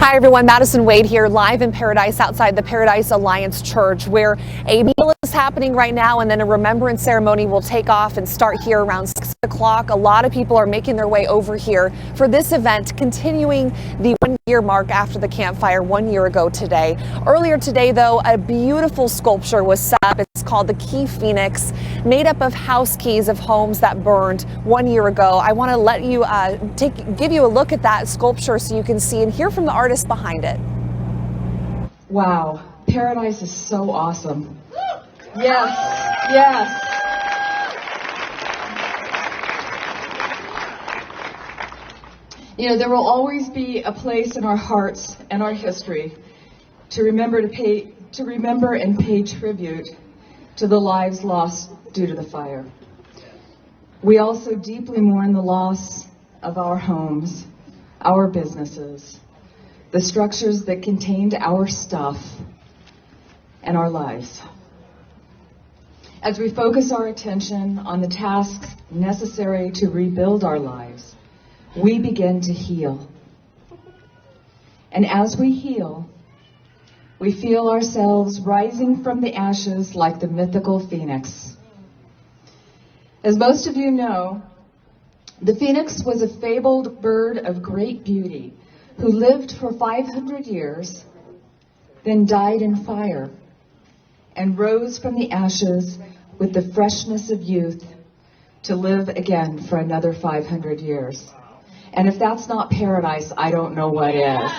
Hi everyone, Madison Wade here, live in Paradise outside the Paradise Alliance Church, where a meal is happening right now and then a remembrance ceremony will take off and start here around 6 o'clock. A lot of people are making their way over here for this event, continuing the 1-year mark after the campfire 1 year ago today. Earlier today, though, a beautiful sculpture was set up. It's called the Key Phoenix, made up of house keys of homes that burned 1 year ago. I want to let you give you a look at that sculpture so you can see and hear from the artist behind it. Wow, Paradise is so awesome. Yes, yes. You know, there will always be a place in our hearts and our history to remember and pay tribute to the lives lost due to the fire. We also deeply mourn the loss of our homes, our businesses, the structures that contained our stuff and our lives. As we focus our attention on the tasks necessary to rebuild our lives, we begin to heal. And as we heal, we feel ourselves rising from the ashes like the mythical phoenix. As most of you know, the phoenix was a fabled bird of great beauty who lived for 500 years, then died in fire, and rose from the ashes with the freshness of youth to live again for another 500 years. And if that's not paradise, I don't know what is.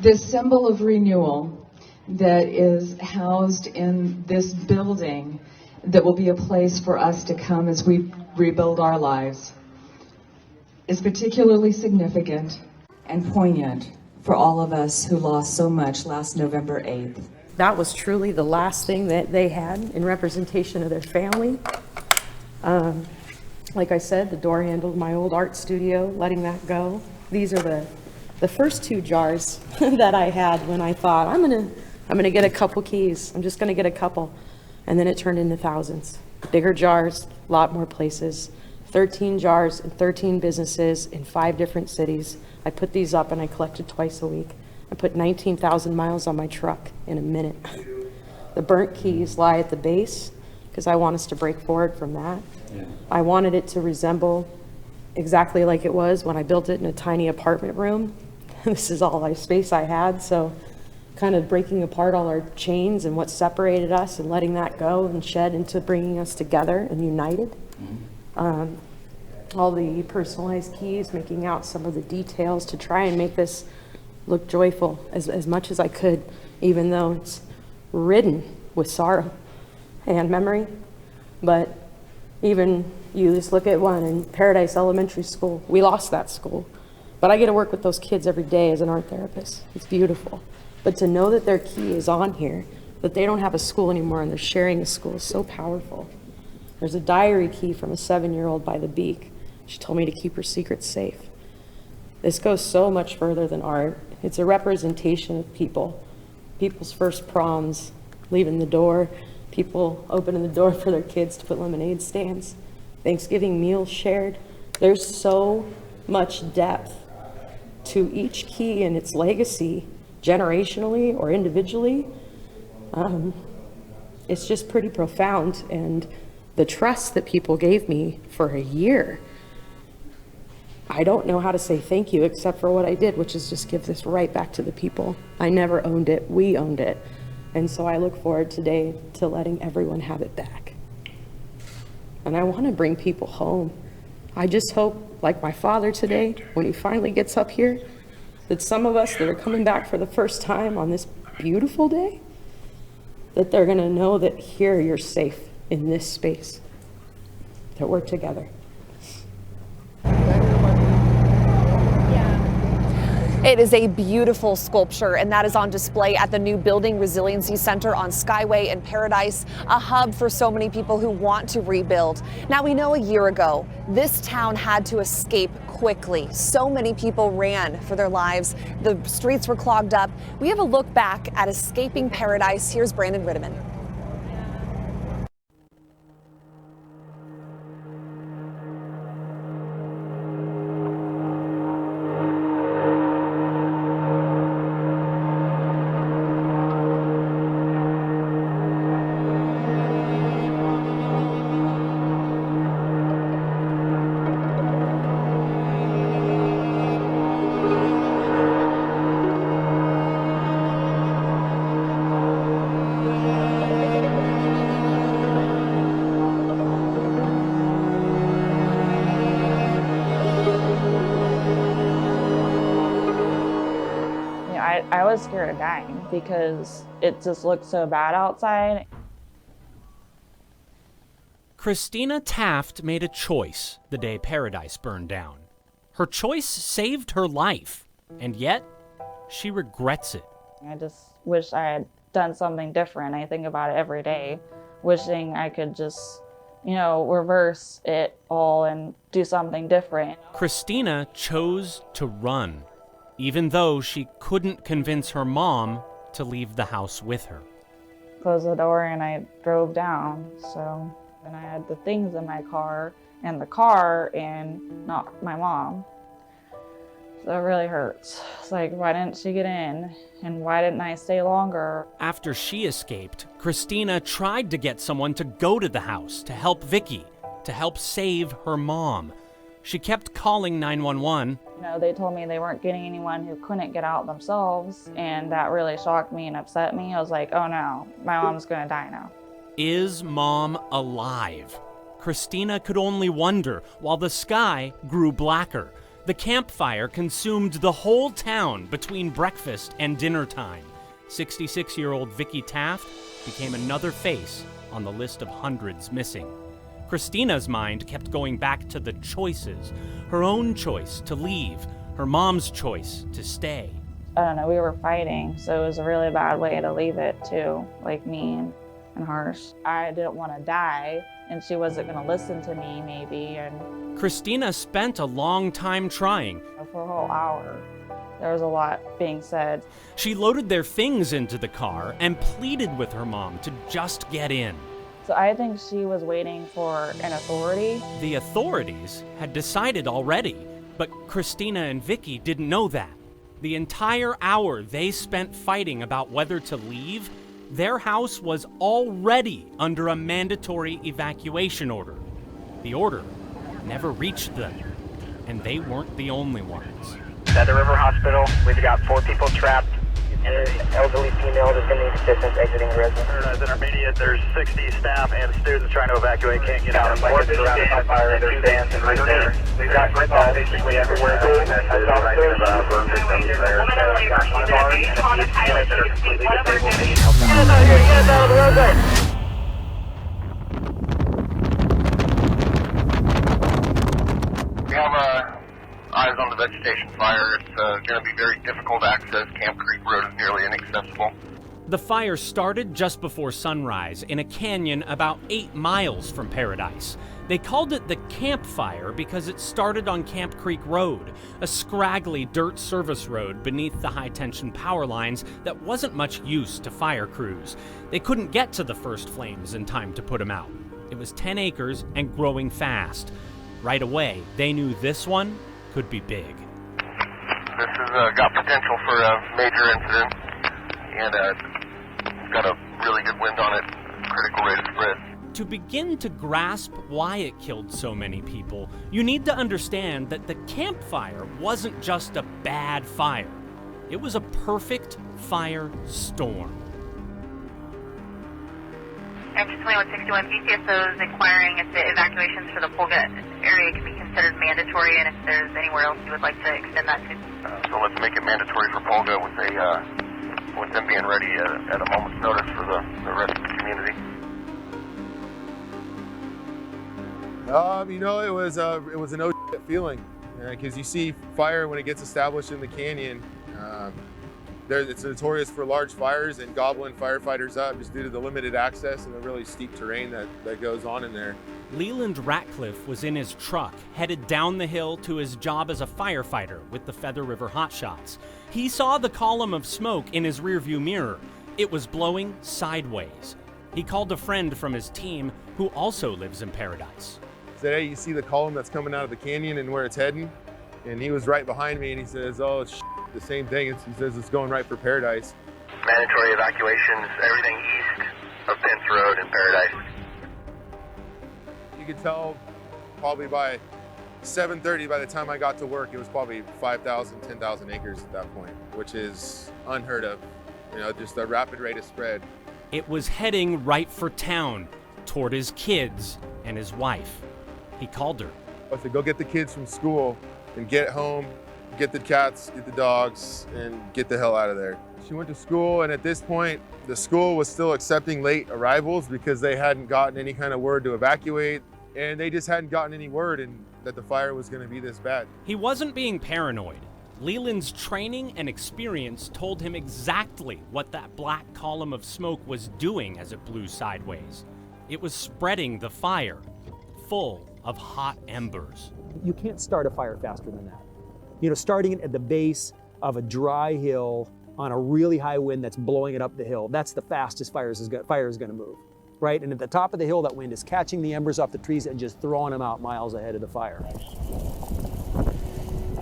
This symbol of renewal that is housed in this building that will be a place for us to come as we rebuild our lives is particularly significant and poignant for all of us who lost so much last November 8th. That was truly the last thing that they had in representation of their family. Like I said, the door handle of my old art studio, letting that go. These are the first 2 jars that I had when I thought, I'm gonna get a couple keys. I'm just gonna get a couple. And then it turned into thousands. Bigger jars, a lot more places. 13 jars and 13 businesses in 5 different cities. I put these up and I collected twice a week. I put 19,000 miles on my truck in a minute. The burnt keys lie at the base because I want us to break forward from that. Yeah. I wanted it to resemble exactly like it was when I built it in a tiny apartment room. This is all the space I had, so kind of breaking apart all our chains and what separated us and letting that go and shed into bringing us together and united. All the personalized keys, making out some of the details to try and make this look joyful as much as I could, even though it's ridden with sorrow and memory. But even you just look at one in Paradise Elementary School. We lost that school, but I get to work with those kids every day as an art therapist. It's beautiful. But to know that their key is on here, that they don't have a school anymore and they're sharing a school is so powerful. There's a diary key from a 7-year-old by the beak. She told me to keep her secrets safe. This goes so much further than art. It's a representation of people. People's first proms, leaving the door, people opening the door for their kids to put lemonade stands, Thanksgiving meals shared. There's so much depth to each key and its legacy, generationally or individually. It's just pretty profound. And the trust that people gave me for a year, I don't know how to say thank you except for what I did, which is just give this right back to the people. I never owned it, we owned it. And so I look forward today to letting everyone have it back. And I want to bring people home. I just hope, like my father today, when he finally gets up here, that some of us that are coming back for the first time on this beautiful day, that they're going to know that here you're safe in this space, that we're together. It is a beautiful sculpture, and that is on display at the new Building Resiliency Center on Skyway in Paradise, a hub for so many people who want to rebuild. Now, we know a year ago, this town had to escape quickly. So many people ran for their lives. The streets were clogged up. We have a look back at escaping Paradise. Here's Brandon Ritteman. I was scared of dying because it just looked so bad outside. Christina Taft made a choice the day Paradise burned down. Her choice saved her life, and yet she regrets it. I just wish I had done something different. I think about it every day, wishing I could just, reverse it all and do something different. Christina chose to run, even though she couldn't convince her mom to leave the house with her. Closed the door and I drove down, and I had the things in my car and the car and not my mom. So it really hurts. It's like, why didn't she get in? And why didn't I stay longer? After she escaped, Christina tried to get someone to go to the house to help Vicky, to help save her mom. She kept calling 911. They told me they weren't getting anyone who couldn't get out themselves, and that really shocked me and upset me. I was like, oh no, my mom's gonna die now. Is Mom alive? Christina could only wonder while the sky grew blacker. The campfire consumed the whole town between breakfast and dinner time. 66-year-old Vicky Taft became another face on the list of hundreds missing. Christina's mind kept going back to the choices. Her own choice to leave, her mom's choice to stay. I don't know, we were fighting, so it was a really bad way to leave it too, like mean and harsh. I didn't want to die, and she wasn't going to listen to me maybe. And Christina spent a long time trying. for a whole hour, there was a lot being said. She loaded their things into the car and pleaded with her mom to just get in. So I think she was waiting for an authority. The authorities had decided already, but Christina and Vicky didn't know that. The entire hour they spent fighting about whether to leave, their house was already under a mandatory evacuation order. The order never reached them, and they weren't the only ones. At the River Hospital, we've got 4 people trapped. An elderly female that's going to need assistance exiting the residence. Intermediate, there's 60 staff and students trying to evacuate, can't get out. Like it's surrounded by fire, there's 2 vans right there. We've got basically everywhere. We have eyes on the vegetation fire. It's going to be very difficult access. Camp Creek Road is nearly inaccessible. The fire started just before sunrise in a canyon about 8 miles from Paradise. They called it the campfire because it started on Camp Creek Road, a scraggly dirt service road beneath the high-tension power lines that wasn't much use to fire crews. They couldn't get to the first flames in time to put them out. It was 10 acres and growing fast. Right away, they knew this one could be big. This has got potential for a major incident, and it's got a really good wind on it, critical rate of spread. To begin to grasp why it killed so many people, you need to understand that the campfire wasn't just a bad fire. It was a perfect fire storm. Engine 2161 PCSO is inquiring if the evacuations for the Polga area can be considered mandatory, and if there's anywhere else you would like to extend that to. So let's make it mandatory for Polga with them being ready at a moment's notice for the rest of the community. It was a no feeling, because you see fire when it gets established in the canyon. It's notorious for large fires and gobbling firefighters up just due to the limited access and the really steep terrain that goes on in there. Leland Ratcliffe was in his truck, headed down the hill to his job as a firefighter with the Feather River Hotshots. He saw the column of smoke in his rearview mirror. It was blowing sideways. He called a friend from his team who also lives in Paradise. Said, hey, you see the column that's coming out of the canyon and where it's heading? And he was right behind me, and he says, oh, it's the same thing. He says it's going right for Paradise. Mandatory evacuations, everything east of Pence Road in Paradise. You could tell probably by 7:30, by the time I got to work, it was probably 5,000, 10,000 acres at that point, which is unheard of. Just a rapid rate of spread. It was heading right for town, toward his kids and his wife. He called her. I said, go get the kids from school and get home get the cats, get the dogs, and get the hell out of there. She went to school, and at this point, the school was still accepting late arrivals because they hadn't gotten any kind of word to evacuate, and they just hadn't gotten any word that the fire was going to be this bad. He wasn't being paranoid. Leland's training and experience told him exactly what that black column of smoke was doing as it blew sideways. It was spreading the fire, full of hot embers. You can't start a fire faster than that. You know, starting it at the base of a dry hill on a really high wind that's blowing it up the hill, that's the fastest fire is going to move, right? And at the top of the hill, that wind is catching the embers off the trees and just throwing them out miles ahead of the fire.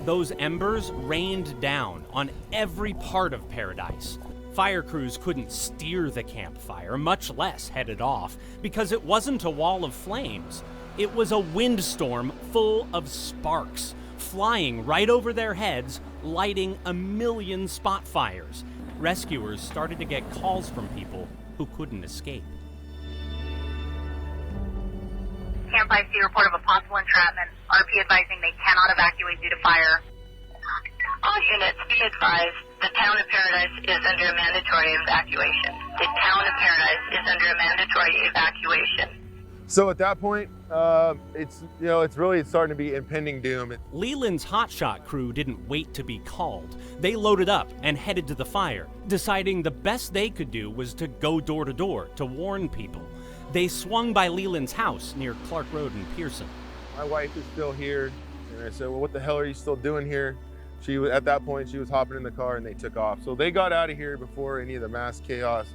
Those embers rained down on every part of Paradise. Fire crews couldn't steer the campfire, much less head it off, because it wasn't a wall of flames. It was a windstorm full of sparks, flying right over their heads, lighting a million spot fires. Rescuers started to get calls from people who couldn't escape. Camp IC report of a possible entrapment. RP advising they cannot evacuate due to fire. All units, be advised, the town of Paradise is under a mandatory evacuation. The town of Paradise is under a mandatory evacuation. So at that point, it's really starting to be impending doom. Leland's hotshot crew didn't wait to be called. They loaded up and headed to the fire, deciding the best they could do was to go door to door to warn people. They swung by Leland's house near Clark Road in Pearson. My wife is still here, and I said, well, what the hell are you still doing here? At that point, she was hopping in the car and they took off. So they got out of here before any of the mass chaos,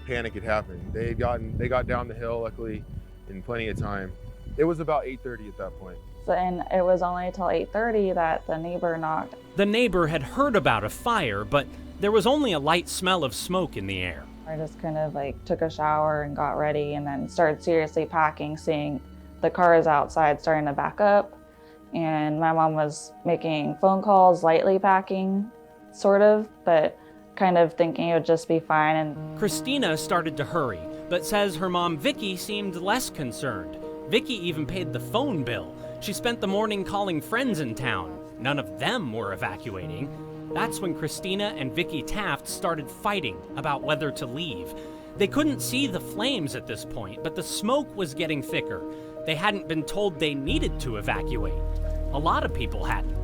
panic had happened. They got down the hill, luckily, in plenty of time. It was about 8:30 at that point. And it was only until 8:30 that the neighbor knocked. The neighbor had heard about a fire, but there was only a light smell of smoke in the air. I just kind of took a shower and got ready and then started seriously packing, seeing the cars outside starting to back up. And my mom was making phone calls, lightly packing, sort of, but kind of thinking it would just be fine. And Christina started to hurry, but says her mom Vicky seemed less concerned. Vicky even paid the phone bill. She spent the morning calling friends in town. None of them were evacuating. That's when Christina and Vicky Taft started fighting about whether to leave. They couldn't see the flames at this point, but the smoke was getting thicker. They hadn't been told they needed to evacuate. A lot of people hadn't.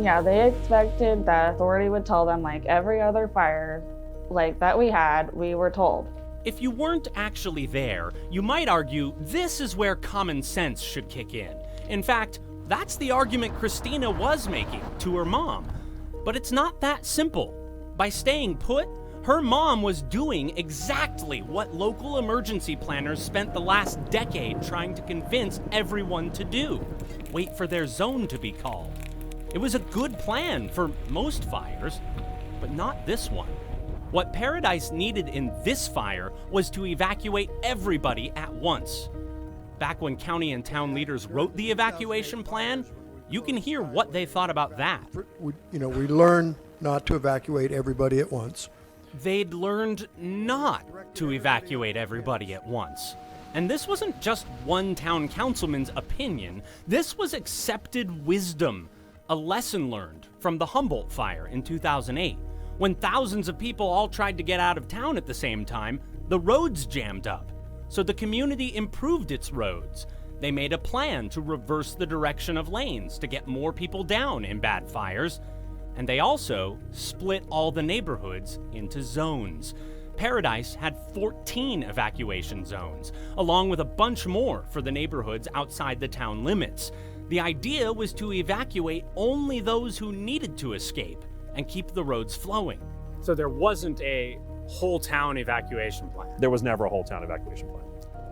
yeah, they expected that authority would tell them, like every other fire that we had, we were told. If you weren't actually there, you might argue this is where common sense should kick in. In fact, that's the argument Christina was making to her mom. But it's not that simple. By staying put, her mom was doing exactly what local emergency planners spent the last decade trying to convince everyone to do: wait for their zone to be called. It was a good plan for most fires, but not this one. What Paradise needed in this fire was to evacuate everybody at once. Back when county and town leaders wrote the evacuation plan, you can hear what they thought about that. We learned not to evacuate everybody at once. They'd learned not to evacuate everybody at once. And this wasn't just one town councilman's opinion. This was accepted wisdom, a lesson learned from the Humboldt fire in 2008. When thousands of people all tried to get out of town at the same time, the roads jammed up. So the community improved its roads. They made a plan to reverse the direction of lanes to get more people down in bad fires. And they also split all the neighborhoods into zones. Paradise had 14 evacuation zones, along with a bunch more for the neighborhoods outside the town limits. The idea was to evacuate only those who needed to escape and keep the roads flowing. So there wasn't a whole town evacuation plan? There was never a whole town evacuation plan.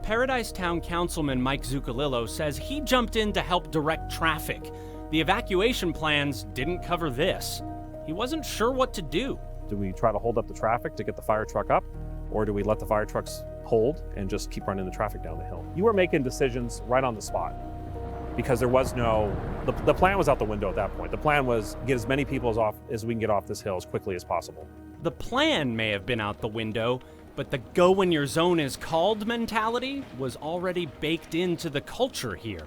Paradise Town Councilman Mike Zuccolillo says he jumped in to help direct traffic. The evacuation plans didn't cover this. He wasn't sure what to do. Do we try to hold up the traffic to get the fire truck up, or do we let the fire trucks hold and just keep running the traffic down the hill? You were making decisions right on the spot because there was no, the plan was out the window at that point. The plan was get as many people as we can get off this hill as quickly as possible. The plan may have been out the window, but the go when your zone is called mentality was already baked into the culture here.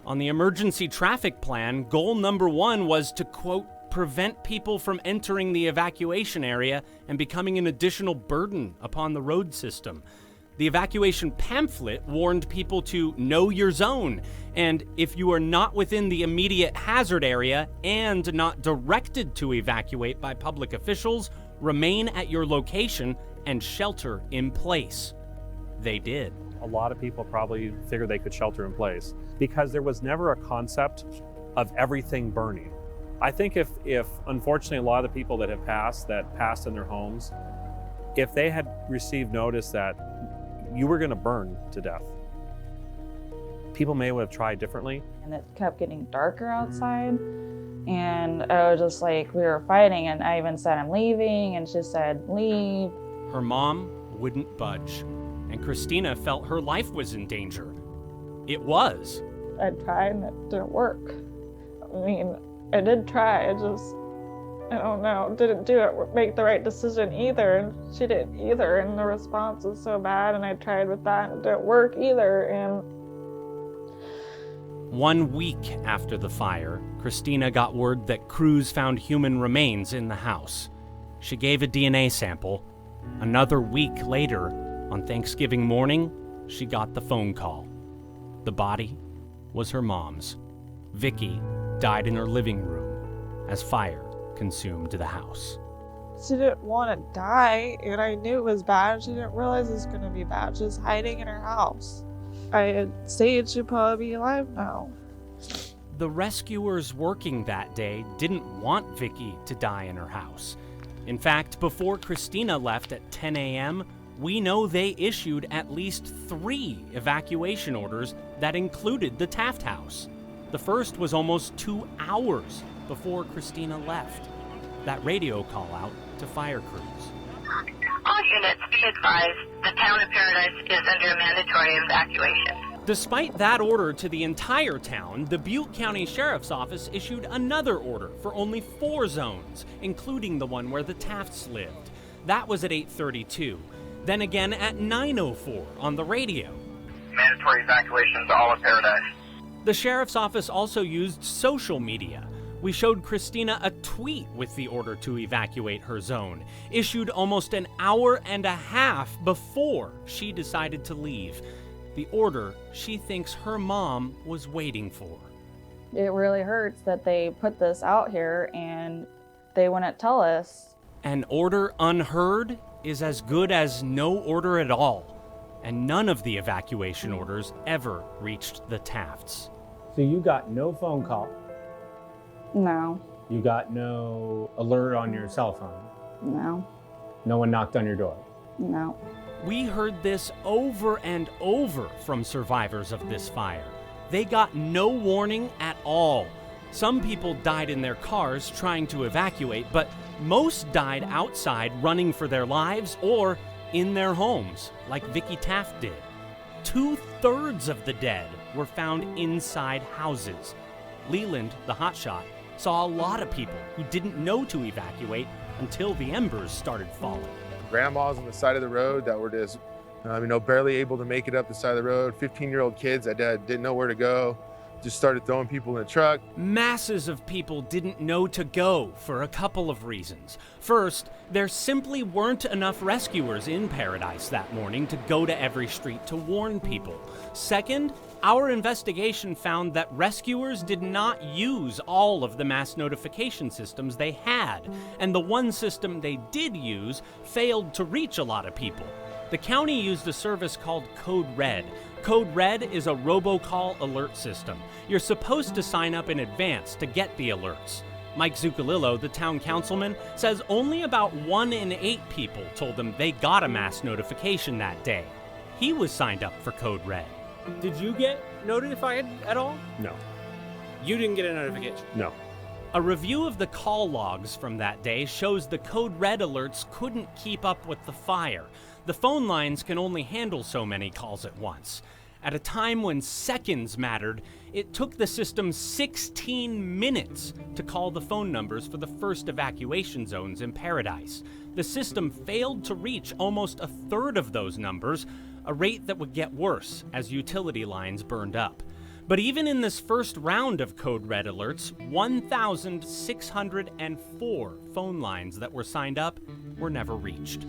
On the emergency traffic plan, goal number 1 was to, quote, prevent people from entering the evacuation area and becoming an additional burden upon the road system. The evacuation pamphlet warned people to know your zone, and if you are not within the immediate hazard area and not directed to evacuate by public officials, remain at your location and shelter in place. They did. A lot of people probably figured they could shelter in place because there was never a concept of everything burning. I think if unfortunately a lot of the people that passed in their homes, if they had received notice that you were going to burn to death, people may have tried differently. And it kept getting darker outside, and I was just like, we were fighting, and I even said, I'm leaving, and she said, leave. Her mom wouldn't budge, and Christina felt her life was in danger. It was. I tried, and it didn't work. I mean, I did try, I don't know, didn't make the right decision either, and she didn't either, and the response was so bad, and I tried with that, and it didn't work either, and 1 week after the fire, Christina got word that crews found human remains in the house. She gave a DNA sample. Another week later, on Thanksgiving morning, she got the phone call. The body was her mom's. Vicky died in her living room as fire consumed the house. she didn't want to die, and I knew it was bad. She didn't realize it was going to be bad. She was hiding in her house. I had said she'd probably be alive now. The rescuers working that day didn't want Vicky to die in her house. In fact, before Christina left at 10 a.m., we know they issued at least 3 evacuation orders that included the Taft house. The first was almost 2 hours before Christina left. That radio call out to fire crews. All units, be advised, the town of Paradise is under mandatory evacuation. Despite that order to the entire town, the Butte County Sheriff's Office issued another order for only 4 zones, including the one where the Tafts lived. That was at 8:32. Then again at 9:04 on the radio. Mandatory evacuation to all of Paradise. The Sheriff's Office also used social media. We showed Christina a tweet with the order to evacuate her zone, issued almost an hour and a half before she decided to leave. The order she thinks her mom was waiting for. It really hurts that they put this out here and they wouldn't tell us. An order unheard is as good as no order at all, and none of the evacuation orders ever reached the Tafts. So you got no phone call. No. You got no alert on your cell phone. No. No one knocked on your door. No. We heard this over and over from survivors of this fire. They got no warning at all. Some people died in their cars trying to evacuate, but most died outside running for their lives or in their homes, like Vicky Taft did. 2/3 of the dead were found inside houses. Leland, the hotshot, saw a lot of people who didn't know to evacuate until the embers started falling. Grandmas on the side of the road that were just, barely able to make it up the side of the road. 15-year-old kids that didn't know where to go, just started throwing people in the truck. Masses of people didn't know to go for a couple of reasons. First, there simply weren't enough rescuers in Paradise that morning to go to every street to warn people. Second, our investigation found that rescuers did not use all of the mass notification systems they had, and the one system they did use failed to reach a lot of people. The county used a service called Code Red. Code Red is a robocall alert system. You're supposed to sign up in advance to get the alerts. Mike Zuccolillo, the town councilman, says only about 1 in 8 people told him they got a mass notification that day. He was signed up for Code Red. Did you get notified at all? No. You didn't get a notification? No. A review of the call logs from that day shows the Code Red alerts couldn't keep up with the fire. The phone lines can only handle so many calls at once. At a time when seconds mattered, it took the system 16 minutes to call the phone numbers for the first evacuation zones in Paradise. The system failed to reach almost 1/3 of those numbers, a rate that would get worse as utility lines burned up. But even in this first round of code red alerts, 1,604 phone lines that were signed up were never reached.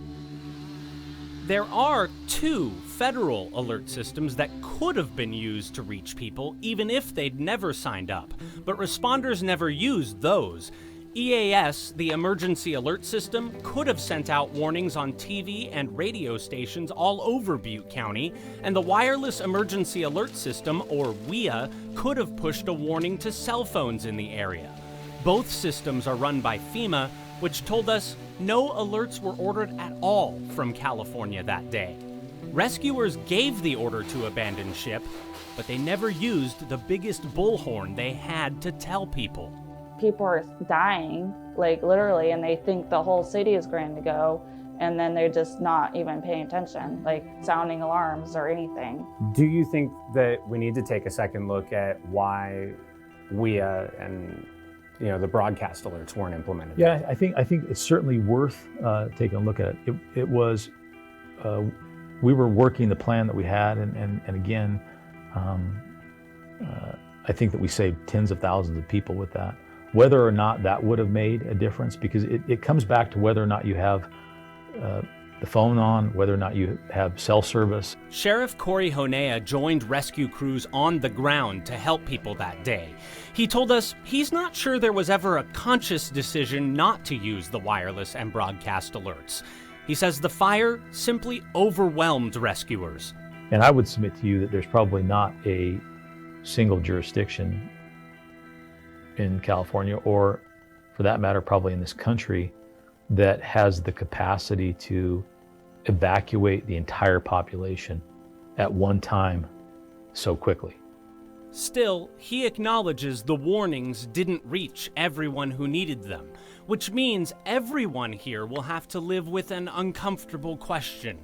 There are 2 federal alert systems that could have been used to reach people even if they'd never signed up, but responders never used those. EAS, the emergency alert system, could have sent out warnings on TV and radio stations all over Butte County, and the wireless emergency alert system, or WIA, could have pushed a warning to cell phones in the area. Both systems are run by FEMA, which told us no alerts were ordered at all from California that day. Rescuers gave the order to abandon ship, but they never used the biggest bullhorn they had to tell people. People are dying, like literally, and they think the whole city is going to go, and then they're just not even paying attention, like sounding alarms or anything. Do you think that we need to take a second look at why WIA and the broadcast alerts weren't implemented? Yeah, I think it's certainly worth taking a look at it. It was we were working the plan that we had, and again, I think that we saved tens of thousands of people with that. Whether or not that would have made a difference, because it comes back to whether or not you have the phone on, whether or not you have cell service. Sheriff Corey Honea joined rescue crews on the ground to help people that day. He told us he's not sure there was ever a conscious decision not to use the wireless and broadcast alerts. He says the fire simply overwhelmed rescuers. And I would submit to you that there's probably not a single jurisdiction in California, or for that matter, probably in this country, that has the capacity to evacuate the entire population at one time so quickly. Still, he acknowledges the warnings didn't reach everyone who needed them, which means everyone here will have to live with an uncomfortable question.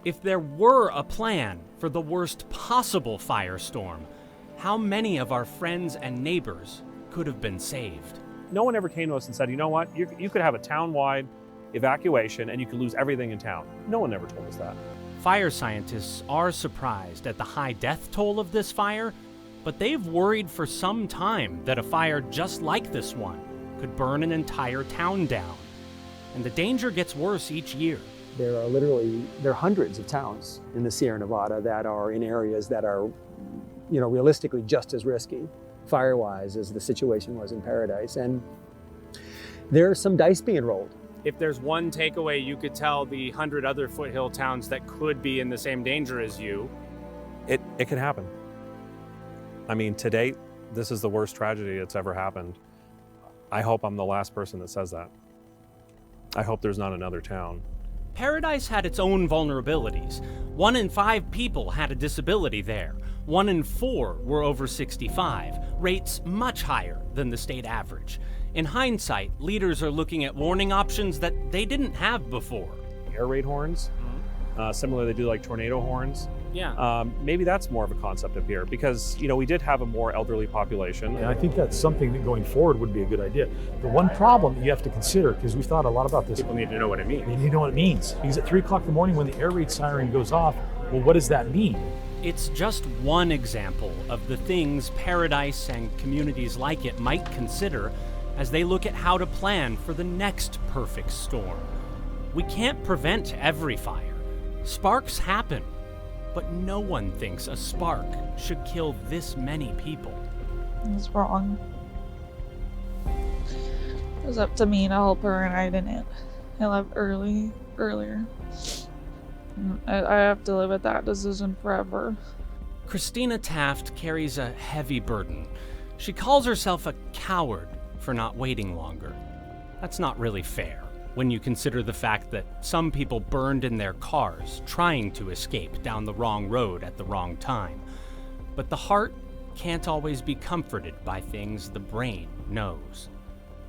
If there were a plan for the worst possible firestorm, how many of our friends and neighbors could have been saved? No one ever came to us and said, you know what, you could have a town-wide evacuation and you could lose everything in town. No one ever told us that. Fire scientists are surprised at the high death toll of this fire, but they've worried for some time that a fire just like this one could burn an entire town down. And the danger gets worse each year. There are hundreds of towns in the Sierra Nevada that are in areas that are, realistically just as risky fire-wise as the situation was in Paradise. And there's some dice being rolled. If there's one takeaway you could tell the 100 other foothill towns that could be in the same danger as you, it could happen. I mean, to date, this is the worst tragedy that's ever happened. I hope I'm the last person that says that. I hope there's not another town. Paradise had its own vulnerabilities. 1 in 5 people had a disability there. 1 in 4 were over 65, rates much higher than the state average. In hindsight, leaders are looking at warning options that they didn't have before. Air raid horns, similar they do like tornado horns. Yeah. Maybe that's more of a concept up here because, we did have a more elderly population. And I think that's something that going forward would be a good idea. The one problem that you have to consider, because we've thought a lot about this. People need to know what it means. They need to know what it means. Because at 3 o'clock in the morning when the air raid siren goes off, well, what does that mean? It's just one example of the things Paradise and communities like it might consider as they look at how to plan for the next perfect storm. We can't prevent every fire. Sparks happen, but no one thinks a spark should kill this many people. It was wrong. It was up to me to help her, and I didn't. I left earlier. I have to live with that decision forever. Christina Taft carries a heavy burden. She calls herself a coward for not waiting longer. That's not really fair when you consider the fact that some people burned in their cars trying to escape down the wrong road at the wrong time. But the heart can't always be comforted by things the brain knows.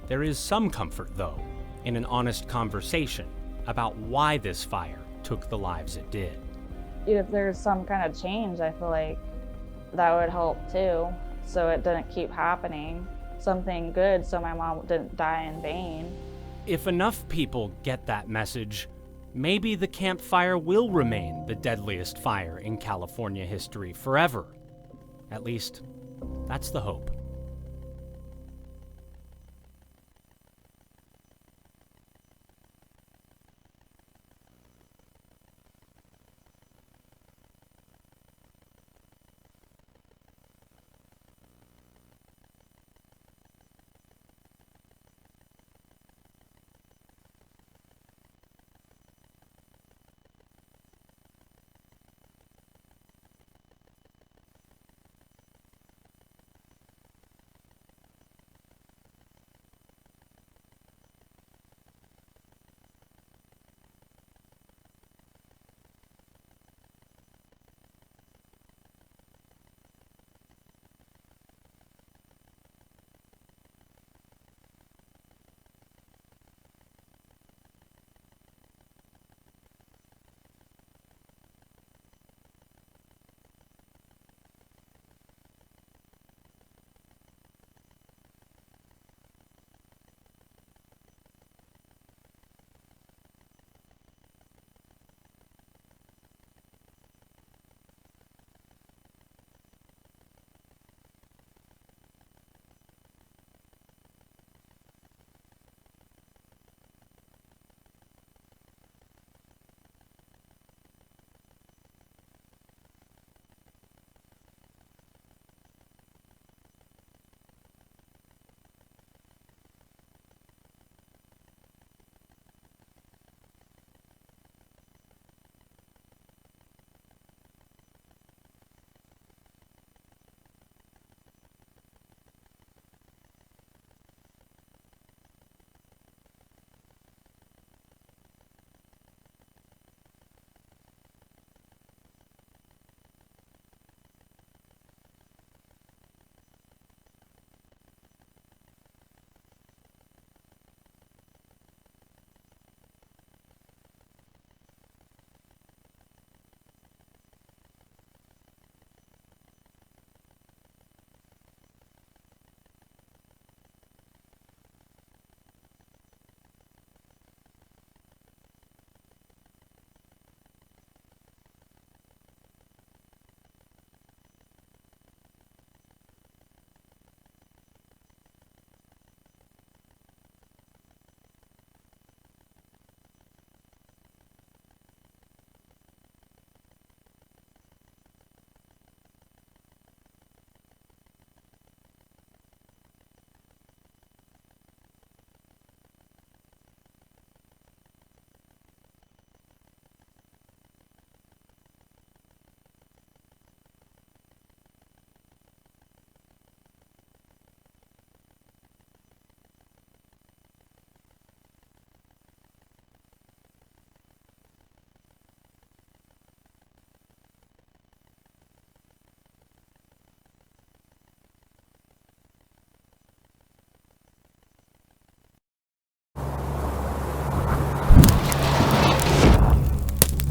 There is some comfort, though, in an honest conversation about why this fire took the lives it did. If there's some kind of change, I feel like that would help too, so it didn't keep happening. Something good so my mom didn't die in vain. If enough people get that message, maybe the campfire will remain the deadliest fire in California history forever. At least, that's the hope.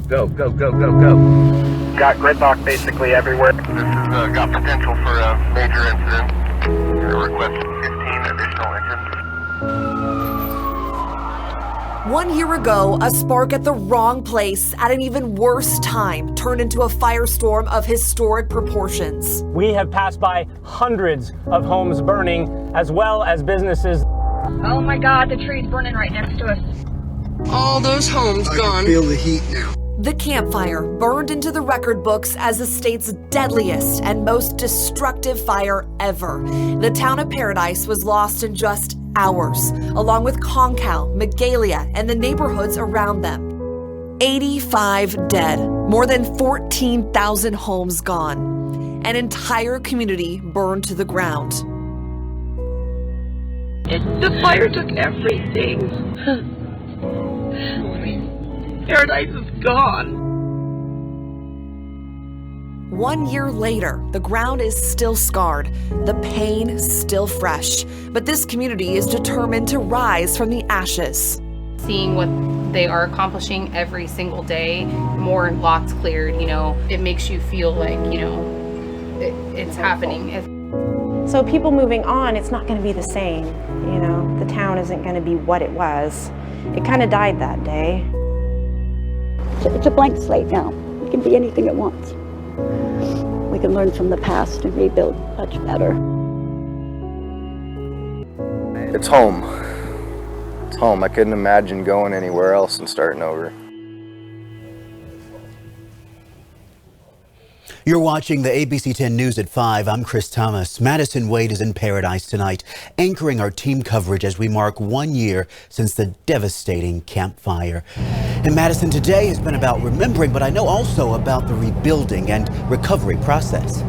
Go, go, go, go, go. Got gridlock basically everywhere. This has got potential for a major incident. Request 15 additional engines. 1 year ago, a spark at the wrong place at an even worse time turned into a firestorm of historic proportions. We have passed by hundreds of homes burning, as well as businesses. Oh my God, the tree's burning right next to us. All those homes gone. I can feel the heat now. The Camp Fire burned into the record books as the state's deadliest and most destructive fire ever. The town of Paradise was lost in just hours, along with Concal, Magalia, and the neighborhoods around them. 85 dead, more than 14,000 homes gone. An entire community burned to the ground. The fire took everything. Paradise is gone. 1 year later, the ground is still scarred, the pain still fresh, but this community is determined to rise from the ashes. Seeing what they are accomplishing every single day, more lots cleared, it makes you feel like, it's happening. So people moving on, it's not going to be the same, the town isn't going to be what it was. It kind of died that day. It's a blank slate now. It can be anything it wants. we can learn from the past and rebuild much better. It's home. It's home. I couldn't imagine going anywhere else and starting over. You're watching the ABC 10 News at 5. I'm Chris Thomas. Madison Wade is in Paradise tonight, anchoring our team coverage as we mark 1 year since the devastating Camp Fire. And Madison today has been about remembering, but I know also about the rebuilding and recovery process.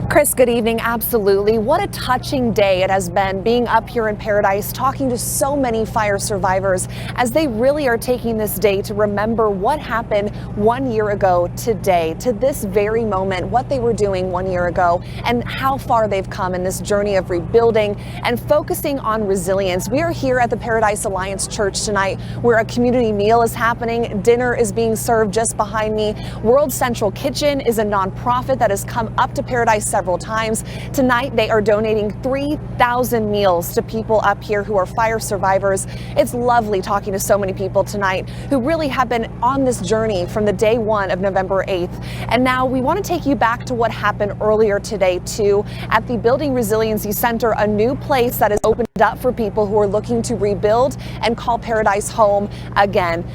Chris, good evening. Absolutely. What a touching day it has been being up here in Paradise, talking to so many fire survivors as they really are taking this day to remember what happened 1 year ago today, to this very moment, what they were doing 1 year ago and how far they've come in this journey of rebuilding and focusing on resilience. We are here at the Paradise Alliance Church tonight where a community meal is happening. Dinner is being served just behind me. World Central Kitchen is a nonprofit that has come up to Paradise several times. Tonight, they are donating 3,000 meals to people up here who are fire survivors. It's lovely talking to so many people tonight who really have been on this journey from the day one of November 8th. And now we want to take you back to what happened earlier today, too, at the Building Resiliency Center, a new place that is opened up for people who are looking to rebuild and call Paradise home again.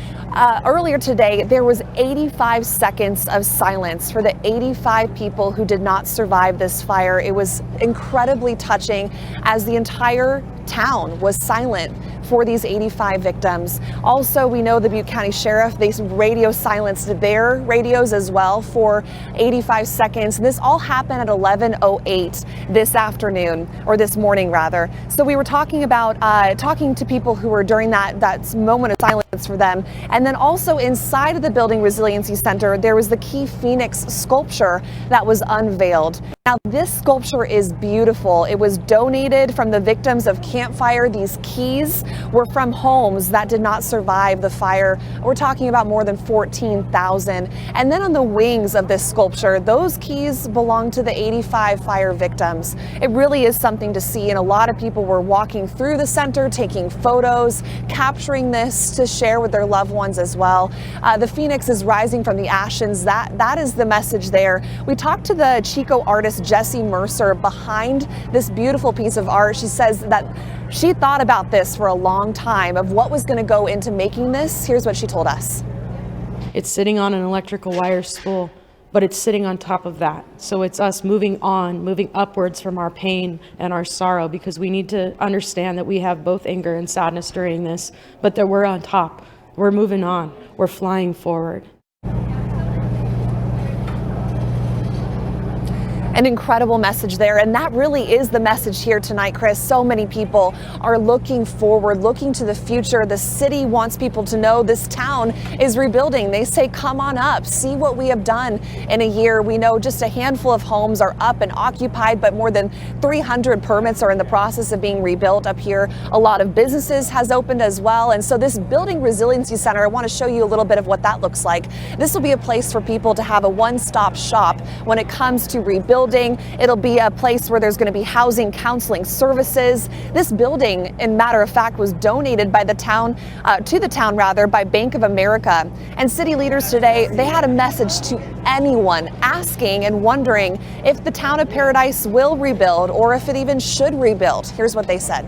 Earlier today, there was 85 seconds of silence for the 85 people who did not survive this fire. It was incredibly touching as the entire town was silent for these 85 victims. Also, we know the Butte County Sheriff, they radio silenced their radios as well for 85 seconds. This all happened at 11:08 this afternoon, or this morning rather. So we were talking about talking to people who were during that moment of silence for them. And then also inside of the Building Resiliency Center, there was the Key Phoenix sculpture that was unveiled. Now, this sculpture is beautiful. It was donated from the victims of Camp Fire. These keys were from homes that did not survive the fire. We're talking about more than 14,000. And then on the wings of this sculpture, those keys belong to the 85 fire victims. It really is something to see, and a lot of people were walking through the center, taking photos, capturing this to share with their loved ones as well. The Phoenix is rising from the ashes. That is the message there. We talked to the Chico artist Jessie Mercer behind this beautiful piece of art. She says that she thought about this for a long time of what was going to go into making this. Here's what she told us. It's sitting on an electrical wire spool, but it's sitting on top of that. So it's us moving on, moving upwards from our pain and our sorrow, because we need to understand that we have both anger and sadness during this, but that we're on top. We're moving on. We're flying forward. An incredible message there, and that really is the message here tonight, Chris. So many people are looking forward, looking to the future. The city wants people to know this town is rebuilding. They say, come on up, see what we have done in a year. We know just a handful of homes are up and occupied, but more than 300 permits are in the process of being rebuilt up here. A lot of businesses has opened as well. And so this Building Resiliency Center, I want to show you a little bit of what that looks like. This will be a place for people to have a one-stop shop when it comes to rebuilding. It'll be a place where there's going to be housing, counseling services. This building, in matter of fact, was donated by the town, by Bank of America. And city leaders today, they had a message to anyone asking and wondering if the town of Paradise will rebuild or if it even should rebuild. Here's what they said.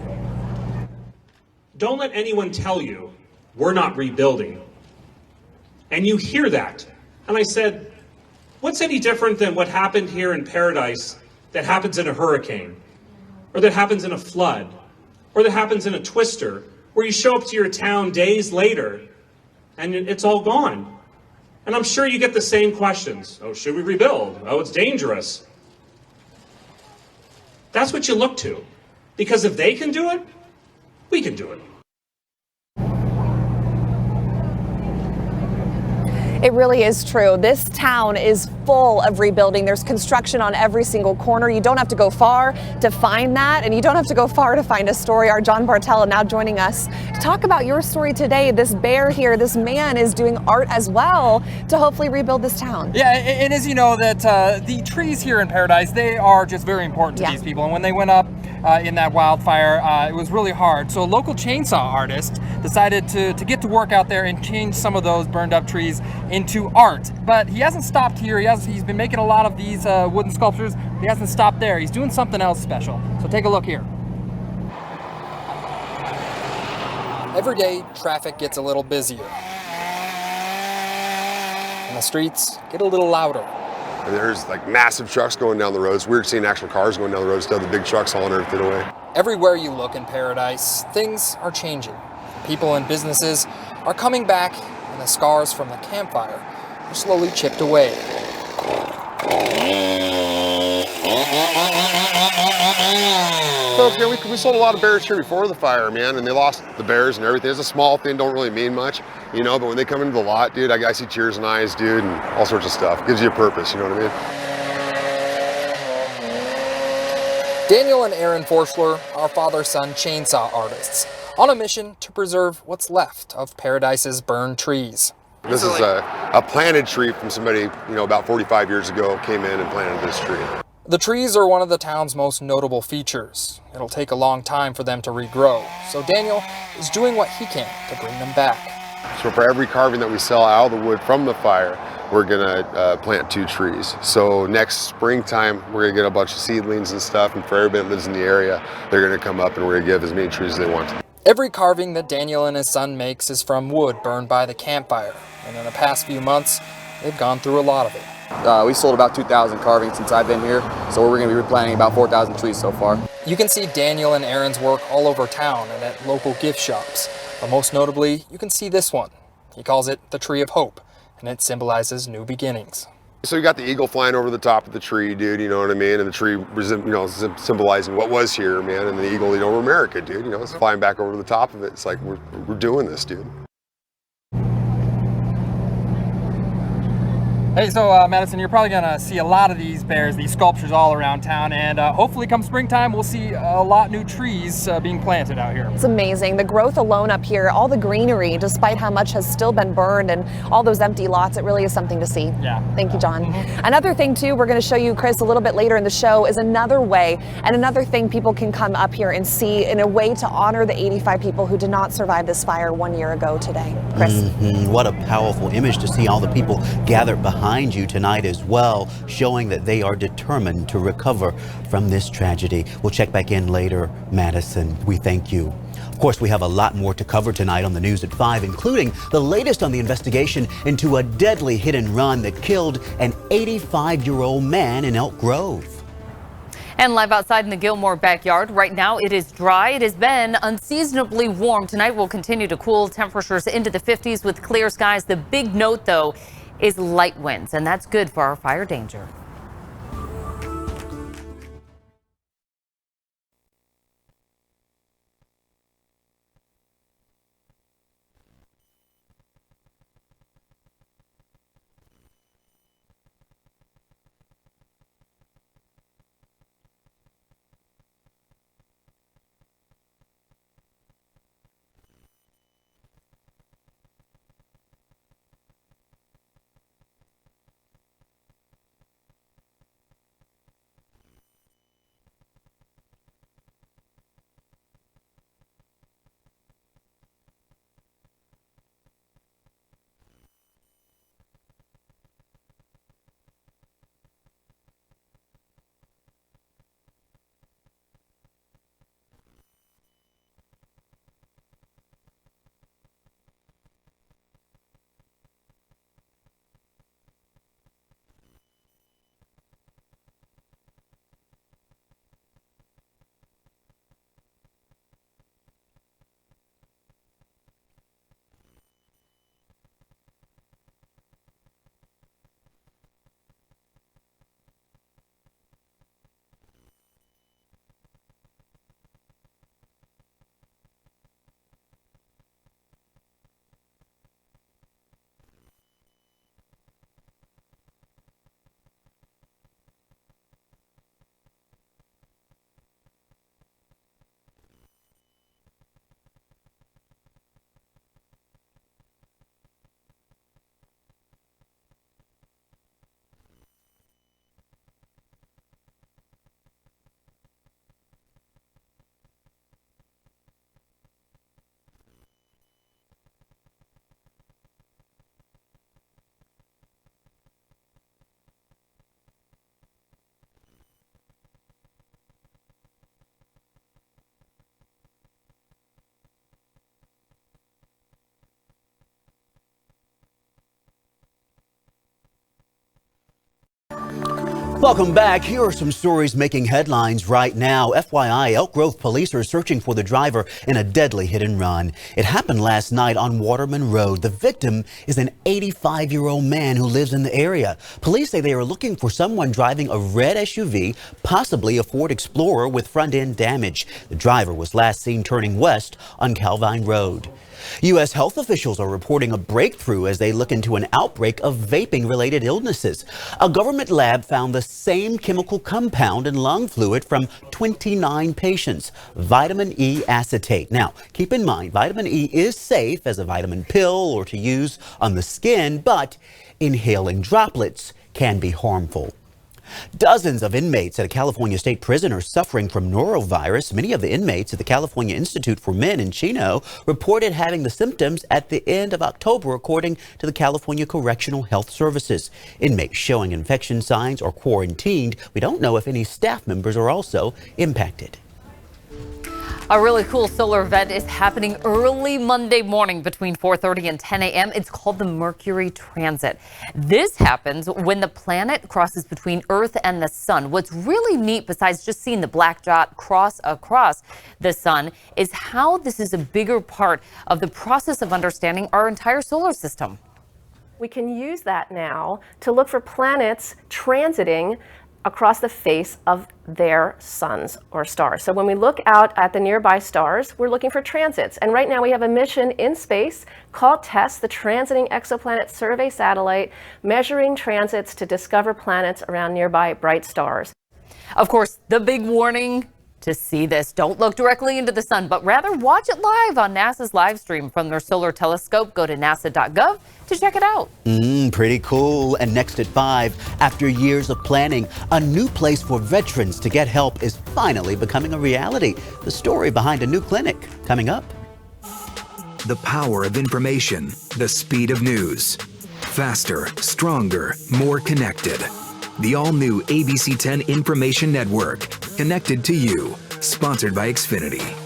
Don't let anyone tell you we're not rebuilding. And you hear that. And I said, what's any different than what happened here in Paradise that happens in a hurricane, or that happens in a flood, or that happens in a twister, where you show up to your town days later and it's all gone? And I'm sure you get the same questions. Oh, should we rebuild? Oh, it's dangerous. That's what you look to. Because if they can do it, we can do it. It really is true. This town is full of rebuilding. There's construction on every single corner. You don't have to go far to find that, and you don't have to go far to find a story. Our John Bartella now joining us to talk about your story today. This bear here, this man is doing art as well to hopefully rebuild this town. Yeah, and as you know, that the trees here in Paradise, they are just very important to these people. And when they went up in that wildfire. It was really hard. So a local chainsaw artist decided to get to work out there and change some of those burned up trees into art. But he hasn't stopped here. He's been making a lot of these wooden sculptures. He hasn't stopped there. He's doing something else special. So take a look here. Every day, traffic gets a little busier. And the streets get a little louder. And there's like massive trucks going down the roads. Weird seeing actual cars going down the roads instead of the big trucks hauling everything away. Everywhere you look in Paradise, things are changing. People and businesses are coming back, and the scars from the campfire are slowly chipped away. So we sold a lot of bears here before the fire, man, and they lost the bears and everything. It's a small thing, don't really mean much, you know, but when they come into the lot, dude, I see tears in eyes, dude, and all sorts of stuff. Gives you a purpose, you know what I mean? Daniel and Aaron Forschler are father-son chainsaw artists on a mission to preserve what's left of Paradise's burned trees. This is a planted tree from somebody, you know, about 45 years ago came in and planted this tree. The trees are one of the town's most notable features. It'll take a long time for them to regrow, so Daniel is doing what he can to bring them back. So for every carving that we sell out of the wood from the fire, we're gonna plant 2 trees. So next springtime, we're gonna get a bunch of seedlings and stuff, and for everybody that lives in the area, they're gonna come up and we're gonna give as many trees as they want. Every carving that Daniel and his son makes is from wood burned by the campfire, and in the past few months, they've gone through a lot of it. We sold about 2,000 carvings since I've been here, so we're going to be replanting about 4,000 trees so far. You can see Daniel and Aaron's work all over town and at local gift shops, but most notably, you can see this one. He calls it the Tree of Hope, and it symbolizes new beginnings. So you got the eagle flying over the top of the tree, dude, you know what I mean? And the tree, you know, symbolizing what was here, man, and the eagle, you know, America, dude, you know, it's flying back over the top of it. It's like, we're doing this, dude. Hey, so Madison, you're probably gonna see a lot of these bears, these sculptures all around town, and hopefully come springtime we'll see a lot new trees being planted out here. It's amazing. The growth alone up here, all the greenery, despite how much has still been burned and all those empty lots, it really is something to see. Yeah. Thank you, John. Another thing too, we're gonna show you, Chris, a little bit later in the show, is another way and another thing people can come up here and see in a way to honor the 85 people who did not survive this fire 1 year ago today. Chris. What a powerful image to see all the people gathered behind you tonight as well, showing that they are determined to recover from this tragedy. We'll check back in later, Madison. We thank you. Of course, we have a lot more to cover tonight on the News at 5, including the latest on the investigation into a deadly hit and run that killed an 85-year-old man in Elk Grove. And live outside in the Gilmore backyard, right now it is dry. It has been unseasonably warm. Tonight will continue to cool, temperatures into the 50s with clear skies. The big note, though, is light winds, and that's good for our fire danger. Welcome back. Here are some stories making headlines right now. FYI, Elk Grove police are searching for the driver in a deadly hit and run. It happened last night on Waterman Road. The victim is an 85-year-old man who lives in the area. Police say they are looking for someone driving a red SUV, possibly a Ford Explorer with front-end damage. The driver was last seen turning west on Calvine Road. U.S. health officials are reporting a breakthrough as they look into an outbreak of vaping-related illnesses. A government lab found the same chemical compound in lung fluid from 29 patients, vitamin E acetate. Now, keep in mind, vitamin E is safe as a vitamin pill or to use on the skin, but inhaling droplets can be harmful. Dozens of inmates at a California state prison are suffering from norovirus. Many of the inmates at the California Institute for Men in Chino reported having the symptoms at the end of October, according to the California Correctional Health Services. Inmates showing infection signs are quarantined. We don't know if any staff members are also impacted. A really cool solar event is happening early Monday morning between 4:30 and 10 a.m. It's called the Mercury Transit. This happens when the planet crosses between Earth and the sun. What's really neat, besides just seeing the black dot cross across the sun, is how this is a bigger part of the process of understanding our entire solar system. We can use that now to look for planets transiting across the face of their suns or stars. So when we look out at the nearby stars, we're looking for transits. And right now we have a mission in space called TESS, the Transiting Exoplanet Survey Satellite, measuring transits to discover planets around nearby bright stars. Of course, the big warning to see this: don't look directly into the sun, but rather watch it live on NASA's live stream from their solar telescope. Go to nasa.gov to check it out. Pretty cool. And next at 5, after years of planning, a new place for veterans to get help is finally becoming a reality. The story behind a new clinic coming up. The power of information, the speed of news. Faster, stronger, more connected. The all-new ABC 10 Information Network. Connected to you. Sponsored by Xfinity.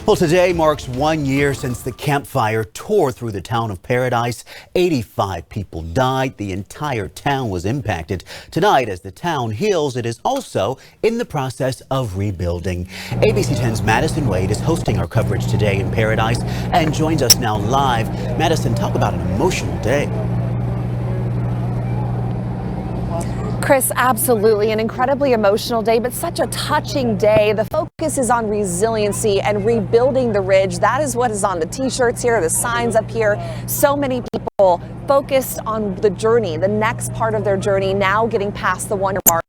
Well, today marks 1 year since the Camp Fire tore through the town of Paradise. 85 people died. The entire town was impacted. Tonight, as the town heals, it is also in the process of rebuilding. ABC 10's Madison Wade is hosting our coverage today in Paradise and joins us now live. Madison, talk about an emotional day. Chris, absolutely. An incredibly emotional day, but such a touching day. The focus is on resiliency and rebuilding the ridge. That is what is on the t-shirts here, the signs up here. So many people focused on the journey, the next part of their journey, now getting past the 1 year mark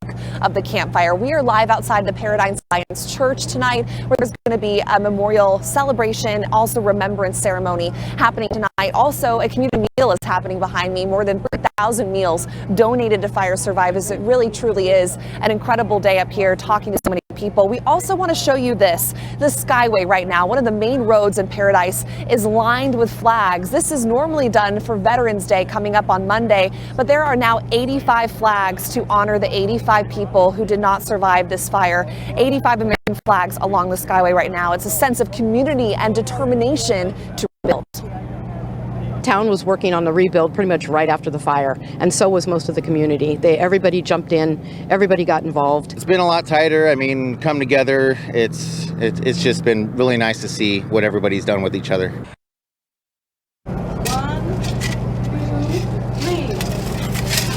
of the campfire. We are live outside the Paradise Alliance Church tonight, where there's going to be a memorial celebration, also remembrance ceremony happening tonight. Also, a community meal is happening behind me. More than 3,000 meals donated to fire survivors. It really, truly is an incredible day up here talking to so many people. We also want to show you this. The Skyway right now, one of the main roads in Paradise, is lined with flags. This is normally done for Veterans Day coming up on Monday, but there are now 85 flags to honor the 85 people who did not survive this fire. 85 American flags along the Skyway right now. It's a sense of community and determination to rebuild. Town was working on the rebuild pretty much right after the fire, and so was most of the community. Everybody jumped in, everybody got involved. It's been a lot tighter. I mean, come together. It's just been really nice to see what everybody's done with each other.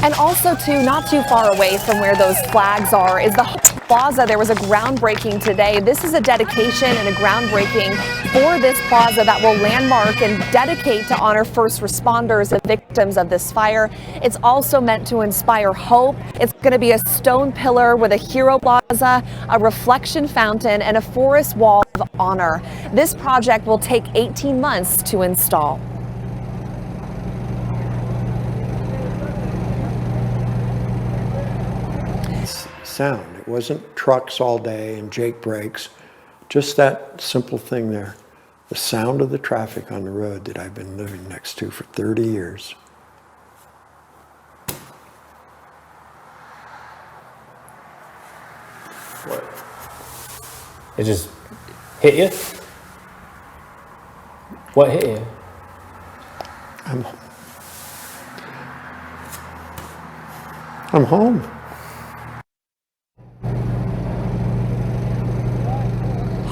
And also, too, not too far away from where those flags are is the plaza. There was a groundbreaking today. This is a dedication and a groundbreaking for this plaza that will landmark and dedicate to honor first responders and victims of this fire. It's also meant to inspire hope. It's going to be a stone pillar with a hero plaza, a reflection fountain, and a forest wall of honor. This project will take 18 months to install. Sound. It wasn't trucks all day and Jake brakes, just that simple thing there. The sound of the traffic on the road that I've been living next to for 30 years. What? It just hit you? What hit you? I'm home.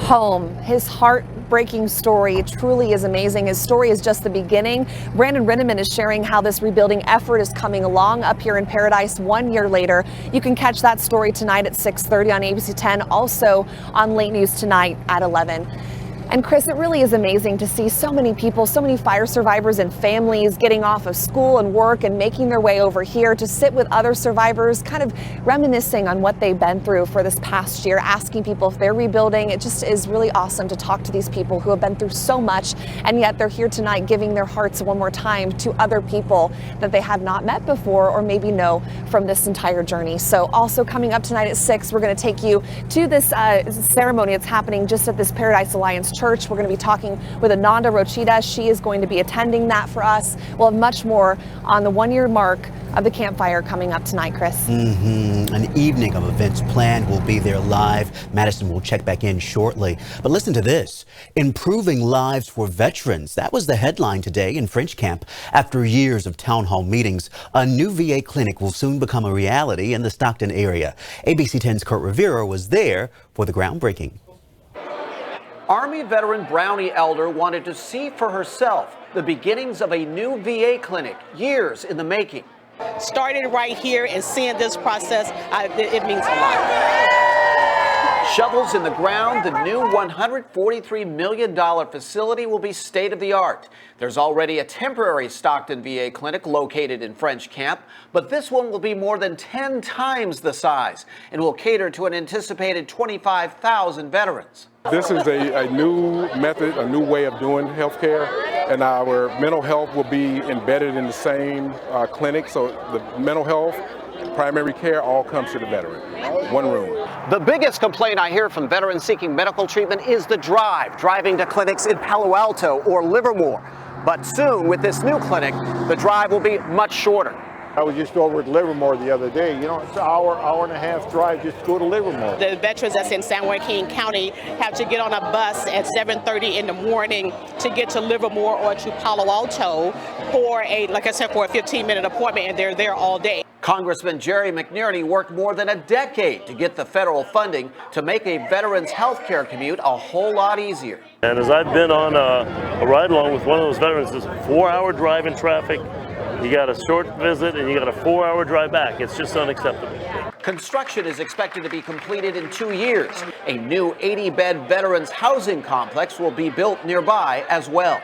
Home. His heartbreaking story truly is amazing. His story is just the beginning. Brandon Rinneman is sharing how this rebuilding effort is coming along up here in Paradise 1 year later. You can catch that story tonight at 6:30 on ABC 10, also on Late News tonight at 11. And Chris, it really is amazing to see so many people, so many fire survivors and families getting off of school and work and making their way over here to sit with other survivors, kind of reminiscing on what they've been through for this past year, asking people if they're rebuilding. It just is really awesome to talk to these people who have been through so much, and yet they're here tonight giving their hearts one more time to other people that they have not met before or maybe know from this entire journey. So also coming up tonight at 6, we're going to take you to this ceremony that's happening just at this Paradise Alliance Church. We're going to be talking with Ananda Rochita. She is going to be attending that for us. We'll have much more on the 1 year mark of the campfire coming up tonight, Chris. An evening of events planned. We'll be there live. Madison will check back in shortly. But listen to this. Improving lives for veterans. That was the headline today in French Camp. After years of town hall meetings, a new VA clinic will soon become a reality in the Stockton area. ABC 10's Kurt Rivera was there for the groundbreaking. Army veteran Brownie Elder wanted to see for herself the beginnings of a new VA clinic, years in the making. Started right here and seeing this process, it means a lot. Shovels in the ground, the new $143 million facility will be state-of-the-art. There's already a temporary Stockton VA clinic located in French Camp, but this one will be more than 10 times the size and will cater to an anticipated 25,000 veterans. This is a new method, a new way of doing healthcare, and our mental health will be embedded in the same clinic, so the mental health, primary care all comes to the veteran. One room. The biggest complaint I hear from veterans seeking medical treatment is the drive, driving to clinics in Palo Alto or Livermore. But soon, with this new clinic, the drive will be much shorter. I was just over at Livermore the other day. You know, it's an hour and a half drive just to go to Livermore. The veterans that's in San Joaquin County have to get on a bus at 7:30 in the morning to get to Livermore or to Palo Alto for like I said, for a 15-minute appointment, and they're there all day. Congressman Jerry McNerney worked more than a decade to get the federal funding to make a veterans health care commute a whole lot easier. And as I've been on a ride along with one of those veterans, it's a 4-hour drive in traffic. You got a short visit and you got a 4-hour drive back. It's just unacceptable. Construction is expected to be completed in 2 years. A new 80-bed veterans housing complex will be built nearby as well.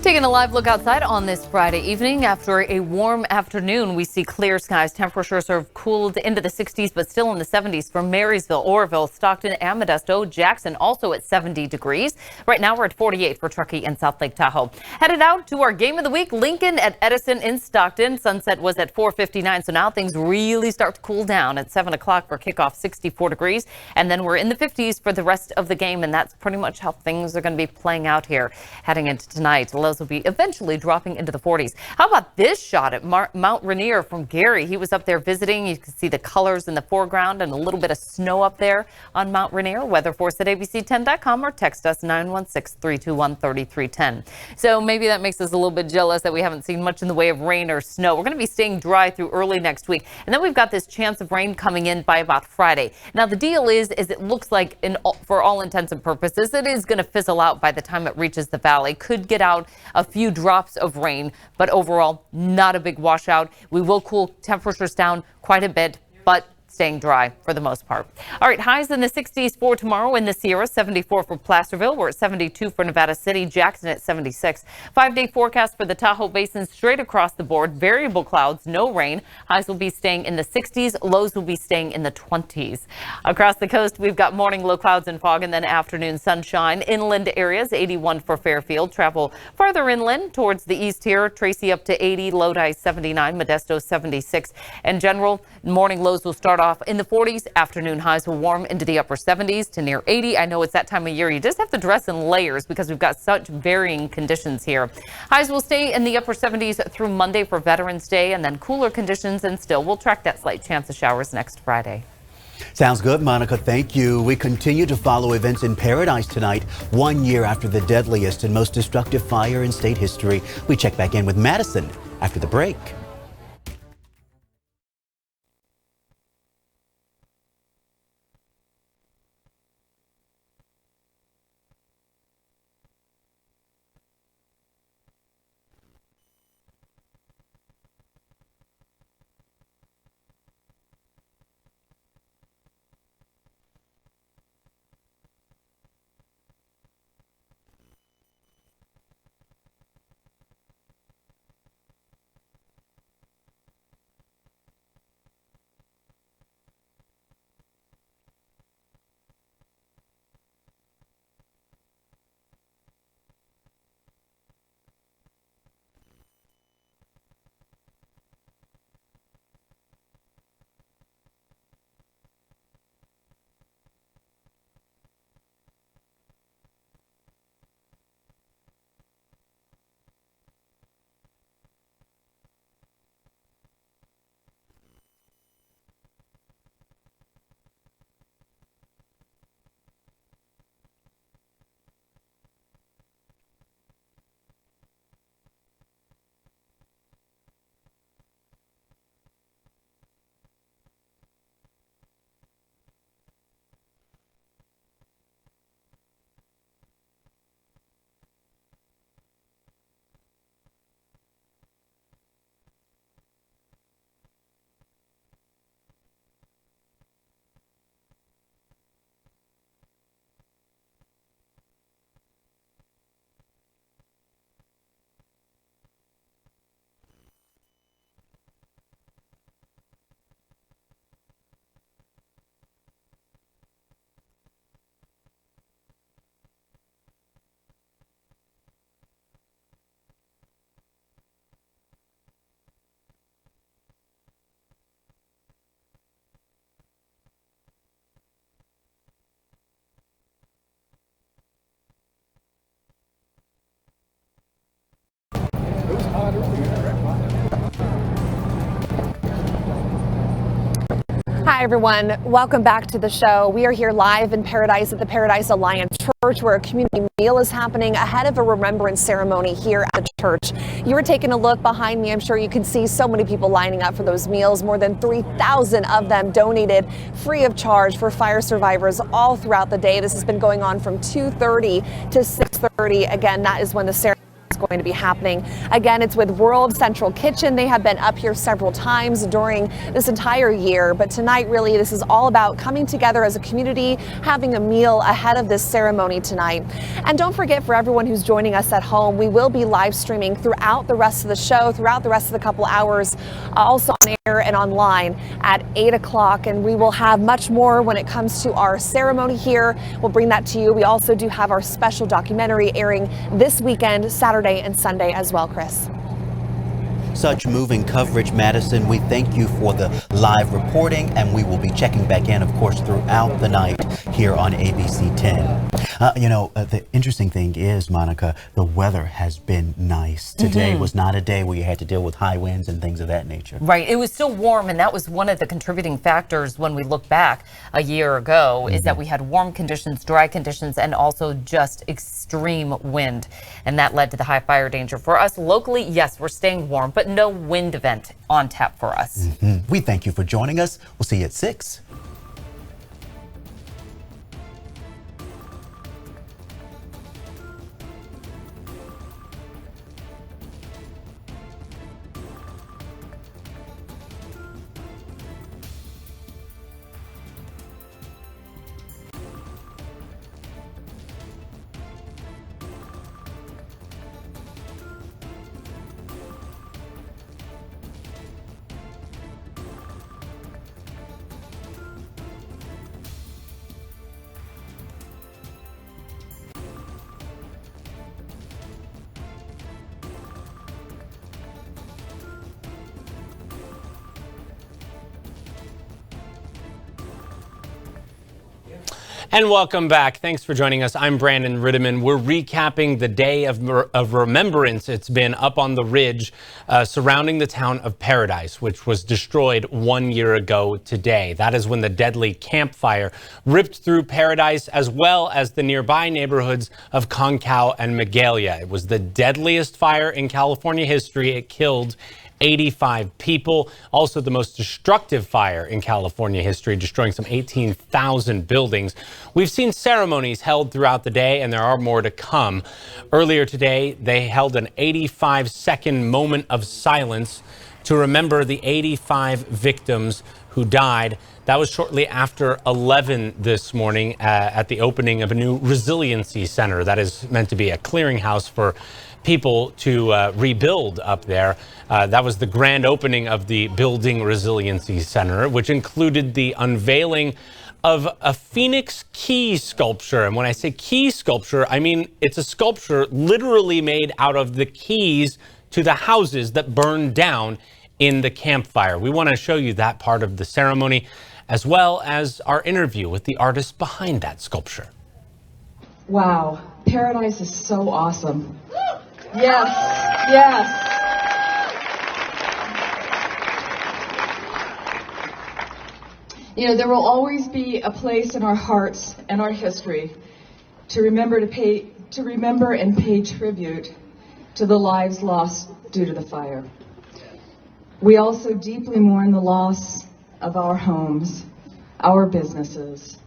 Taking a live look outside on this Friday evening. After a warm afternoon, we see clear skies. Temperatures are cooled into the 60s, but still in the 70s for Marysville, Oroville, Stockton, and Modesto. Jackson also at 70 degrees. Right now we're at 48 for Truckee and South Lake Tahoe. Headed out to our game of the week, Lincoln at Edison in Stockton. Sunset was at 4:59, so now things really start to cool down at 7 o'clock for kickoff, 64 degrees. And then we're in the 50s for the rest of the game, and that's pretty much how things are going to be playing out here heading into tonight. Lows will be eventually dropping into the 40s. How about this shot at Mount Rainier from Gary? He was up there visiting. You can see the colors in the foreground and a little bit of snow up there on Mount Rainier. Weather Force at abc10.com or text us 916-321-3310. So maybe that makes us a little bit jealous that we haven't seen much in the way of rain or snow. We're going to be staying dry through early next week. And then we've got this chance of rain coming in by about Friday. Now the deal is it looks like for all intents and purposes, it is going to fizzle out by the time it reaches the valley. Could get out a few drops of rain, but overall not a big washout. We will cool temperatures down quite a bit, but staying dry for the most part. All right, highs in the 60s for tomorrow in the Sierra, 74 for Placerville. We're at 72 for Nevada City, Jackson at 76. 5-day forecast for the Tahoe Basin straight across the board. Variable clouds, no rain. Highs will be staying in the 60s. Lows will be staying in the 20s. Across the coast, we've got morning low clouds and fog and then afternoon sunshine. Inland areas, 81 for Fairfield. Travel farther inland towards the east here. Tracy up to 80, Lodi 79, Modesto 76. In general, morning lows will start off in the 40s. Afternoon highs will warm into the upper 70s to near 80. I know it's that time of year. You just have to dress in layers because we've got such varying conditions here. Highs will stay in the upper 70s through Monday for Veterans Day, and then cooler conditions, and still we'll track that slight chance of showers next Friday. Sounds good, Monica. Thank you. We continue to follow events in Paradise tonight, 1 year after the deadliest and most destructive fire in state history. We check back in with Madison after the break. Hi, everyone. Welcome back to the show. We are here live in Paradise at the Paradise Alliance Church, where a community meal is happening ahead of a remembrance ceremony here at the church. You were taking a look behind me. I'm sure you can see so many people lining up for those meals. More than 3,000 of them donated free of charge for fire survivors all throughout the day. This has been going on from 2:30 to 6:30. Again, that is when the ceremony is going to be happening. Again, it's with World Central Kitchen. They have been up here several times during this entire year, but tonight really this is all about coming together as a community, having a meal ahead of this ceremony tonight. And don't forget, for everyone who's joining us at home, we will be live streaming throughout the rest of the show, throughout the rest of the couple hours, also on air and online at 8 o'clock. And we will have much more when it comes to our ceremony here. We'll bring that to you. We also do have our special documentary airing this weekend, Saturday and Sunday as well, Chris. Such moving coverage, Madison. We thank you for the live reporting, and we will be checking back in, of course, throughout the night here on ABC 10. The interesting thing is, Monica, the weather has been nice. Today was not a day where you had to deal with high winds and things of that nature. Right. It was still warm, and that was one of the contributing factors when we look back a year ago, is that we had warm conditions, dry conditions, and also just extreme wind. And that led to the high fire danger. For us locally, yes, we're staying warm, but no wind event on tap for us. We thank you for joining us. We'll see you at 6. And welcome back. Thanks for joining us. I'm Brandon Rittiman. We're recapping the day of remembrance. It's been up on the ridge surrounding the town of Paradise, which was destroyed 1 year ago today. That is when the deadly campfire ripped through Paradise, as well as the nearby neighborhoods of Concow and Magalia. It was the deadliest fire in California history. It killed 85 people. Also the most destructive fire in California history, destroying some 18,000 buildings. We've seen ceremonies held throughout the day, and there are more to come. Earlier today, they held an 85-second moment of silence to remember the 85 victims who died. That was shortly after 11 this morning at the opening of a new resiliency center that is meant to be a clearinghouse for people to rebuild up there. That was the grand opening of the Building Resiliency Center, which included the unveiling of a Phoenix key sculpture. And when I say key sculpture, I mean it's a sculpture literally made out of the keys to the houses that burned down in the campfire. We want to show you that part of the ceremony, as well as our interview with the artist behind that sculpture. Wow, Paradise is so awesome. Yes, yes. You know, there will always be a place in our hearts and our history to remember and pay tribute to the lives lost due to the fire. We also deeply mourn the loss of our homes, our businesses,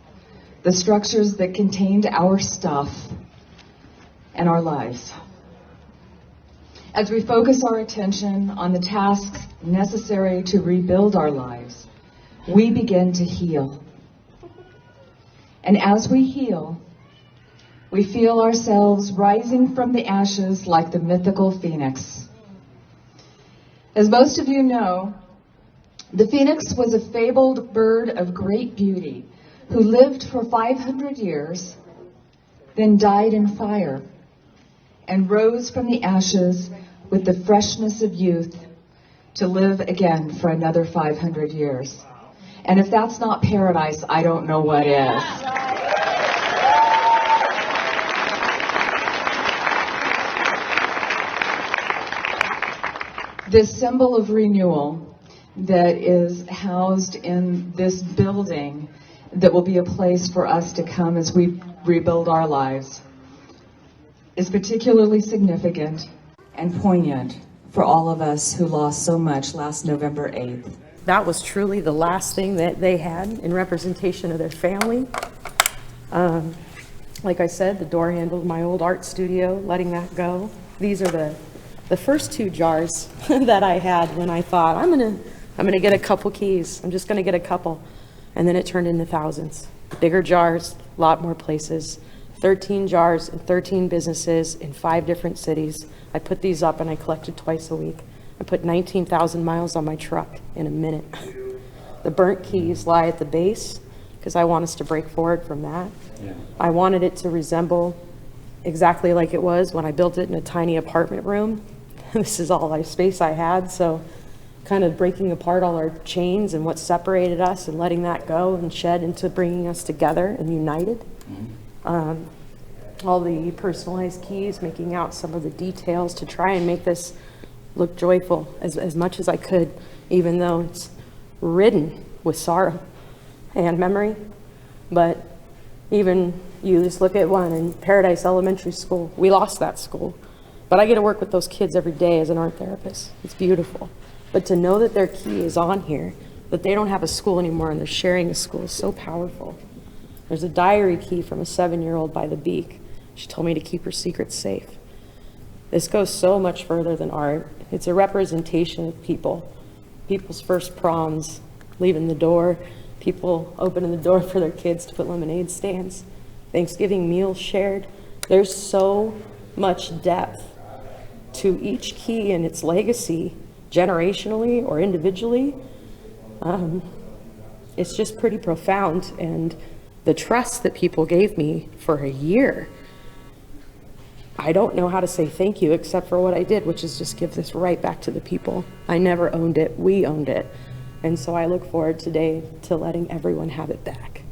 the structures that contained our stuff, and our lives. As we focus our attention on the tasks necessary to rebuild our lives, we begin to heal. And as we heal, we feel ourselves rising from the ashes like the mythical phoenix. As most of you know, the phoenix was a fabled bird of great beauty who lived for 500 years, then died in fire, and rose from the ashes with the freshness of youth to live again for another 500 years. And if that's not paradise, I don't know what is. This symbol of renewal, that is housed in this building that will be a place for us to come as we rebuild our lives is particularly significant and poignant for all of us who lost so much last November 8th. That was truly the last thing that they had in representation of their family. Like I said, the door handle of my old art studio, letting that go. These are the first 2 jars that I had when I thought, I'm gonna get a couple keys. I'm just gonna get a couple. And then it turned into thousands. Bigger jars, a lot more places. 13 jars in 13 businesses in 5 different cities. I put these up and I collected twice a week. I put 19,000 miles on my truck in a minute. The burnt keys lie at the base because I want us to break forward from that. Yeah. I wanted it to resemble exactly like it was when I built it in a tiny apartment room. This is all the space I had, so kind of breaking apart all our chains and what separated us and letting that go and shed into bringing us together and united. All the personalized keys, making out some of the details to try and make this look joyful as much as I could, even though it's ridden with sorrow and memory. But even you just look at one in Paradise Elementary School. We lost that school, but I get to work with those kids every day as an art therapist. It's beautiful. But to know that their key is on here, that they don't have a school anymore and they're sharing a school is so powerful. There's a diary key from a 7-year-old by the Beak. She told me to keep her secrets safe. This goes so much further than art. It's a representation of people. People's first proms, leaving the door, people opening the door for their kids to put lemonade stands, Thanksgiving meals shared. There's so much depth to each key and its legacy, generationally or individually. It's just pretty profound. And the trust that people gave me for a year, I don't know how to say thank you except for what I did, which is just give this right back to the people. I never owned it, we owned it. And so I look forward today to letting everyone have it back.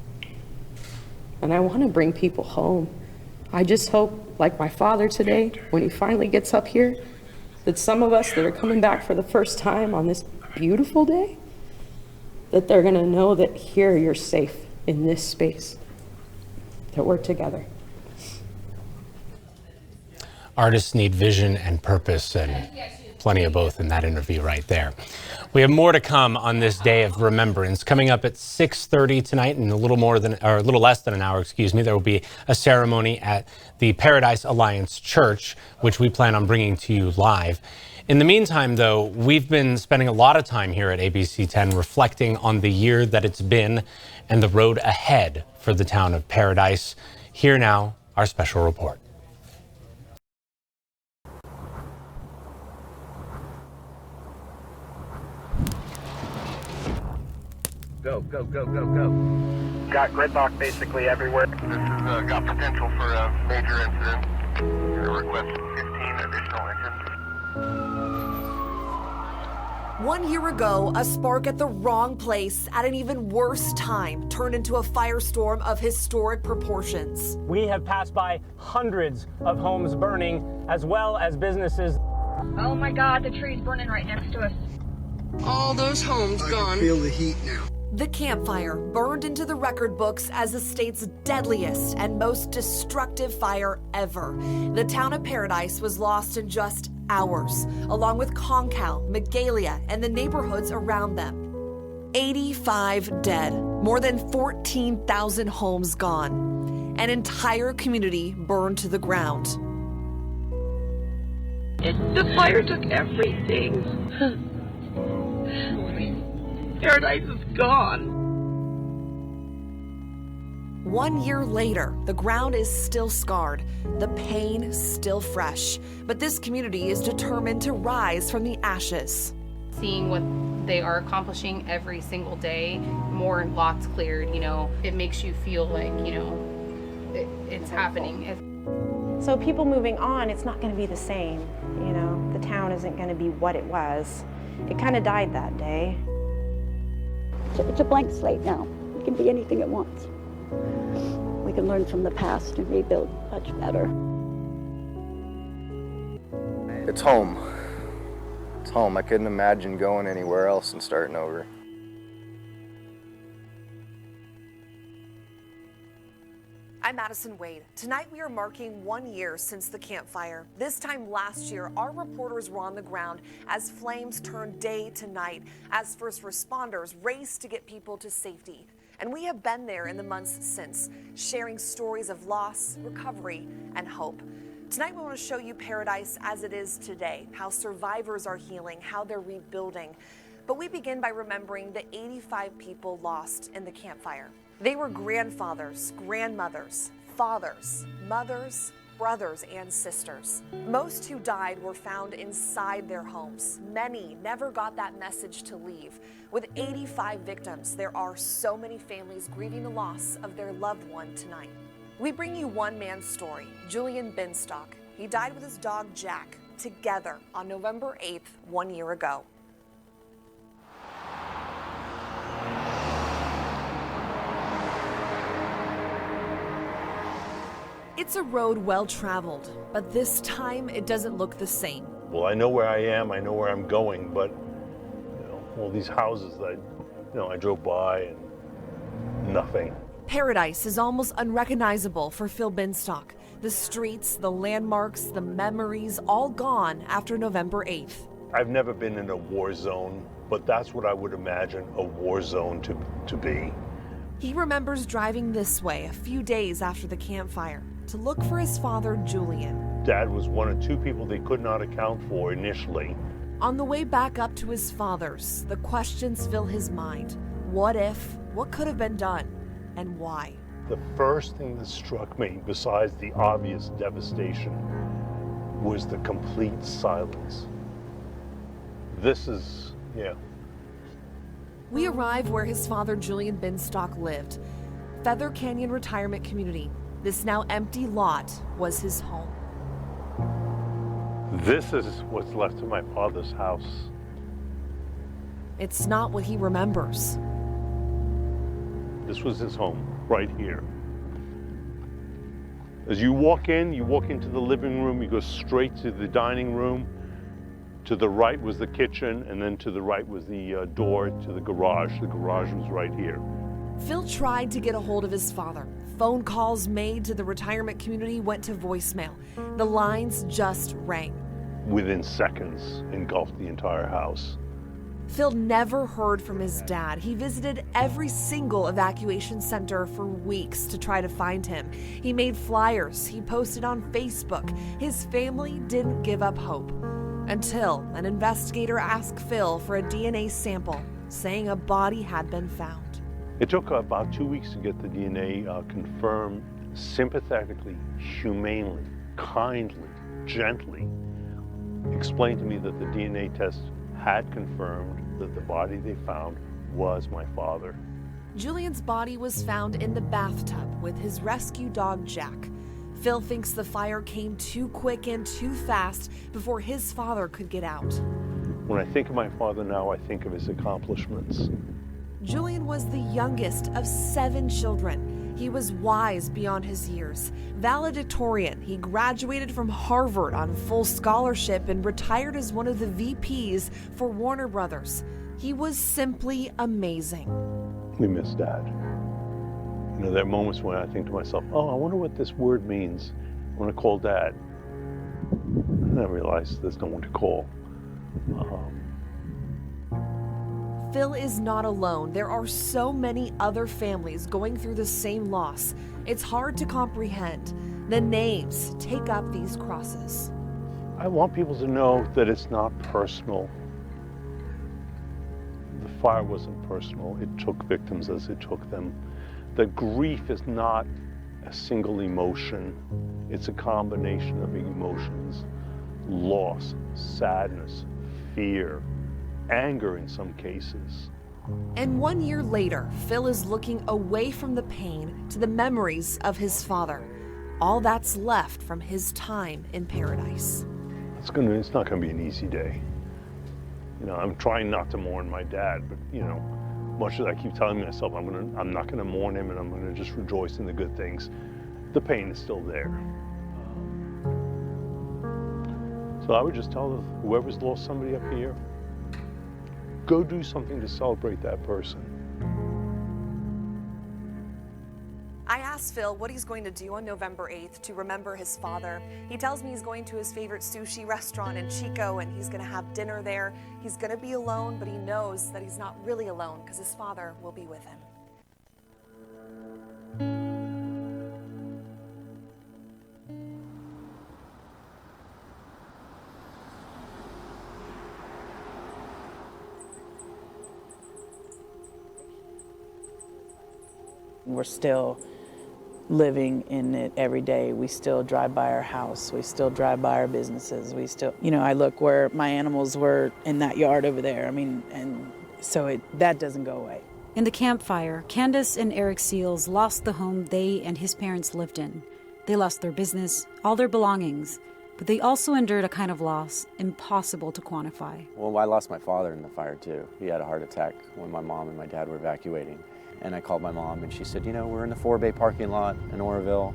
And I want to bring people home. I just hope, like my father today, when he finally gets up here, that some of us that are coming back for the first time on this beautiful day, that they're gonna know that here you're safe in this space, that we're together. Artists need vision and purpose, and plenty of both in that interview right there. We have more to come on this day of remembrance. Coming up at 6:30 tonight, in a little less than an hour, excuse me, there will be a ceremony at the Paradise Alliance Church, which we plan on bringing to you live. In the meantime, though, we've been spending a lot of time here at ABC 10 reflecting on the year that it's been and the road ahead for the town of Paradise. Here now, our special report. Go, go, go, go, go. Got gridlock basically everywhere. This has got potential for a major incident. We're going to request 15 additional engines. 1 year ago, a spark at the wrong place at an even worse time turned into a firestorm of historic proportions. We have passed by hundreds of homes burning, as well as businesses. Oh my God, the tree's burning right next to us. All those homes gone. Feel the heat now. The campfire burned into the record books as the state's deadliest and most destructive fire ever. The town of Paradise was lost in just hours, along with Concal, Magalia, and the neighborhoods around them. 85 dead, more than 14,000 homes gone. An entire community burned to the ground. The fire took everything. Paradise is gone. 1 year later, the ground is still scarred, the pain still fresh, but this community is determined to rise from the ashes. Seeing what they are accomplishing every single day, more lots cleared, it makes you feel like, it's happening. So people moving on, it's not going to be the same, the town isn't going to be what it was. It kind of died that day. It's a blank slate now. It can be anything it wants. We can learn from the past and rebuild much better. It's home. It's home. I couldn't imagine going anywhere else and starting over. I'm Madison Wade. Tonight we are marking 1 year since the Camp Fire. This time last year, our reporters were on the ground as flames turned day to night, as first responders raced to get people to safety. And we have been there in the months since, sharing stories of loss, recovery, and hope. Tonight we want to show you Paradise as it is today, how survivors are healing, how they're rebuilding. But we begin by remembering the 85 people lost in the Camp Fire. They were grandfathers, grandmothers, fathers, mothers, brothers, and sisters. Most who died were found inside their homes. Many never got that message to leave. With 85 victims, there are so many families grieving the loss of their loved one tonight. We bring you one man's story, Julian Binstock. He died with his dog Jack together on November 8th, 1 year ago. It's a road well traveled, but this time it doesn't look the same. Well, I know where I am, I know where I'm going, but all these houses that I drove by and nothing. Paradise is almost unrecognizable for Phil Binstock. The streets, the landmarks, the memories, all gone after November 8th. I've never been in a war zone, but that's what I would imagine a war zone to be. He remembers driving this way a few days after the Camp Fire to look for his father, Julian. Dad was one of two people they could not account for initially. On the way back up to his father's, the questions fill his mind. What if? What could have been done? And why? The first thing that struck me, besides the obvious devastation, was the complete silence. This is, We arrive where his father, Julian Binstock, lived. Feather Canyon Retirement Community. This now empty lot was his home. This is what's left of my father's house. It's not what he remembers. This was his home, right here. As you walk into the living room, you go straight to the dining room. To the right was the kitchen, and then to the right was the door to the garage. The garage was right here. Phil tried to get a hold of his father. Phone calls made to the retirement community went to voicemail. The lines just rang. Within seconds, engulfed the entire house. Phil never heard from his dad. He visited every single evacuation center for weeks to try to find him. He made flyers. He posted on Facebook. His family didn't give up hope until an investigator asked Phil for a DNA sample, saying a body had been found. It took about 2 weeks to get the DNA confirmed, sympathetically, humanely, kindly, gently. Explained to me that the DNA test had confirmed that the body they found was my father. Julian's body was found in the bathtub with his rescue dog Jack. Phil thinks the fire came too quick and too fast before his father could get out. When I think of my father now, I think of his accomplishments. Julian was the youngest of 7 children. He was wise beyond his years. Valedictorian, he graduated from Harvard on full scholarship and retired as one of the VPs for Warner Brothers. He was simply amazing. We miss Dad. There are moments when I think to myself, I wonder what this word means. I want to call Dad. And I realize there's no one to call. Phil is not alone. There are so many other families going through the same loss. It's hard to comprehend. The names take up these crosses. I want people to know that it's not personal. The fire wasn't personal. It took victims as it took them. The grief is not a single emotion. It's a combination of emotions. Loss, sadness, fear, anger in some cases. And 1 year later, Phil is looking away from the pain to the memories of his father. All that's left from his time in Paradise. It's not going to be an easy day. I'm trying not to mourn my dad, but much as I keep telling myself I'm not going to mourn him and I'm going to just rejoice in the good things, the pain is still there. So I would just tell whoever's lost somebody up here, go do something to celebrate that person. I asked Phil what he's going to do on November 8th to remember his father. He tells me he's going to his favorite sushi restaurant in Chico and he's going to have dinner there. He's going to be alone, but he knows that he's not really alone because his father will be with him. We're still living in it every day. We still drive by our house. We still drive by our businesses. We still, I look where my animals were in that yard over there. I mean, and so that doesn't go away. In the campfire, Candace and Eric Seals lost the home they and his parents lived in. They lost their business, all their belongings, but they also endured a kind of loss impossible to quantify. Well, I lost my father in the fire too. He had a heart attack when my mom and my dad were evacuating. And I called my mom and she said, we're in the 4-bay parking lot in Oroville.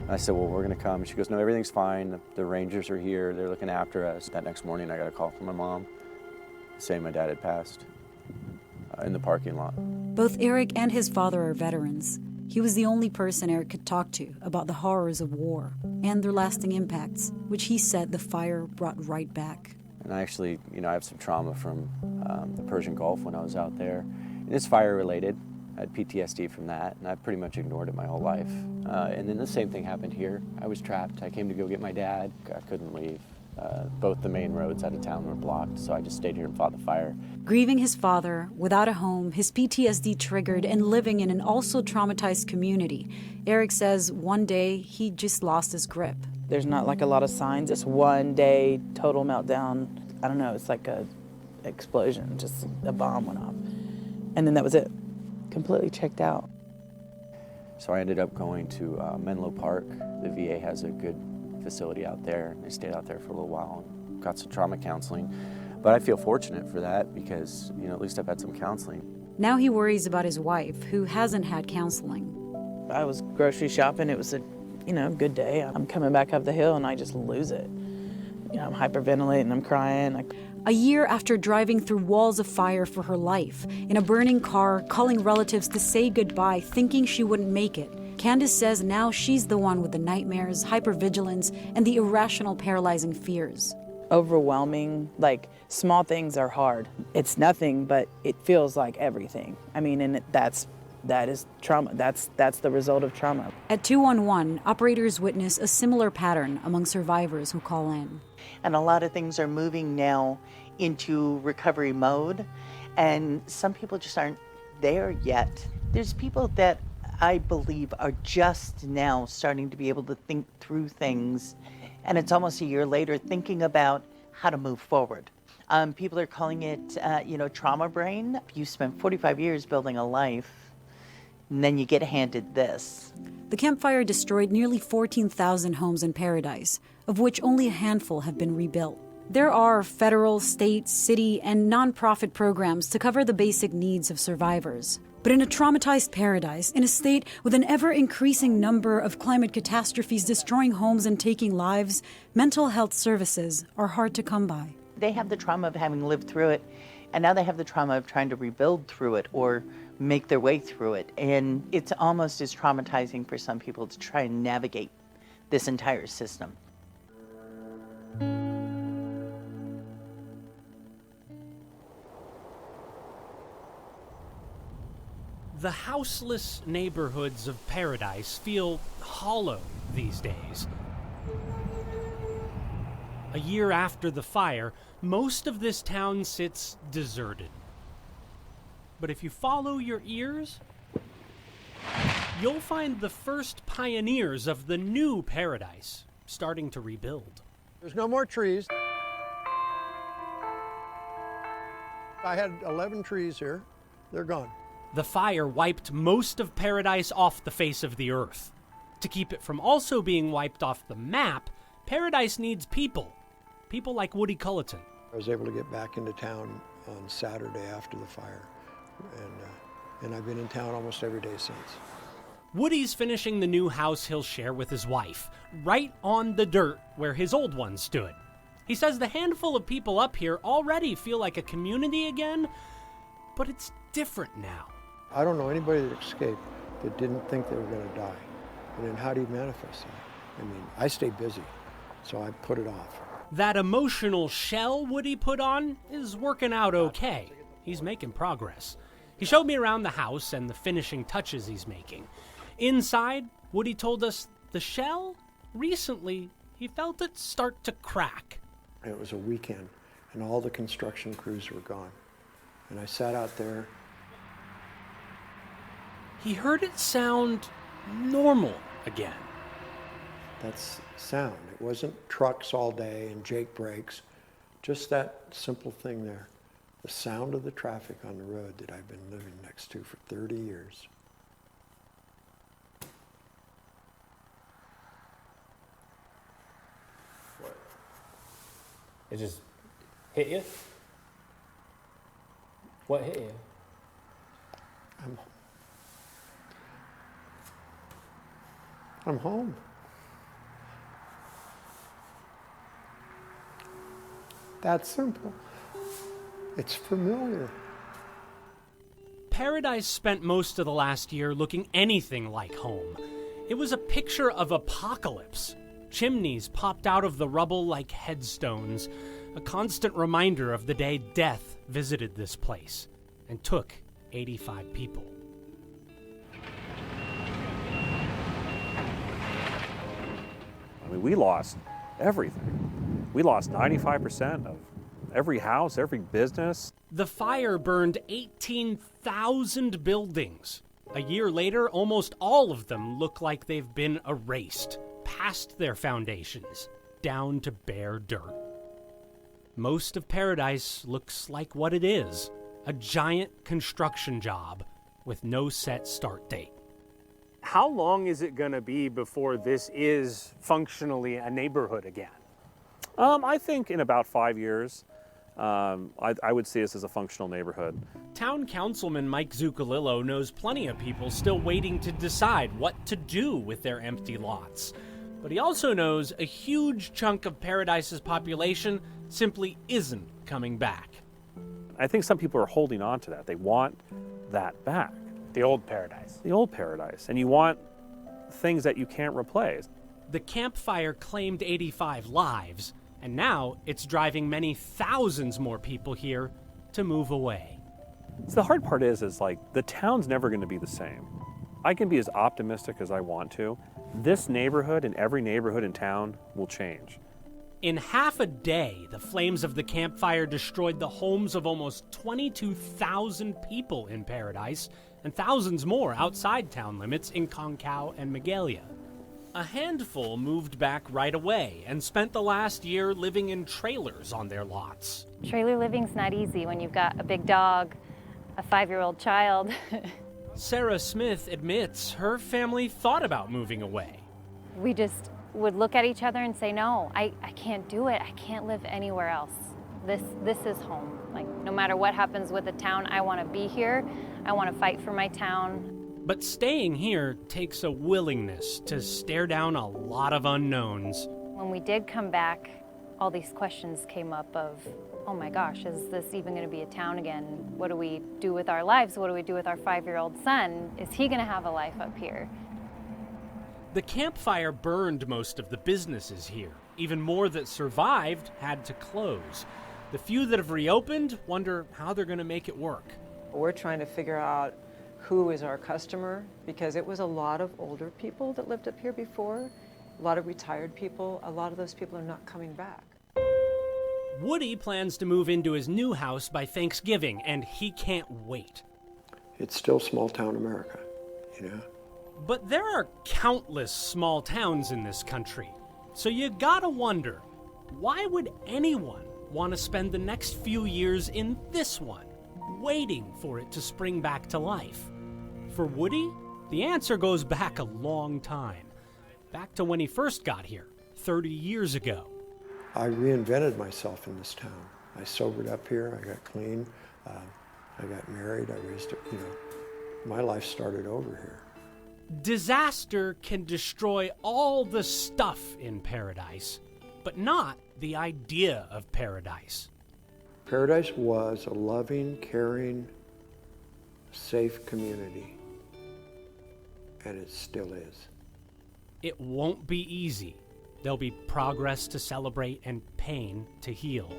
And I said, well, we're gonna come. And she goes, no, everything's fine. The Rangers are here. They're looking after us. That next morning, I got a call from my mom saying my dad had passed in the parking lot. Both Eric and his father are veterans. He was the only person Eric could talk to about the horrors of war and their lasting impacts, which he said the fire brought right back. And I actually, I have some trauma from the Persian Gulf when I was out there. And it's fire related. I had PTSD from that, and I pretty much ignored it my whole life. And then the same thing happened here. I was trapped. I came to go get my dad. I couldn't leave. Both the main roads out of town were blocked, so I just stayed here and fought the fire. Grieving his father, without a home, his PTSD triggered, and living in an also traumatized community, Eric says one day he just lost his grip. There's not like a lot of signs. It's one day, total meltdown. I don't know, it's like a explosion, just a bomb went off. And then that was it. Completely checked out. So I ended up going to Menlo Park. The VA has a good facility out there. I stayed out there for a little while and got some trauma counseling. But I feel fortunate for that because, at least I've had some counseling. Now he worries about his wife, who hasn't had counseling. I was grocery shopping. It was a, good day. I'm coming back up the hill and I just lose it. I'm hyperventilating, I'm crying. A year after driving through walls of fire for her life, in a burning car, calling relatives to say goodbye, thinking she wouldn't make it, Candace says now she's the one with the nightmares, hypervigilance, and the irrational, paralyzing fears. Overwhelming, small things are hard. It's nothing, but it feels like everything. I mean, and that is trauma. That's the result of trauma. At 211, operators witness a similar pattern among survivors who call in. And a lot of things are moving now into recovery mode, and some people just aren't there yet. There's people that I believe are just now starting to be able to think through things, and it's almost a year later thinking about how to move forward. People are calling it, trauma brain. You spent 45 years building a life, and then you get handed this. The campfire destroyed nearly 14,000 homes in Paradise, of which only a handful have been rebuilt. There are federal, state, city, and nonprofit programs to cover the basic needs of survivors. But in a traumatized Paradise, in a state with an ever-increasing number of climate catastrophes destroying homes and taking lives, mental health services are hard to come by. They have the trauma of having lived through it, and now they have the trauma of trying to rebuild through it or make their way through it. And it's almost as traumatizing for some people to try and navigate this entire system. The houseless neighborhoods of Paradise feel hollow these days. A year after the fire, most of this town sits deserted. But if you follow your ears, you'll find the first pioneers of the new Paradise starting to rebuild. There's no more trees. I had 11 trees here. They're gone. The fire wiped most of Paradise off the face of the earth. To keep it from also being wiped off the map, Paradise needs people. People like Woody Culleton. I was able to get back into town on Saturday after the fire. And I've been in town almost every day since. Woody's finishing the new house he'll share with his wife, right on the dirt where his old one stood. He says the handful of people up here already feel like a community again, but it's different now. I don't know anybody that escaped that didn't think they were going to die. And then how do you manifest that? I mean, I stay busy, so I put it off. That emotional shell Woody put on is working out okay. He's making progress. He showed me around the house and the finishing touches he's making. Inside, Woody told us the shell, recently, he felt it start to crack. It was a weekend, and all the construction crews were gone. And I sat out there. He heard it sound normal again. That's sound. It wasn't trucks all day and Jake brakes, just that simple thing there. The sound of the traffic on the road that I've been living next to for 30 years. What? It just hit you? What hit you? I'm home. That's simple. It's familiar. Paradise spent most of the last year looking anything like home. It was a picture of apocalypse. Chimneys popped out of the rubble like headstones, a constant reminder of the day death visited this place and took 85 people. I mean, we lost everything. We lost 95% of every house, every business. The fire burned 18,000 buildings. A year later, almost all of them look like they've been erased, past their foundations, down to bare dirt. Most of Paradise looks like what it is, a giant construction job with no set start date. How long is it going to be before this is functionally a neighborhood again? I think in about 5 years, I would see us as a functional neighborhood. Town Councilman Mike Zuccolillo knows plenty of people still waiting to decide what to do with their empty lots. But he also knows a huge chunk of Paradise's population simply isn't coming back. I think some people are holding on to that. They want that back. The old Paradise. The old Paradise. And you want things that you can't replace. The campfire claimed 85 lives, and now it's driving many thousands more people here to move away. So the hard part is like the town's never going to be the same. I can be as optimistic as I want to. This neighborhood and every neighborhood in town will change. In half a day, the flames of the campfire destroyed the homes of almost 22,000 people in Paradise and thousands more outside town limits in Concow and Magalia. A handful moved back right away and spent the last year living in trailers on their lots. Trailer living's not easy when you've got a big dog, a 5-year-old child. Sarah Smith admits her family thought about moving away. We just would look at each other and say, no, I can't do it. I can't live anywhere else. This is home. Like, no matter what happens with the town, I want to be here. I want to fight for my town. But staying here takes a willingness to stare down a lot of unknowns. When we did come back, all these questions came up of, oh my gosh, is this even going to be a town again? What do we do with our lives? What do we do with our 5-year-old son? Is he going to have a life up here? The campfire burned most of the businesses here. Even more that survived had to close. The few that have reopened wonder how they're going to make it work. We're trying to figure out who is our customer, because it was a lot of older people that lived up here before, a lot of retired people. A lot of those people are not coming back. Woody plans to move into his new house by Thanksgiving, and he can't wait. It's still small town America, you know? But there are countless small towns in this country. So you gotta wonder, why would anyone want to spend the next few years in this one, waiting for it to spring back to life? For Woody, the answer goes back a long time. Back to when he first got here, 30 years ago. I reinvented myself in this town. I sobered up here, I got clean, I got married, I raised, my life started over here. Disaster can destroy all the stuff in Paradise, but not the idea of paradise. Paradise was a loving, caring, safe community, and it still is. It won't be easy. There'll be progress to celebrate and pain to heal.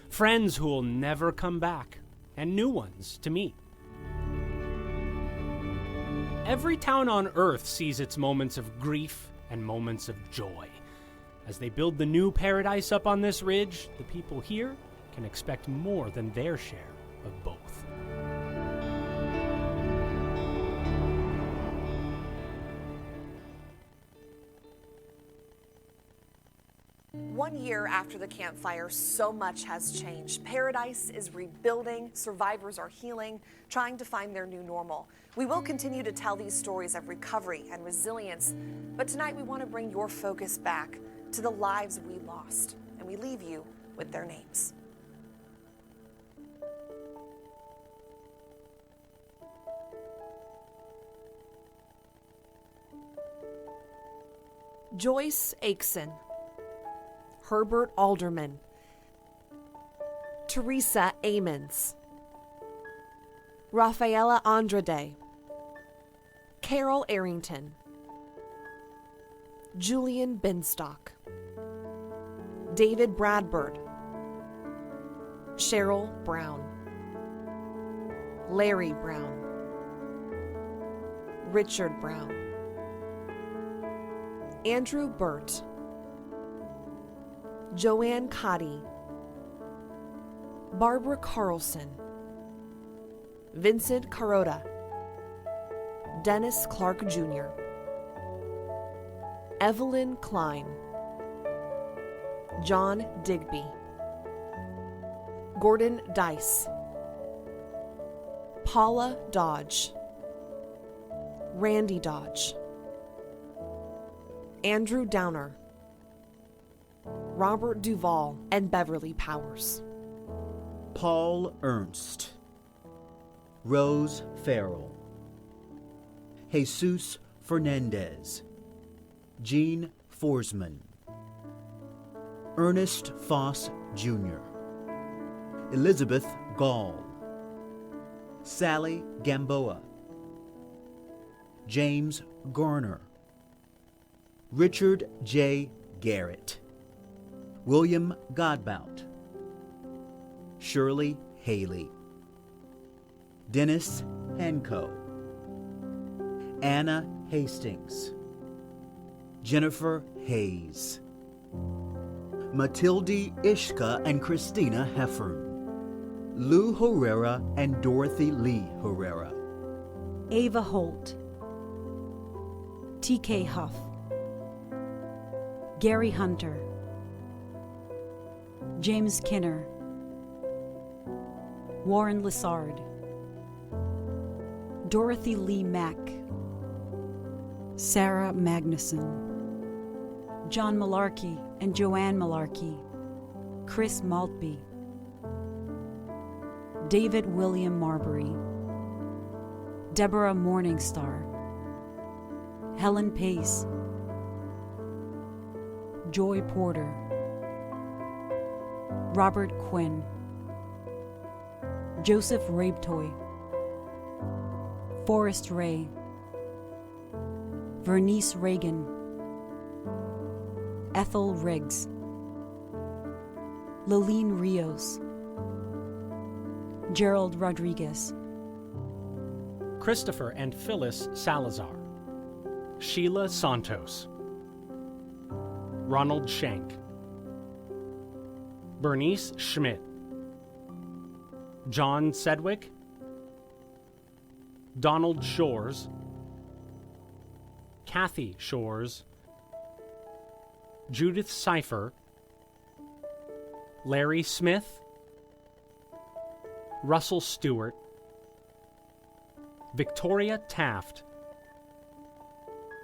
Friends who will never come back, and new ones to meet. Every town on Earth sees its moments of grief and moments of joy. As they build the new paradise up on this ridge, the people here can expect more than their share of both. One year after the campfire, so much has changed. Paradise is rebuilding, survivors are healing, trying to find their new normal. We will continue to tell these stories of recovery and resilience, but tonight we want to bring your focus back to the lives we lost, and we leave you with their names. Joyce Akeson, Herbert Alderman, Teresa Amons, Rafaela Andrade, Carol Arrington, Julian Binstock, David Bradford, Cheryl Brown, Larry Brown, Richard Brown, Andrew Burt, Joanne Cotty, Barbara Carlson, Vincent Carota, Dennis Clark Jr., Evelyn Klein, John Digby, Gordon Dice, Paula Dodge, Randy Dodge, Andrew Downer, Robert Duvall, and Beverly Powers. Paul Ernst, Rose Farrell, Jesus Fernandez, Gene Forsman, Ernest Foss Jr., Elizabeth Gall, Sally Gamboa, James Garner, Richard J. Garrett, William Godbout, Shirley Haley, Dennis Hanco, Anna Hastings, Jennifer Hayes, Matilde Ishka and Christina Heffern, Lou Herrera and Dorothy Lee Herrera, Ava Holt, T.K. Huff, Gary Hunter, James Kinner, Warren Lissard, Dorothy Lee Mack, Sarah Magnuson, John Malarkey and Joanne Malarkey, Chris Maltby, David William Marbury, Deborah Morningstar, Helen Pace, Joy Porter, Robert Quinn, Joseph Rabetoy, Forrest Ray, Vernice Reagan, Ethel Riggs, Lilene Rios, Gerald Rodriguez, Christopher and Phyllis Salazar, Sheila Santos, Ronald Schenk, Bernice Schmidt, John Sedgwick, Donald Shores, Kathy Shores, Judith Cipher, Larry Smith, Russell Stewart, Victoria Taft,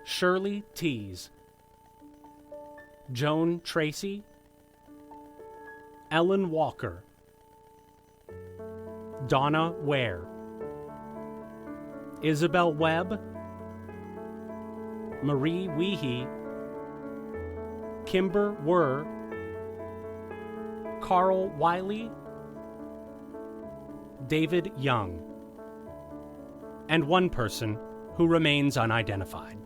Shirley Tees, Joan Tracy, Ellen Walker, Donna Ware, Isabel Webb, Marie Weehee, Kimber Wurr, Carl Wiley, David Young, and one person who remains unidentified.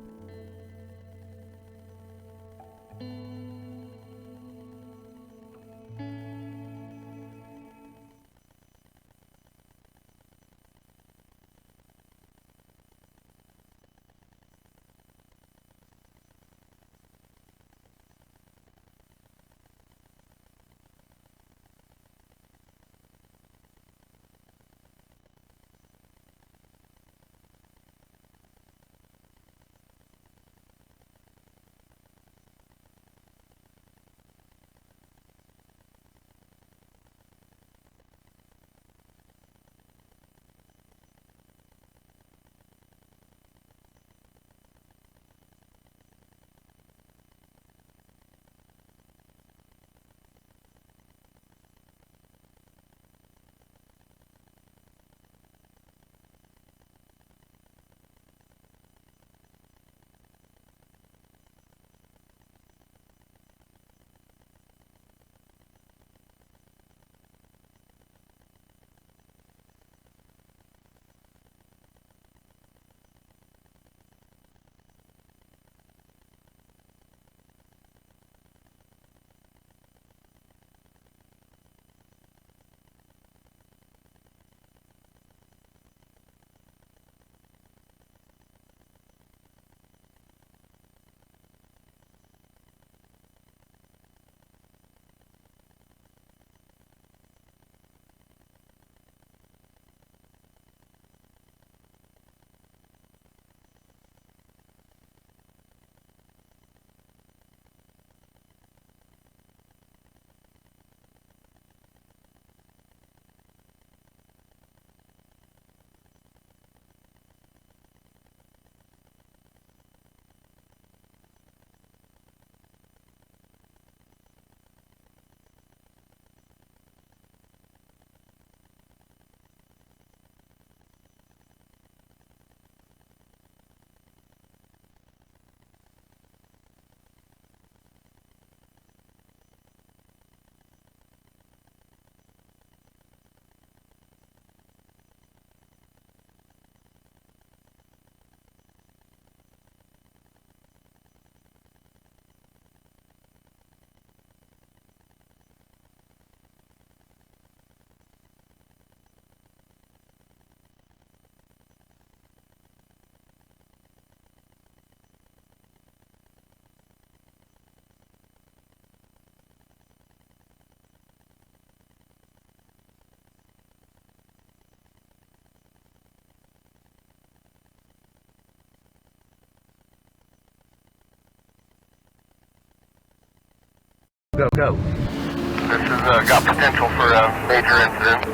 Go, go. This has got potential for a major incident.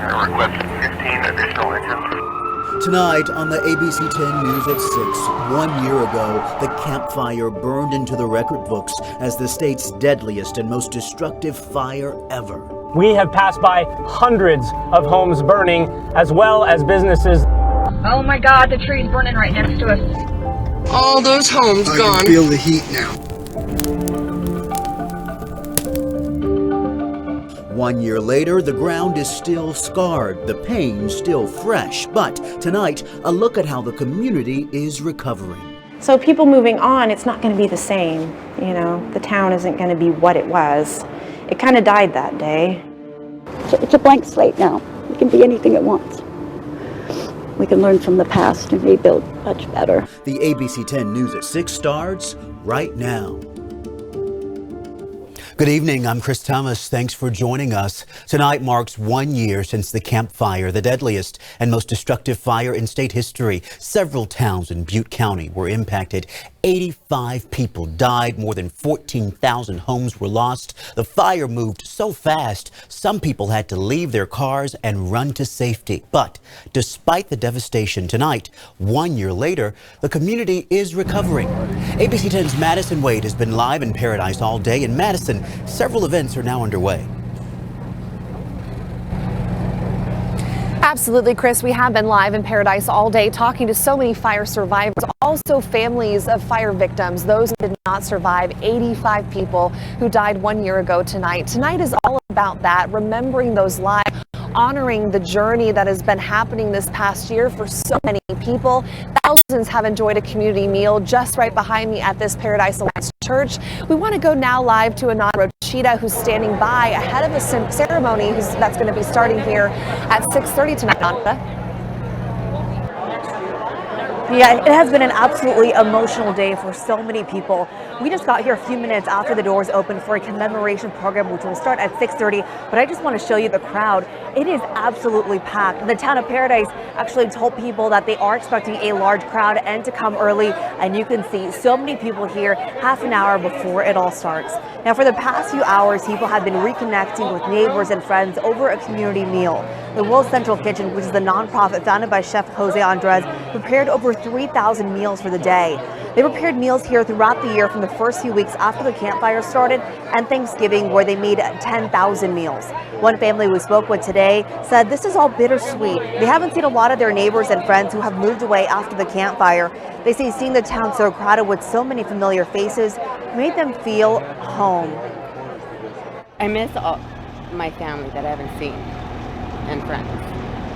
Request 15 additional engines. Tonight on the ABC 10 News at 6, 1 year ago, the Camp Fire burned into the record books as the state's deadliest and most destructive fire ever. We have passed by hundreds of homes burning, as well as businesses. Oh my God, the tree's burning right next to us. All those homes gone. I can feel the heat now. 1 year later, the ground is still scarred, the pain still fresh. But tonight, a look at how the community is recovering. So people moving on, it's not going to be the same. You know, the town isn't going to be what it was. It kind of died that day. It's a blank slate now. It can be anything it wants. We can learn from the past and rebuild much better. The ABC 10 News at 6 starts right now. Good evening, I'm Chris Thomas. Thanks for joining us. Tonight marks 1 year since the Camp Fire, the deadliest and most destructive fire in state history. Several towns in Butte County were impacted. 85 people died. More than 14,000 homes were lost. The fire moved so fast, some people had to leave their cars and run to safety. But despite the devastation tonight, 1 year later, the community is recovering. ABC 10's Madison Wade has been live in Paradise all day. In Madison, several events are now underway. Absolutely, Chris. We have been live in Paradise all day talking to so many fire survivors, also families of fire victims, those who did not survive, 85 people who died 1 year ago tonight. Tonight is all about that, remembering those lives, honoring the journey that has been happening this past year for so many people. Thousands have enjoyed a community meal just right behind me at this Paradise Alliance Church. We want to go now live to Ananda Rochita, who's standing by ahead of a ceremony that's going to be starting here at 6:30 tonight. Ananda. Yeah, it has been an absolutely emotional day for so many people. We just got here a few minutes after the doors opened for a commemoration program, which will start at 6:30. But I just want to show you the crowd. It is absolutely packed. The town of Paradise actually told people that they are expecting a large crowd and to come early. And you can see so many people here half an hour before it all starts. Now, for the past few hours, people have been reconnecting with neighbors and friends over a community meal. The World Central Kitchen, which is the nonprofit founded by Chef Jose Andres, prepared over 3,000 meals for the day. They prepared meals here throughout the year from the first few weeks after the campfire started and Thanksgiving, where they made 10,000 meals. One family we spoke with today said this is all bittersweet. They haven't seen a lot of their neighbors and friends who have moved away after the campfire. They say seeing the town so crowded with so many familiar faces made them feel home. I miss my family that I haven't seen and friends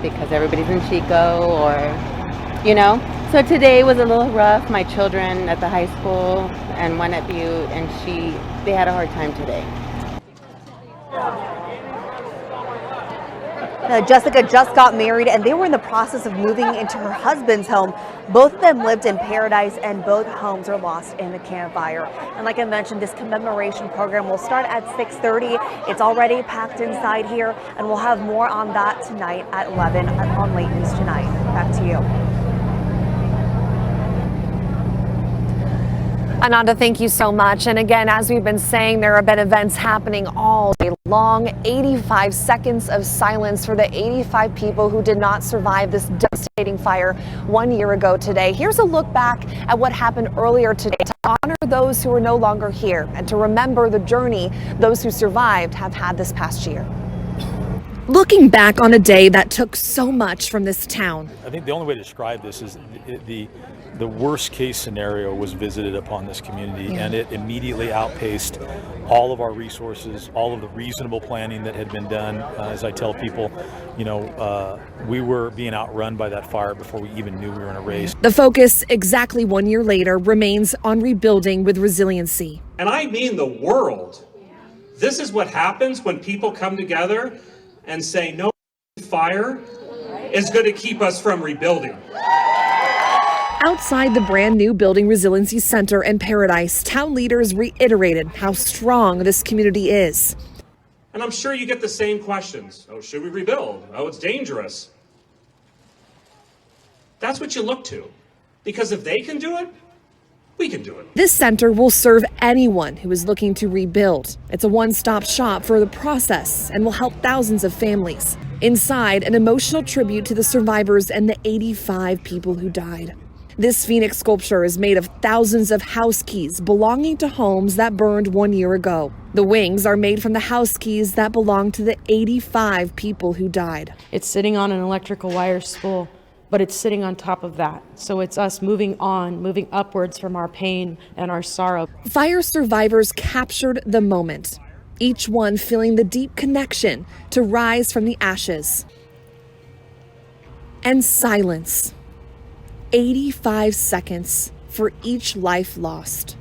because everybody's in Chico or, you know. So today was a little rough. My children at the high school and one at Butte, and they had a hard time today. Jessica just got married and they were in the process of moving into her husband's home. Both of them lived in Paradise and both homes are lost in the campfire. And like I mentioned, this commemoration program will start at 6:30. It's already packed inside here, and we'll have more on that tonight at 11 on Late News Tonight. Back to you. Ananda, thank you so much. And again, as we've been saying, there have been events happening all day long. 85 seconds of silence for the 85 people who did not survive this devastating fire 1 year ago today. Here's a look back at what happened earlier today to honor those who are no longer here and to remember the journey those who survived have had this past year. Looking back on a day that took so much from this town. I think the only way to describe this is the worst case scenario was visited upon this community, and it immediately outpaced all of our resources, all of the reasonable planning that had been done. As I tell people, you know, we were being outrun by that fire before we even knew we were in a race. The focus exactly 1 year later remains on rebuilding with resiliency. And I mean the world. This is what happens when people come together and say no fire is going to keep us from rebuilding. Outside the brand new Building Resiliency Center in Paradise, town leaders reiterated how strong this community is. And I'm sure you get the same questions. Oh, should we rebuild? Oh, it's dangerous. That's what you look to. Because if they can do it, we can do it. This center will serve anyone who is looking to rebuild. It's a one-stop shop for the process and will help thousands of families. Inside, an emotional tribute to the survivors and the 85 people who died. This Phoenix sculpture is made of thousands of house keys belonging to homes that burned 1 year ago. The wings are made from the house keys that belong to the 85 people who died. It's sitting on an electrical wire spool, but it's sitting on top of that. So it's us moving on, moving upwards from our pain and our sorrow. Fire survivors captured the moment, each one feeling the deep connection to rise from the ashes. And silence. 85 seconds for each life lost.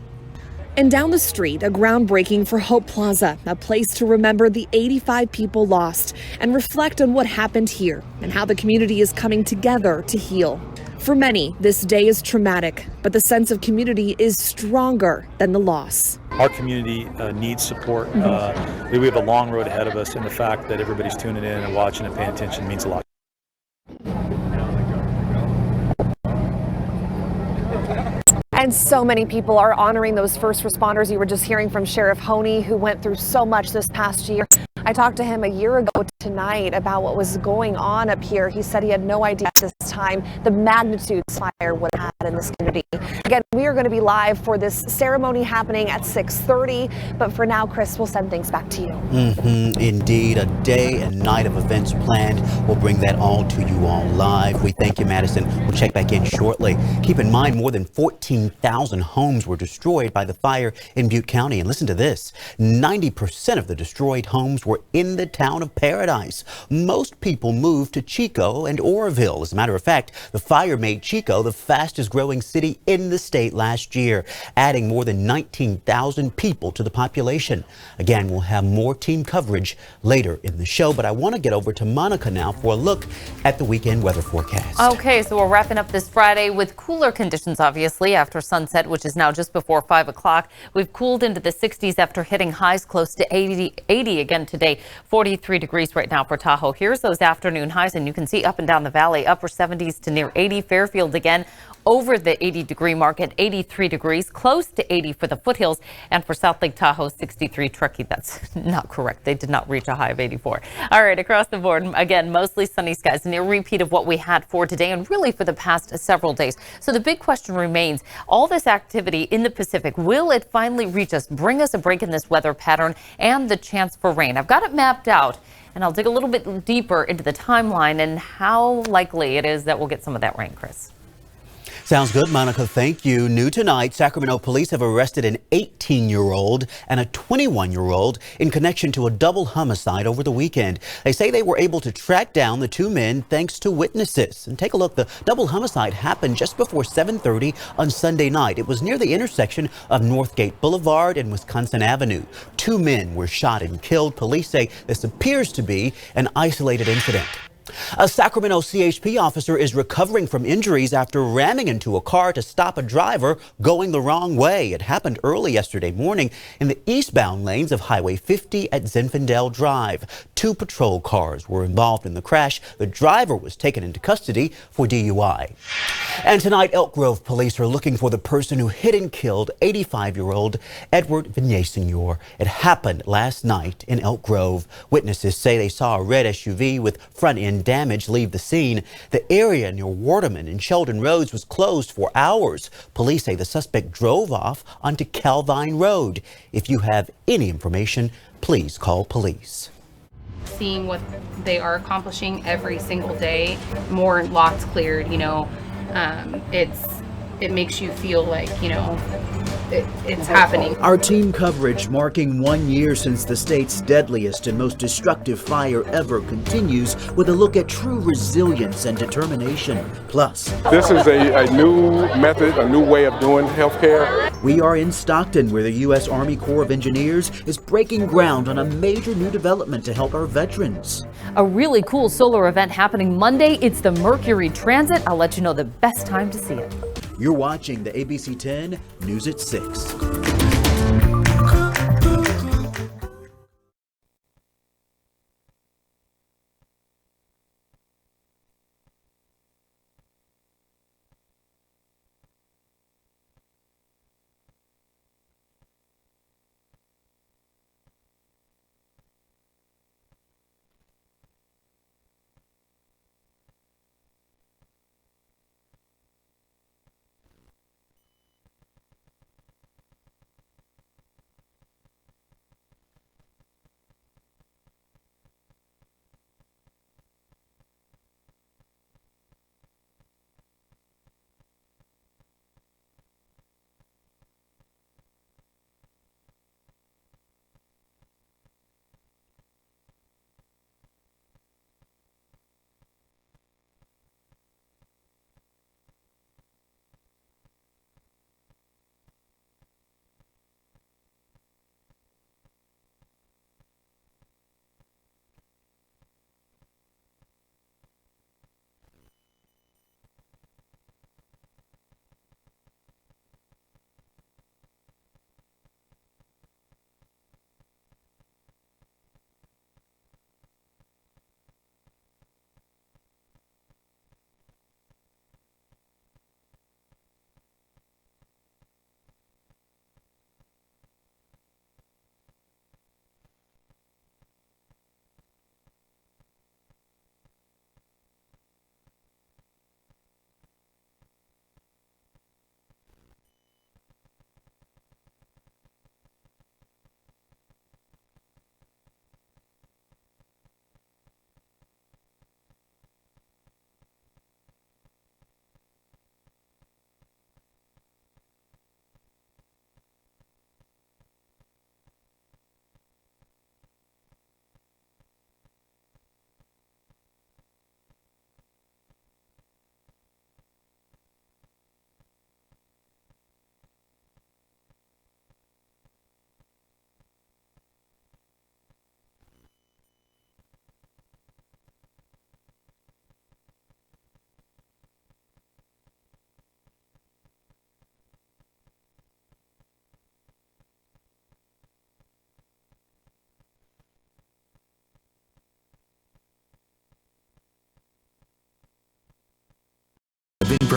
And down the street, a groundbreaking for Hope Plaza, a place to remember the 85 people lost and reflect on what happened here and how the community is coming together to heal. For many, this day is traumatic, but the sense of community is stronger than the loss. Our community needs support. We have a long road ahead of us, and the fact that everybody's tuning in and watching and paying attention means a lot. And so many people are honoring those first responders. You were just hearing from Sheriff Honey, who went through so much this past year. I talked to him a year ago tonight about what was going on up here. He said he had no idea at this time the magnitude this fire would have had in this community. Again, we are going to be live for this ceremony happening at 6:30. But for now, Chris, we'll send things back to you. Indeed, a day and night of events planned. We'll bring that all to you all live. We thank you, Madison. We'll check back in shortly. Keep in mind, more than 14,000 homes were destroyed by the fire in Butte County. And listen to this, 90% of the destroyed homes were in the town of Paradise. Most people moved to Chico and Oroville. As a matter of fact, the fire made Chico the fastest growing city in the state last year, adding more than 19,000 people to the population. Again, we'll have more team coverage later in the show, but I want to get over to Monica now for a look at the weekend weather forecast. Okay, so we're wrapping up this Friday with cooler conditions, obviously, after sunset, which is now just before 5 o'clock. We've cooled into the 60s after hitting highs close to 80 again today. 43 degrees right now for Tahoe. Here's those afternoon highs, and you can see up and down the valley, upper 70s to near 80. Fairfield again over the 80-degree mark at 83 degrees, close to 80 for the foothills, and for South Lake Tahoe, 63. Truckee, that's not correct. They did not reach a high of 84. All right, across the board, again, mostly sunny skies, a near repeat of what we had for today and really for the past several days. So the big question remains, all this activity in the Pacific, will it finally reach us, bring us a break in this weather pattern and the chance for rain? I've got it mapped out, and I'll dig a little bit deeper into the timeline and how likely it is that we'll get some of that rain, Chris. Sounds good, Monica. Thank you. New tonight, Sacramento police have arrested an 18-year-old and a 21-year-old in connection to a double homicide over the weekend. They say they were able to track down the two men thanks to witnesses. And take a look. The double homicide happened just before 7:30 on Sunday night. It was near the intersection of Northgate Boulevard and Wisconsin Avenue. Two men were shot and killed. Police say this appears to be an isolated incident. A Sacramento CHP officer is recovering from injuries after ramming into a car to stop a driver going the wrong way. It happened early yesterday morning in the eastbound lanes of Highway 50 at Zinfandel Drive. Two patrol cars were involved in the crash. The driver was taken into custody for DUI. And tonight, Elk Grove police are looking for the person who hit and killed 85-year-old Edward Vignesignor. It happened last night in Elk Grove. Witnesses say they saw a red SUV with front-end damage leave the scene. The area near Waterman and Sheldon Roads was closed for hours. Police say the suspect drove off onto Calvine Road. If you have any information, please call police. Seeing what they are accomplishing every single day, more lots cleared, it makes you feel like, it's happening. Our team coverage marking 1 year since the state's deadliest and most destructive fire ever continues with a look at true resilience and determination. Plus, this is a new method, a new way of doing healthcare. We are in Stockton, where the U.S. Army Corps of Engineers is breaking ground on a major new development to help our veterans. A really cool solar event happening Monday. It's the Mercury Transit. I'll let you know the best time to see it. You're watching the ABC 10 News at 6.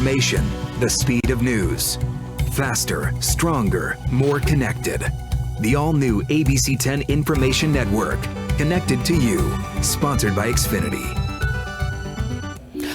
information, the speed of news. Faster, stronger, more connected. The all-new ABC 10 Information Network. Connected to you. Sponsored by Xfinity.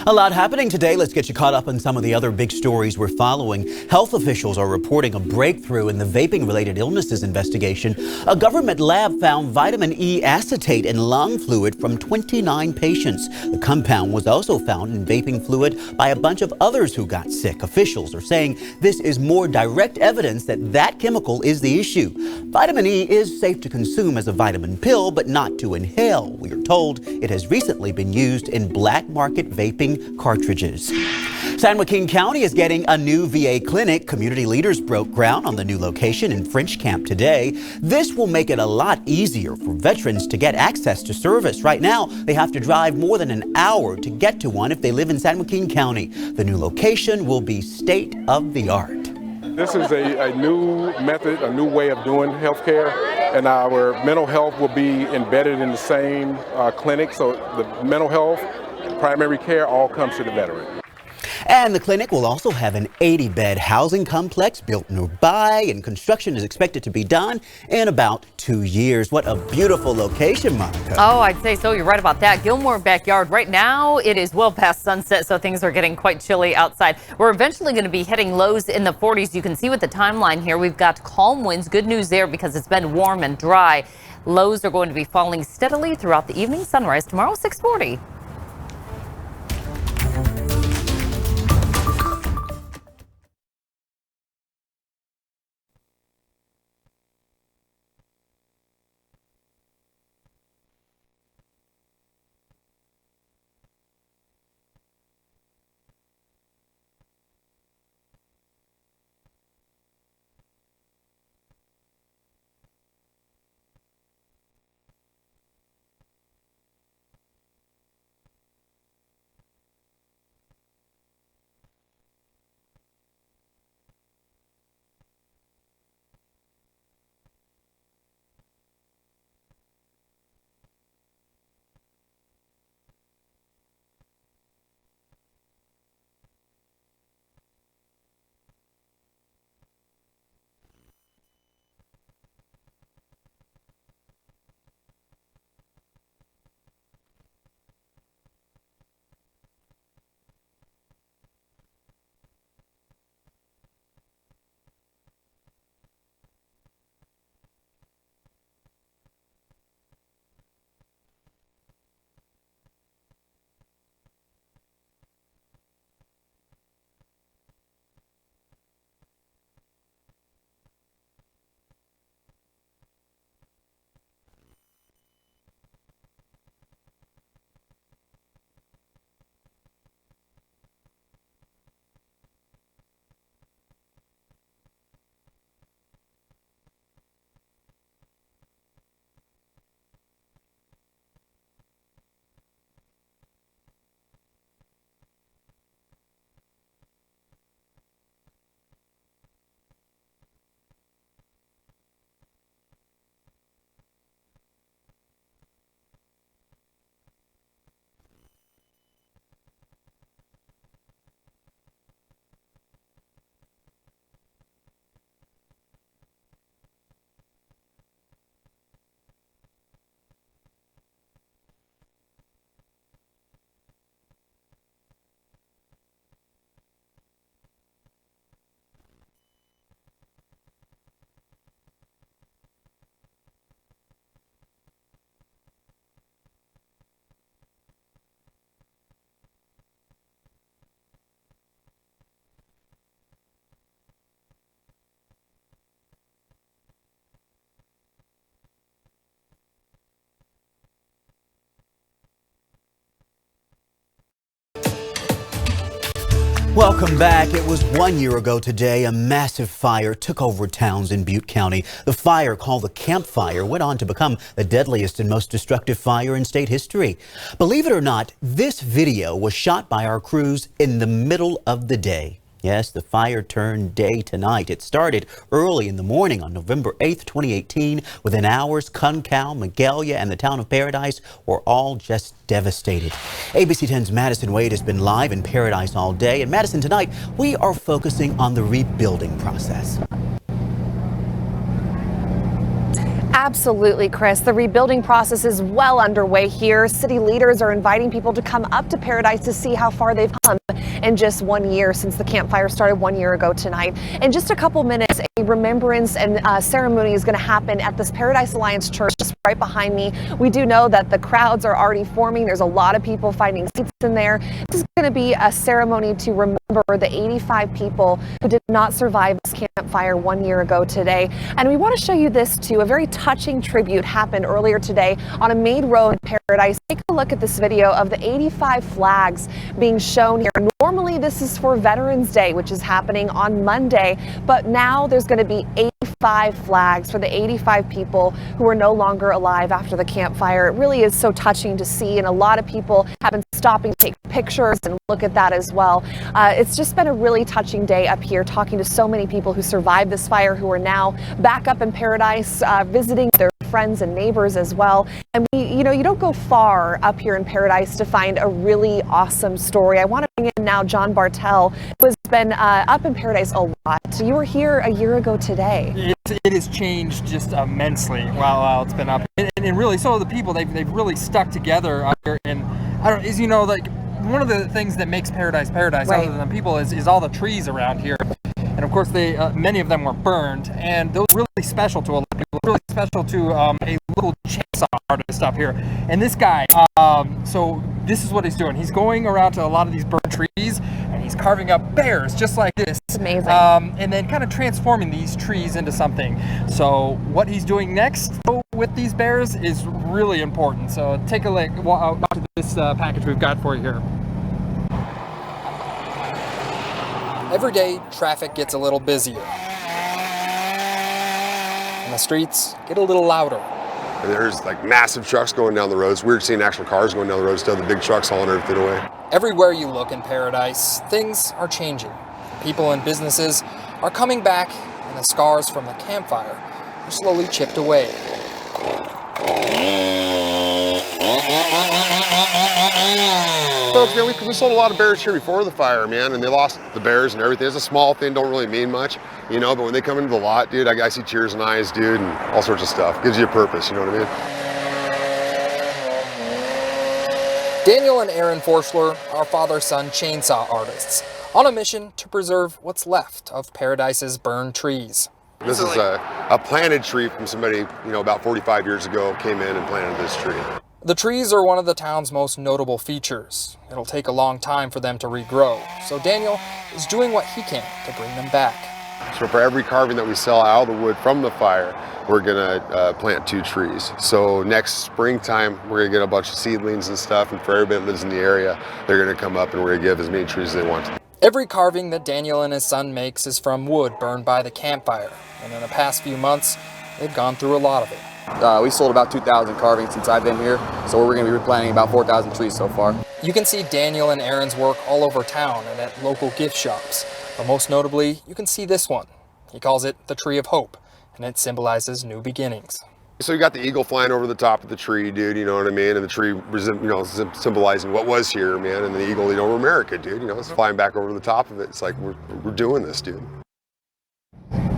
A lot happening today. Let's get you caught up on some of the other big stories we're following. Health officials are reporting a breakthrough in the vaping-related illnesses investigation. A government lab found vitamin E acetate in lung fluid from 29 patients. The compound was also found in vaping fluid by a bunch of others who got sick. Officials are saying this is more direct evidence that that chemical is the issue. Vitamin E is safe to consume as a vitamin pill, but not to inhale. We are told it has recently been used in black market vaping cartridges. San Joaquin County is getting a new VA clinic. Community leaders broke ground on the new location in French Camp today. This will make it a lot easier for veterans to get access to service. Right now, they have to drive more than an hour to get to one if they live in San Joaquin County. The new location will be state of the art. This is a new method, a new way of doing healthcare, and our mental health will be embedded in the same clinic. So the mental health, primary care, all comes to the veteran. And the clinic will also have an 80-bed housing complex built nearby, and construction is expected to be done in about 2 years. What a beautiful location, Monica. Oh, I'd say so. You're right about that. Gilmore backyard. Right now, it is well past sunset, so things are getting quite chilly outside. We're eventually going to be hitting lows in the 40s. You can see with the timeline here, we've got calm winds. Good news there because it's been warm and dry. Lows are going to be falling steadily throughout the evening. Sunrise tomorrow, 6:40. Welcome back. It was 1 year ago today, a massive fire took over towns in Butte County. The fire, called the Camp Fire, went on to become the deadliest and most destructive fire in state history. Believe it or not, this video was shot by our crews in the middle of the day. Yes, the fire turned day tonight. It started early in the morning on November 8th, 2018. Within hours, Concal, Magalia, and the town of Paradise were all just devastated. ABC 10's Madison Wade has been live in Paradise all day. And Madison, tonight, we are focusing on the rebuilding process. Absolutely, Chris. The rebuilding process is well underway here. City leaders are inviting people to come up to Paradise to see how far they've come in just 1 year since the campfire started 1 year ago tonight. In just a couple minutes, a remembrance and ceremony is going to happen at this Paradise Alliance Church just right behind me. We do know that the crowds are already forming. There's a lot of people finding seats in there. This is going to be a ceremony to remember the 85 people who did not survive this campfire 1 year ago today. And we want to show you this too. A very touching tribute happened earlier today on a main road in Paradise. Take a look at this video of the 85 flags being shown here. Normally this is for Veterans Day, which is happening on Monday, but now there's going to be 85 flags for the 85 people who are no longer alive after the campfire. It really is so touching to see, and a lot of people have been stopping to take pictures and look at that as well. It's just been a really touching day up here, talking to so many people who survived this fire, who are now back up in Paradise, visiting their friends and neighbors as well. And you don't go far up here in Paradise to find a really awesome story. I want to bring in now John Bartell, who has been up in Paradise a lot. You were here a year ago today. It has changed just immensely while it's been up, and really so the people they've really stuck together up here. And like one of the things that makes Paradise right. Other than people is all the trees around here. And of course, many of them were burned, and those were really special to a lot of people. Really special to a local chainsaw artist up here. And this guy, so this is what he's doing. He's going around to a lot of these burned trees, and he's carving up bears just like this. It's amazing. And then kind of transforming these trees into something. So what he's doing next with these bears is really important. So take a look at this package we've got for you here. Every day, traffic gets a little busier, and the streets get a little louder. And there's like massive trucks going down the roads. Weird seeing actual cars going down the roads instead of the big trucks hauling everything away. Everywhere you look in Paradise, things are changing. People and businesses are coming back, and the scars from the campfire are slowly chipped away. So we sold a lot of bears here before the fire, man, and they lost the bears and everything. It's a small thing, don't really mean much, but when they come into the lot, dude, I see tears in eyes, dude, and all sorts of stuff. Gives you a purpose, you know what I mean? Daniel and Aaron Forschler are father-son chainsaw artists on a mission to preserve what's left of Paradise's burned trees. This is a planted tree from somebody, about 45 years ago came in and planted this tree. The trees are one of the town's most notable features. It'll take a long time for them to regrow, so Daniel is doing what he can to bring them back. So for every carving that we sell out of the wood from the fire, we're gonna plant 2 trees. So next springtime, we're gonna get a bunch of seedlings and stuff, and for everybody that lives in the area, they're gonna come up and we're gonna give as many trees as they want. Every carving that Daniel and his son makes is from wood burned by the campfire, and in the past few months, they've gone through a lot of it. We sold about 2,000 carvings since I've been here, so we're going to be replanting about 4,000 trees so far. You can see Daniel and Aaron's work all over town and at local gift shops, but most notably, you can see this one. He calls it the Tree of Hope, and it symbolizes new beginnings. So you got the eagle flying over the top of the tree, dude, you know what I mean? And the tree, symbolizing what was here, man, and the eagle, America, dude, it's flying back over the top of it. It's like, we're doing this, dude.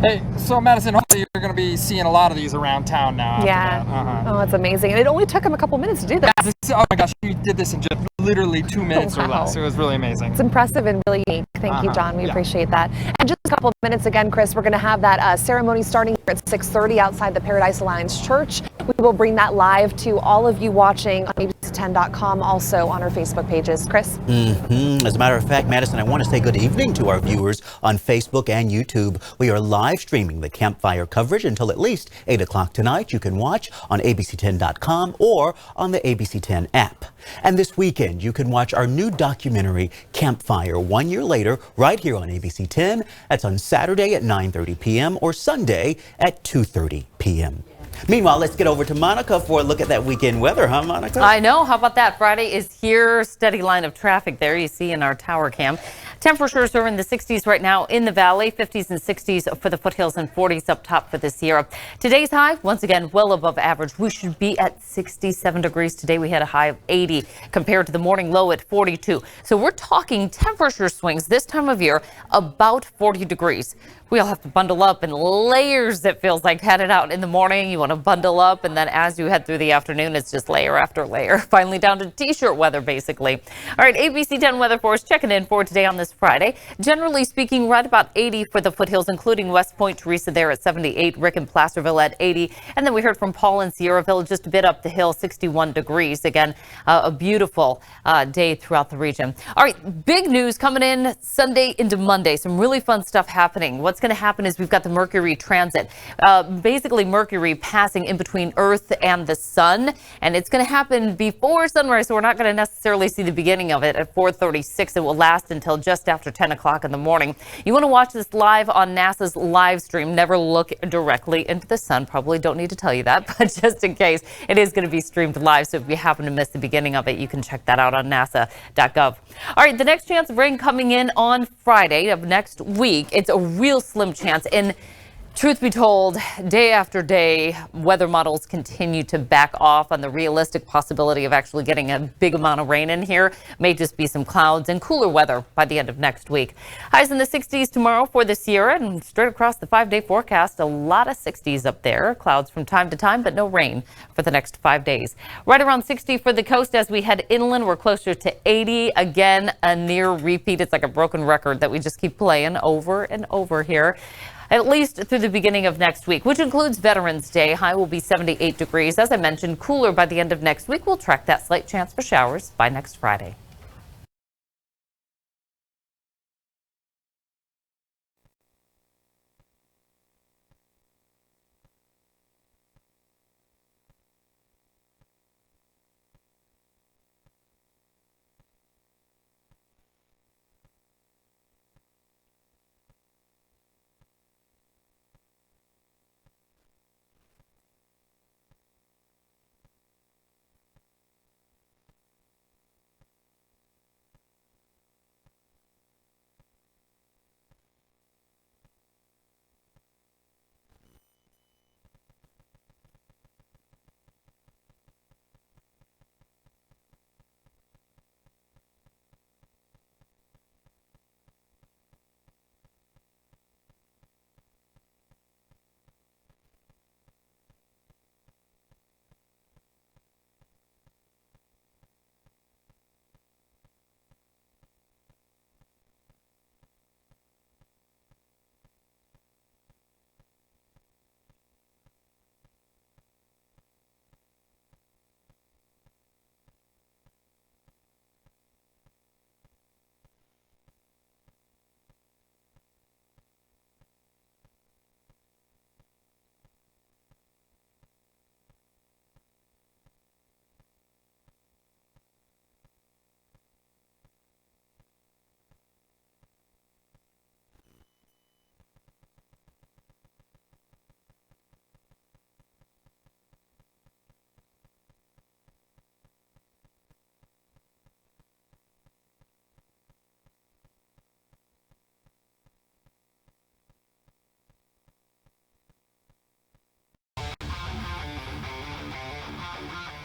Hey, so Madison, hopefully you're going to be seeing a lot of these around town now. Yeah. Oh, it's amazing. And it only took him a couple minutes to do that. Oh my gosh, you did this in just literally 2 minutes or less. It was really amazing. It's impressive and really unique. Thank you, John. We appreciate that. And just a couple of minutes again, Chris, we're going to have that ceremony starting here at 6:30 outside the Paradise Alliance Church. We will bring that live to all of you watching on abc10.com, also on our Facebook pages. Chris? As a matter of fact, Madison, I want to say good evening to our viewers on Facebook and YouTube. We are live streaming the campfire coverage until at least 8 o'clock tonight. You can watch on abc10.com or on the ABC10 app. And this weekend, you can watch our new documentary, Campfire, 1 year later, right here on ABC 10. That's on Saturday at 9:30 p.m. or Sunday at 2:30 p.m. Meanwhile, let's get over to Monica for a look at that weekend weather, huh, Monica? I know. How about that? Friday is here. Steady line of traffic there you see in our tower cam. Temperatures are in the 60s right now in the valley, 50s and 60s for the foothills and 40s up top for this year. Today's high, once again, well above average. We should be at 67 degrees. Today we had a high of 80 compared to the morning low at 42. So we're talking temperature swings this time of year about 40 degrees. We all have to bundle up in layers, it feels like. Headed out in the morning, you want to bundle up, and then as you head through the afternoon, it's just layer after layer. Finally down to t-shirt weather, basically. All right, ABC 10 Weather Force checking in for today on this Friday. Generally speaking, right about 80 for the foothills, including West Point, Teresa there at 78, Rick and Placerville at 80. And then we heard from Paul in Sierraville, just a bit up the hill, 61 degrees. Again, a beautiful day throughout the region. All right, big news coming in Sunday into Monday. Some really fun stuff happening. What's going to happen is we've got the Mercury transit, basically Mercury passing in between Earth and the sun, and it's going to happen before sunrise, so we're not going to necessarily see the beginning of it at 4:36. It will last until just after 10 o'clock in the morning. You want to watch this live on NASA's live stream. Never look directly into the sun. Probably don't need to tell you that, but just in case, it is going to be streamed live, so if you happen to miss the beginning of it, you can check that out on nasa.gov. All right, the next chance of rain coming in on Friday of next week. It's a real slim chance. And truth be told, day after day, weather models continue to back off on the realistic possibility of actually getting a big amount of rain in here. May just be some clouds and cooler weather by the end of next week. Highs in the 60s tomorrow for the Sierra, and straight across the 5-day forecast, a lot of 60s up there. Clouds from time to time, but no rain for the next 5 days. Right around 60 for the coast as we head inland. We're closer to 80. Again, a near repeat. It's like a broken record that we just keep playing over and over here, at least through the beginning of next week, which includes Veterans Day. High will be 78 degrees. As I mentioned, cooler by the end of next week. We'll track that slight chance for showers by next Friday.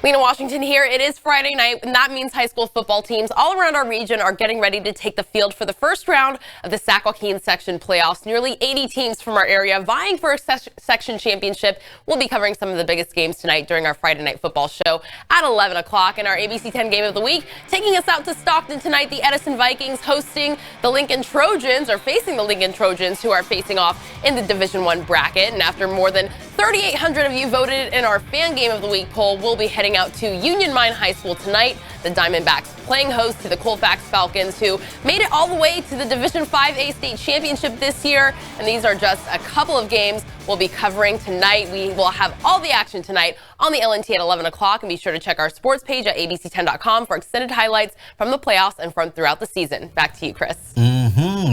Lena Washington here. It is Friday night, and that means high school football teams all around our region are getting ready to take the field for the first round of the Sac Joaquin section playoffs. Nearly 80 teams from our area vying for a section championship. We'll be covering some of the biggest games tonight during our Friday night football show at 11 o'clock. And our ABC 10 game of the week, taking us out to Stockton tonight, the Edison Vikings hosting the Lincoln Trojans, or facing the Lincoln Trojans, who are facing off in the Division I bracket. And after more than 3,800 of you voted in our fan game of the week poll, we'll be heading out to Union Mine High School tonight. The Diamondbacks playing host to the Colfax Falcons, who made it all the way to the Division 5A state championship this year. And these are just a couple of games we'll be covering tonight. We will have all the action tonight on the LNT at 11 o'clock. And be sure to check our sports page at abc10.com for extended highlights from the playoffs and from throughout the season. Back to you, Chris.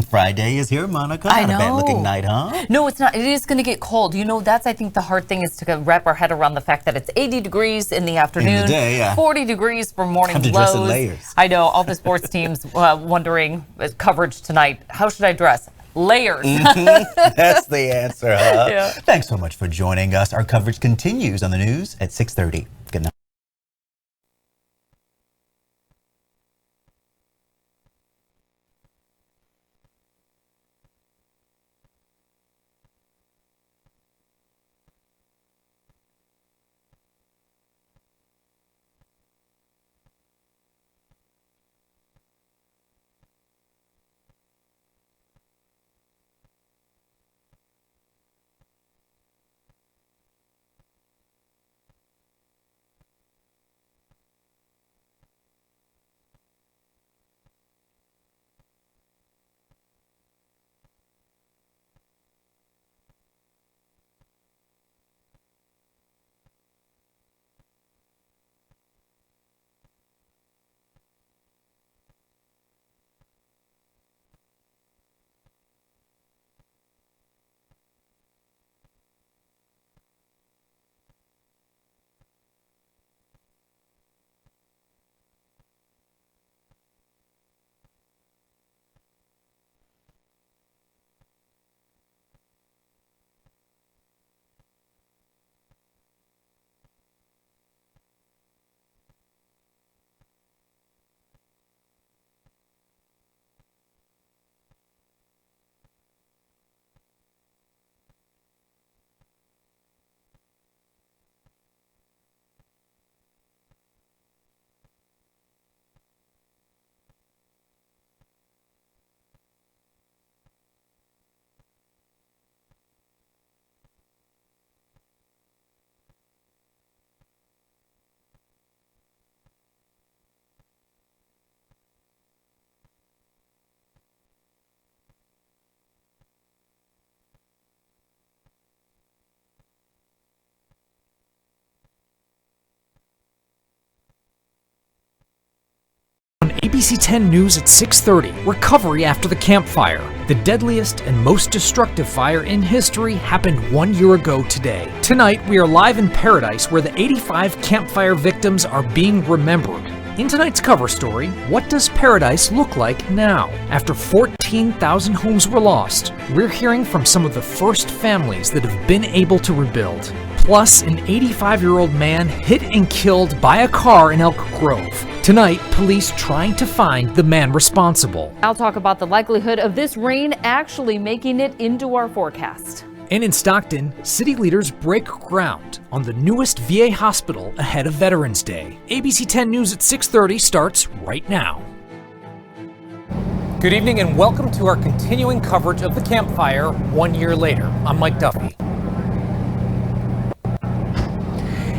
Friday is here, Monica. I Not know. a bad looking night, huh? No, it's not. It is going to get cold. You know, that's, I think, the hard thing is to wrap our head around the fact that it's 80 degrees in the afternoon, In the day, yeah. 40 degrees for morning Have to lows. dress in layers. I know, all the sports teams wondering, coverage tonight, how should I dress? Layers. That's the answer, huh? Yeah. Thanks so much for joining us. Our coverage continues on the news at 6:30. Good night. On ABC 10 News at 6:30, recovery after the campfire. The deadliest and most destructive fire in history happened 1 year ago today. Tonight, we are live in Paradise where the 85 campfire victims are being remembered. In tonight's cover story, what does Paradise look like now? After 14,000 homes were lost, we're hearing from some of the first families that have been able to rebuild. Plus, an 85-year-old man hit and killed by a car in Elk Grove. Tonight, police trying to find the man responsible. I'll talk about the likelihood of this rain actually making it into our forecast. And in Stockton, city leaders break ground on the newest VA hospital ahead of Veterans Day. ABC 10 News at 6:30 starts right now. Good evening and welcome to our continuing coverage of the campfire 1 year later. I'm Mike Duffy.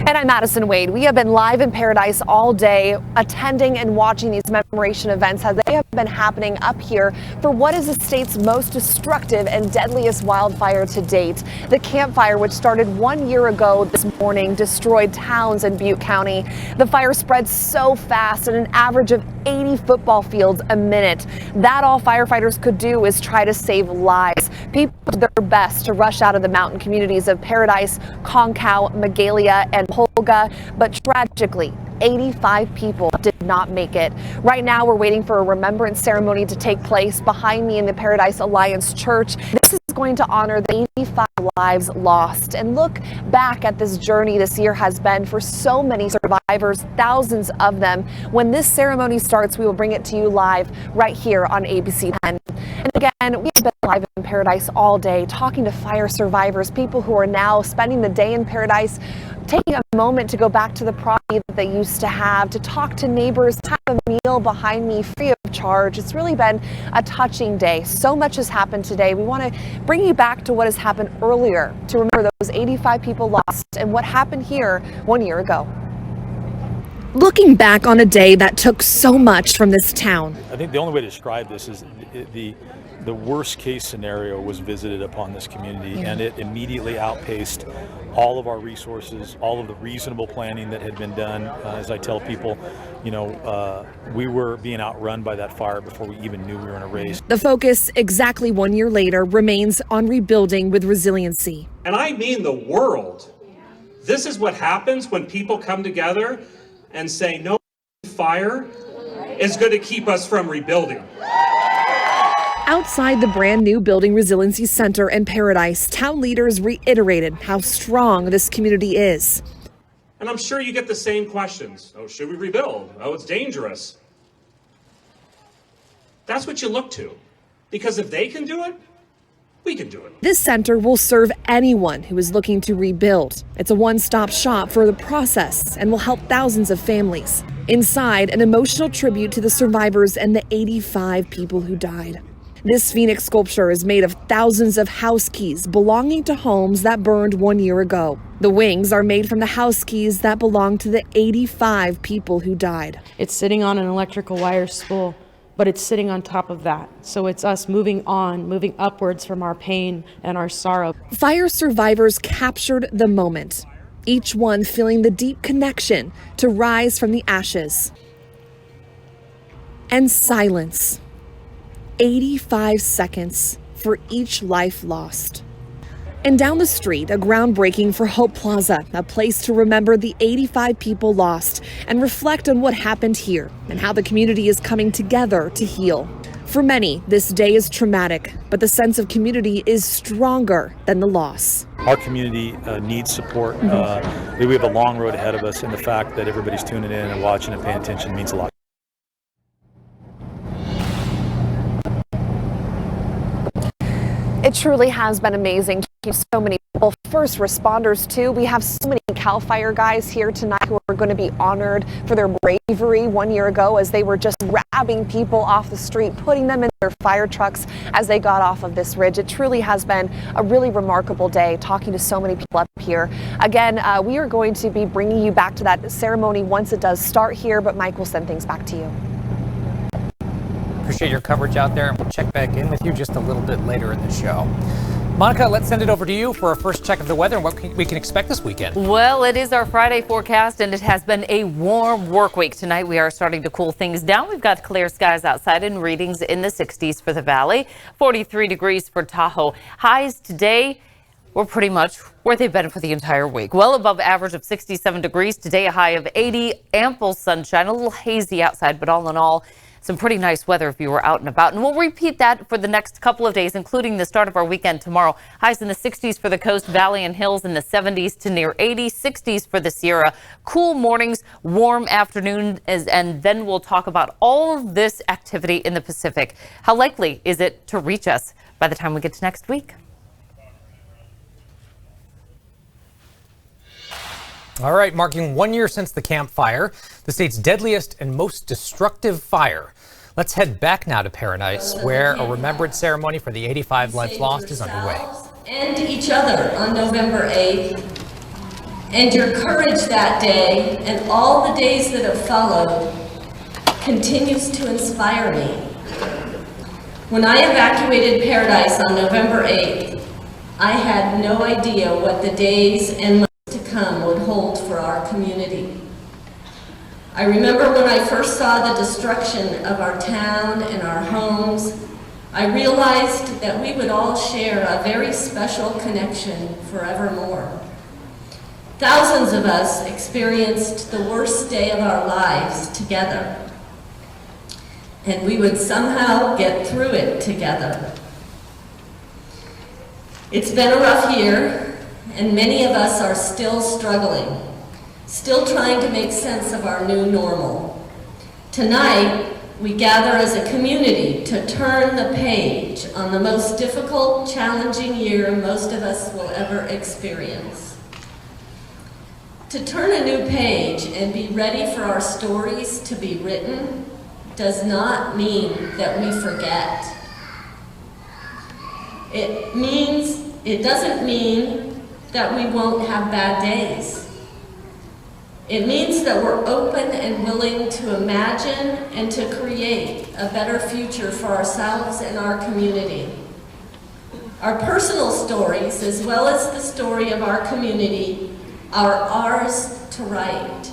And I'm Madison Wade. We have been live in Paradise all day, attending and watching these commemoration events as they have been happening up here for what is the state's most destructive and deadliest wildfire to date. The Camp Fire, which started 1 year ago this morning, destroyed towns in Butte County. The fire spread so fast at an average of 80 football fields a minute. That all firefighters could do is try to save lives. People did their best to rush out of the mountain communities of Paradise, Concow, Magalia, and Polga, but tragically, 85 people did not make it. Right now, we're waiting for a remembrance ceremony to take place behind me in the Paradise Alliance Church. This is going to honor the 85 lives lost and look back at this journey this year has been for so many survivors, thousands of them. When this ceremony starts, we will bring it to you live right here on ABC 10. And again, we've been live in Paradise all day, talking to fire survivors, people who are now spending the day in Paradise, taking a moment to go back to the property that they used to have, to talk to neighbors, to have a meal behind me free of charge. It's really been a touching day. So much has happened today. We want to bring you back to what has happened earlier, to remember those 85 people lost and what happened here 1 year ago. Looking back on a day that took so much from this town. I think the only way to describe this is the worst case scenario was visited upon this community, and it immediately outpaced all of our resources, all of the reasonable planning that had been done. As I tell people, we were being outrun by that fire before we even knew we were in a race. The focus, exactly 1 year later, remains on rebuilding with resiliency. And I mean the world. This is what happens when people come together and say, no fire is going to keep us from rebuilding. Outside the brand new Building Resiliency Center in Paradise, town leaders reiterated how strong this community is. And I'm sure you get the same questions. Oh, should we rebuild? Oh, it's dangerous. That's what you look to. Because if they can do it, we can do it. This center will serve anyone who is looking to rebuild. It's a one-stop shop for the process and will help thousands of families. Inside, an emotional tribute to the survivors and the 85 people who died. This Phoenix sculpture is made of thousands of house keys belonging to homes that burned 1 year ago. The wings are made from the house keys that belong to the 85 people who died. It's sitting on an electrical wire spool, but it's sitting on top of that. So it's us moving on, moving upwards from our pain and our sorrow. Fire survivors captured the moment, each one feeling the deep connection to rise from the ashes. And silence. 85 seconds for each life lost. And down the street, a groundbreaking for Hope Plaza, a place to remember the 85 people lost and reflect on what happened here and how the community is coming together to heal. For many, this day is traumatic, but the sense of community is stronger than the loss. Our community needs support. We have a long road ahead of us, and the fact that everybody's tuning in and watching and paying attention means a lot. It truly has been amazing. So many people, first responders too. We have so many CAL FIRE guys here tonight who are going to be honored for their bravery 1 year ago as they were just grabbing people off the street, putting them in their fire trucks as they got off of this ridge. It truly has been a really remarkable day talking to so many people up here. Again, we are going to be bringing you back to that ceremony once it does start here, but Mike will send things back to you. Appreciate your coverage out there, and we'll check back in with you just a little bit later in the show. Monica, let's send it over to you for a first check of the weather and what we can expect this weekend. Well, it is our Friday forecast, and it has been a warm work week. Tonight, we are starting to cool things down. We've got clear skies outside and readings in the 60s for the valley, 43 degrees for Tahoe. Highs today were pretty much where they've been for the entire week. Well above average of 67 degrees. Today, a high of 80, ample sunshine, a little hazy outside, but all in all, some pretty nice weather if you were out and about. And we'll repeat that for the next couple of days, including the start of our weekend tomorrow. Highs in the 60s for the coast, valley, and hills, in the 70s to near 80, 60s for the Sierra. Cool mornings, warm afternoons, and then we'll talk about all of this activity in the Pacific. How likely is it to reach us by the time we get to next week? All right, marking 1 year since the Camp Fire, the state's deadliest and most destructive fire. Let's head back now to Paradise, where a remembrance ceremony for the 85 lives lost is underway. And each other on November 8th, and your courage that day and all the days that have followed continues to inspire me. When I evacuated Paradise on November 8th, I had no idea what the days and to come would hold for our community. I remember when I first saw the destruction of our town and our homes, I realized that we would all share a very special connection forevermore. Thousands of us experienced the worst day of our lives together, and we would somehow get through it together. It's been a rough year, and many of us are still struggling, still trying to make sense of our new normal. Tonight, we gather as a community to turn the page on the most difficult, challenging year most of us will ever experience. To turn a new page and be ready for our stories to be written does not mean that we forget. It doesn't mean that we won't have bad days. It means that we're open and willing to imagine and to create a better future for ourselves and our community. Our personal stories, as well as the story of our community, are ours to write.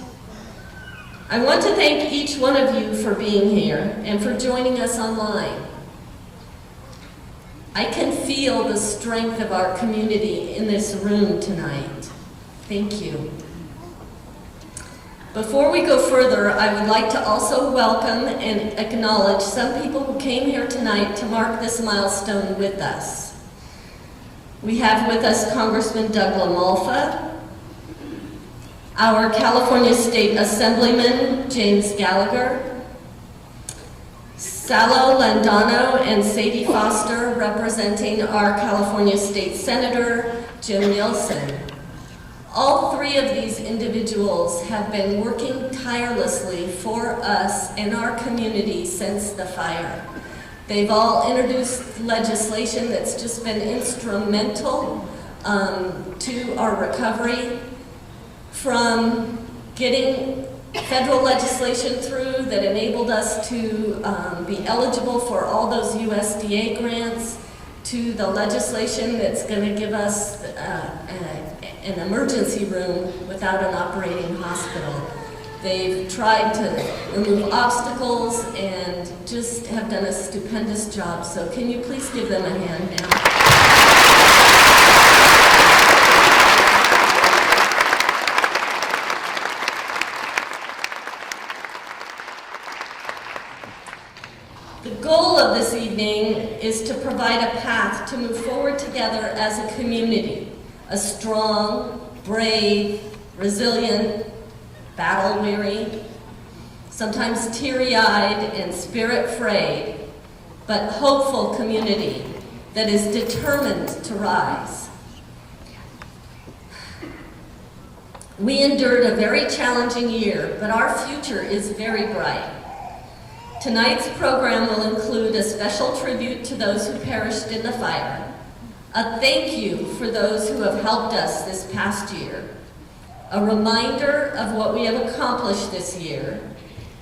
I want to thank each one of you for being here and for joining us online. I can feel the strength of our community in this room tonight. Thank you. Before we go further, I would like to also welcome and acknowledge some people who came here tonight to mark this milestone with us. We have with us Congressman Doug LaMalfa, our California State Assemblyman James Gallagher, Salo Landano and Sadie Foster representing our California State Senator Jim Nielsen. All three of these individuals have been working tirelessly for us and our community since the fire. They've all introduced legislation that's just been instrumental to our recovery, from getting federal legislation through that enabled us to be eligible for all those USDA grants, to the legislation that's going to give us an emergency room without an operating hospital. They've tried to remove obstacles and just have done a stupendous job. So can you please give them a hand now? The goal of this evening is to provide a path to move forward together as a community, a strong, brave, resilient, battle-weary, sometimes teary-eyed and spirit-frayed, but hopeful community that is determined to rise. We endured a very challenging year, but our future is very bright. Tonight's program will include a special tribute to those who perished in the fire, a thank you for those who have helped us this past year, a reminder of what we have accomplished this year,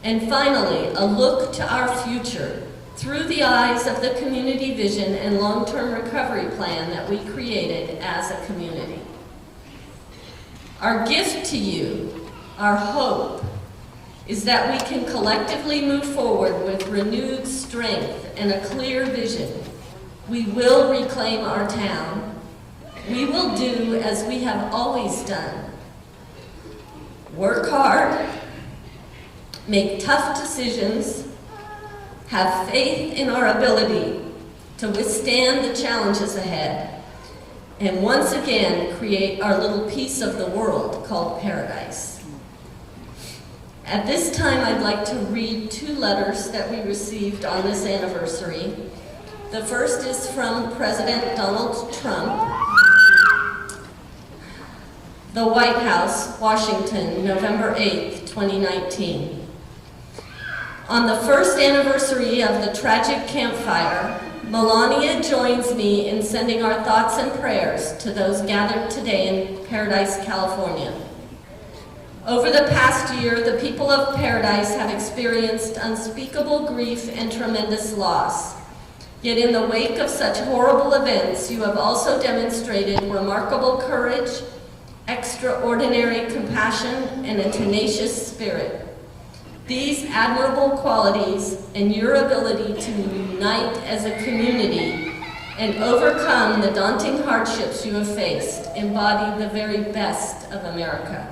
and finally, a look to our future through the eyes of the community vision and long-term recovery plan that we created as a community. Our gift to you, our hope, is that we can collectively move forward with renewed strength and a clear vision. We will reclaim our town. We will do as we have always done. Work hard, make tough decisions, have faith in our ability to withstand the challenges ahead, and once again create our little piece of the world called paradise. At this time, I'd like to read two letters that we received on this anniversary. The first is from President Donald Trump, the White House, Washington, November 8th, 2019. On the first anniversary of the tragic Camp Fire, Melania joins me in sending our thoughts and prayers to those gathered today in Paradise, California. Over the past year, the people of Paradise have experienced unspeakable grief and tremendous loss. Yet in the wake of such horrible events, you have also demonstrated remarkable courage, extraordinary compassion, and a tenacious spirit. These admirable qualities and your ability to unite as a community and overcome the daunting hardships you have faced embody the very best of America.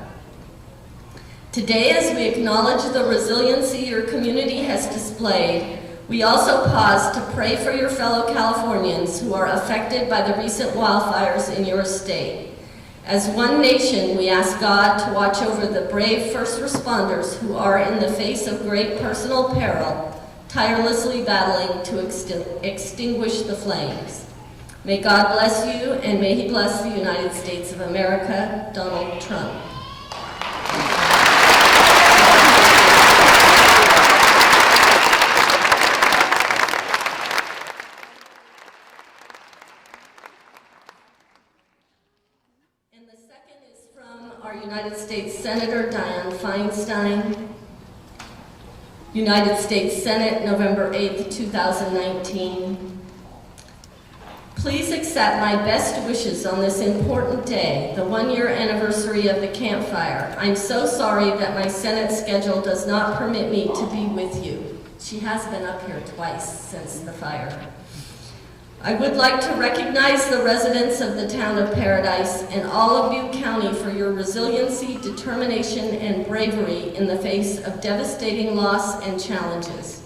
Today, as we acknowledge the resiliency your community has displayed, we also pause to pray for your fellow Californians who are affected by the recent wildfires in your state. As one nation, we ask God to watch over the brave first responders who are, in the face of great personal peril, tirelessly battling to extinguish the flames. May God bless you, and may He bless the United States of America. Donald Trump. United States Senator Dianne Feinstein, United States Senate, November 8th, 2019. Please accept my best wishes on this important day, the 1-year anniversary of the campfire. I'm so sorry that my Senate schedule does not permit me to be with you. She has been up here twice since the fire. I would like to recognize the residents of the town of Paradise and all of Butte County for your resiliency, determination, and bravery in the face of devastating loss and challenges.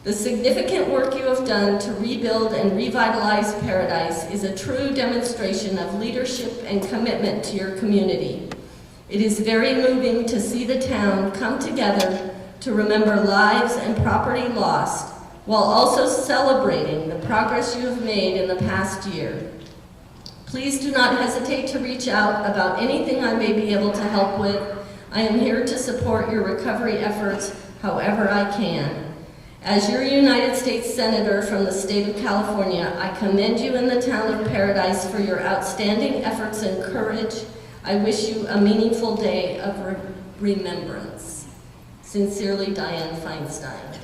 The significant work you have done to rebuild and revitalize Paradise is a true demonstration of leadership and commitment to your community. It is very moving to see the town come together to remember lives and property lost, while also celebrating the progress you have made in the past year. Please do not hesitate to reach out about anything I may be able to help with. I am here to support your recovery efforts however I can. As your United States Senator from the state of California, I commend you in the town of Paradise for your outstanding efforts and courage. I wish you a meaningful day of remembrance. Sincerely, Diane Feinstein.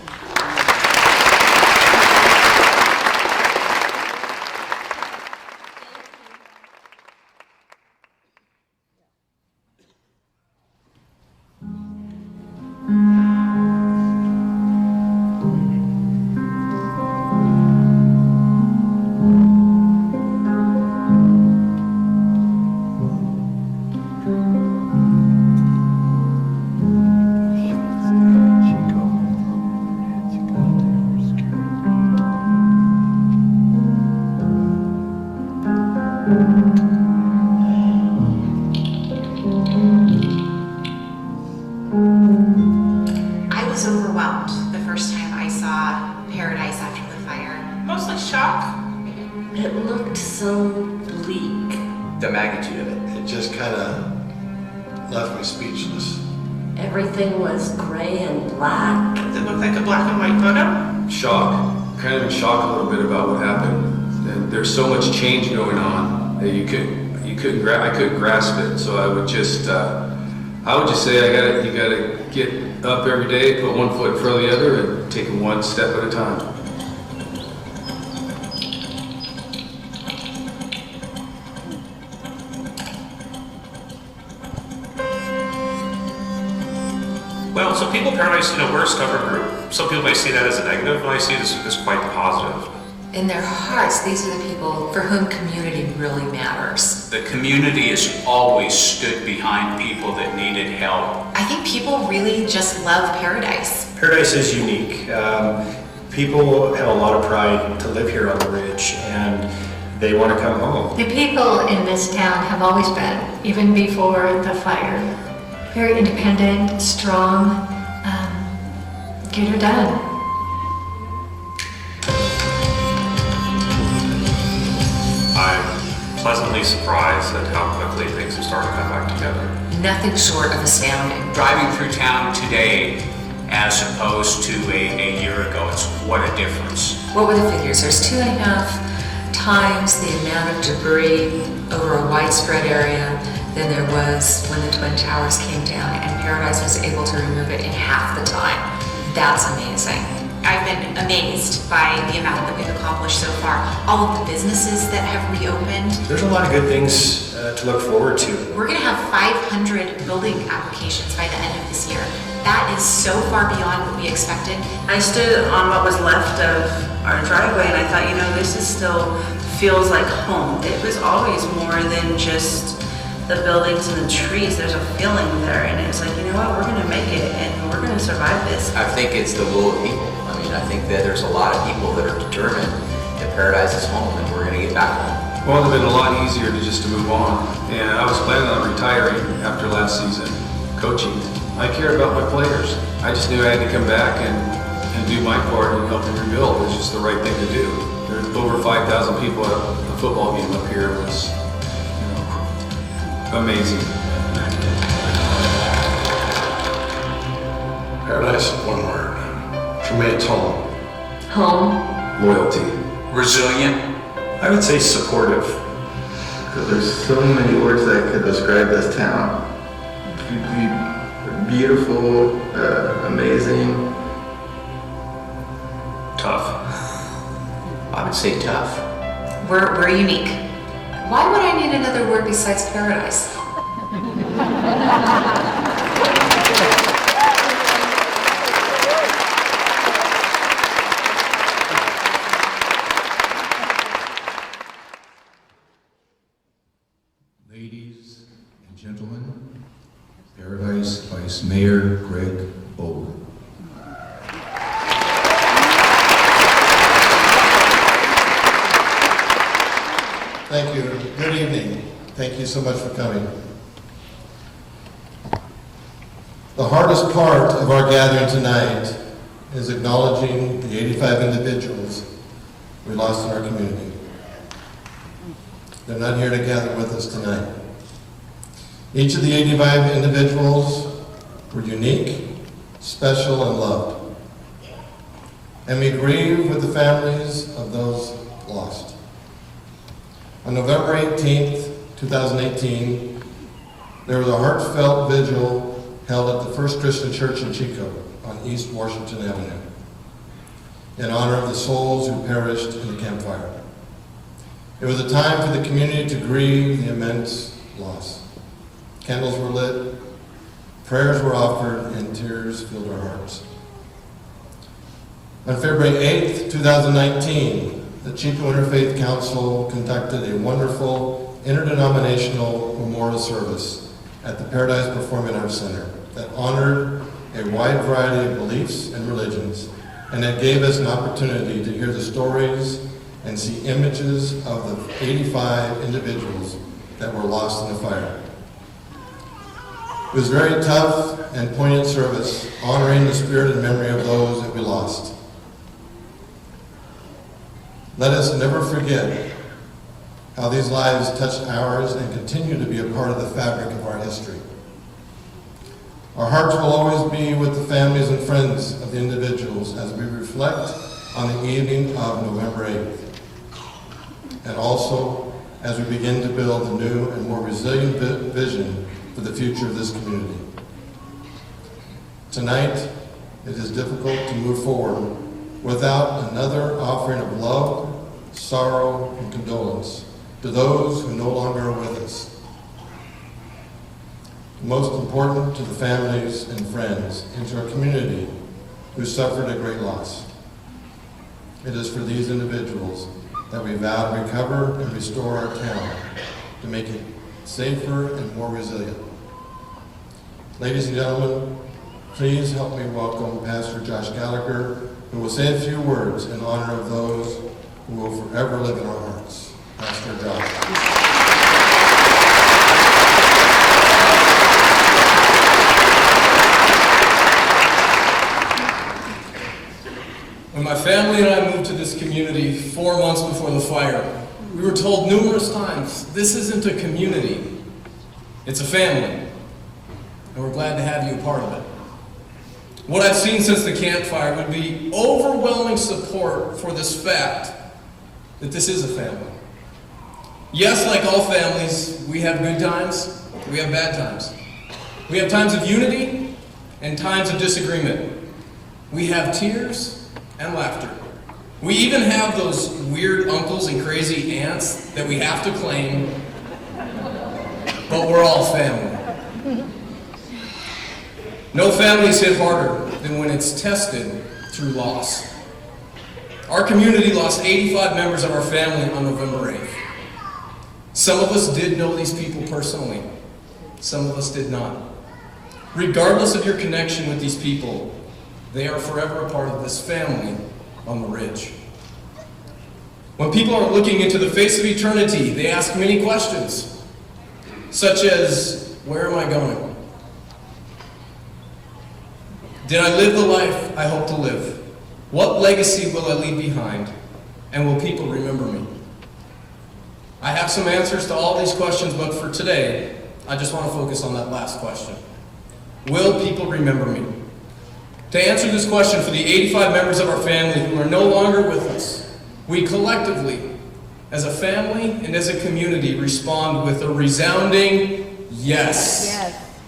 I was overwhelmed the first time I saw Paradise after the fire. Mostly shock. It looked so bleak. The magnitude of it, it just kind of left me speechless. Everything was gray and black. Did it look like a black and white photo? Shock. Kind of in shock a little bit about what happened. And there's so much change going on that I couldn't grasp it. So I would just say you gotta get up every day, put one foot in front of the other, and take it one step at a time. Well, so people in Paradise, we're a stubborn group. Some people may see that as a negative, but I see this as quite positive. In their hearts, these are the people for whom community really matters. The community has always stood behind people that needed help. I think people really just love Paradise. Paradise is unique. People have a lot of pride to live here on the ridge, and they want to come home. The people in this town have always been, even before the fire, very independent, strong, get her done. I'm pleasantly surprised at how quickly things have started to come back together. Nothing short of astounding. Driving through town today as opposed to a year ago, it's what a difference. What were the figures? There's 2.5 times the amount of debris over a widespread area than there was when the Twin Towers came down, and Paradise was able to remove it in half the time. That's amazing. I've been amazed by the amount that we've accomplished so far. All of the businesses that have reopened. There's a lot of good things to look forward to. We're going to have 500 building applications by the end of this year. That is so far beyond what we expected. I stood on what was left of our driveway and I thought, this is still feels like home. It was always more than just the buildings and the trees. There's a feeling there, and it's like, we're going to make it and we're going to survive this. I think it's the will of people. I think that there's a lot of people that are determined that Paradise is home and we're going to get back home. Well, it's been a lot easier to move on. And I was planning on retiring after last season, coaching. I care about my players. I just knew I had to come back and do my part in helping rebuild. It's just the right thing to do. There's over 5,000 people at a football game up here. It was amazing. Paradise, one word. For me, it's home. Home. Loyalty. Resilient. I would say supportive. Because there's so many words that could describe this town. Beautiful, amazing. Tough. I would say tough. We're unique. Why would I need another word besides paradise? Ladies and gentlemen, Paradise Vice Mayor Greg Bowen. Thank you. Good evening. Thank you so much for coming. The hardest part of our gathering tonight is acknowledging the 85 individuals we lost in our community. They're not here to gather with us tonight. Each of the 85 individuals were unique, special, and loved. And we grieve with the families of those lost. On November 18th, 2018, there was a heartfelt vigil held at the First Christian Church in Chico on East Washington Avenue in honor of the souls who perished in the Camp Fire. It was a time for the community to grieve the immense loss. Candles were lit, prayers were offered, and tears filled our hearts. On February 8th, 2019, the Chico Interfaith Council conducted a wonderful interdenominational memorial service at the Paradise Performing Arts Center that honored a wide variety of beliefs and religions, and that gave us an opportunity to hear the stories and see images of the 85 individuals that were lost in the fire. It was a very tough and poignant service, honoring the spirit and memory of those that we lost. Let us never forget how these lives touched ours and continue to be a part of the fabric of our history. Our hearts will always be with the families and friends of the individuals as we reflect on the evening of November 8th, and also as we begin to build a new and more resilient vision for the future of this community. Tonight, it is difficult to move forward without another offering of love, sorrow, and condolence to those who no longer are with us. Most important, to the families and friends and to our community who suffered a great loss. It is for these individuals that we vow to recover and restore our town to make it safer and more resilient. Ladies and gentlemen, please help me welcome Pastor Josh Gallagher, who will say a few words in honor of those who will forever live in our hearts. Pastor Josh. When my family and I moved to this community 4 months before the fire, we were told numerous times, this isn't a community, it's a family, and we're glad to have you a part of it. What I've seen since the campfire would be overwhelming support for this fact that this is a family. Yes, like all families, we have good times, we have bad times. We have times of unity and times of disagreement. We have tears and laughter. We even have those weird uncles and crazy aunts that we have to claim, but we're all family. No family is hit harder than when it's tested through loss. Our community lost 85 members of our family on November 8th. Some of us did know these people personally. Some of us did not. Regardless of your connection with these people, they are forever a part of this family on the ridge. When people are looking into the face of eternity, they ask many questions, such as, where am I going? Did I live the life I hope to live? What legacy will I leave behind? And will people remember me? I have some answers to all these questions, but for today, I just want to focus on that last question. Will people remember me? To answer this question for the 85 members of our family who are no longer with us, we collectively, as a family and as a community, respond with a resounding yes. Yes.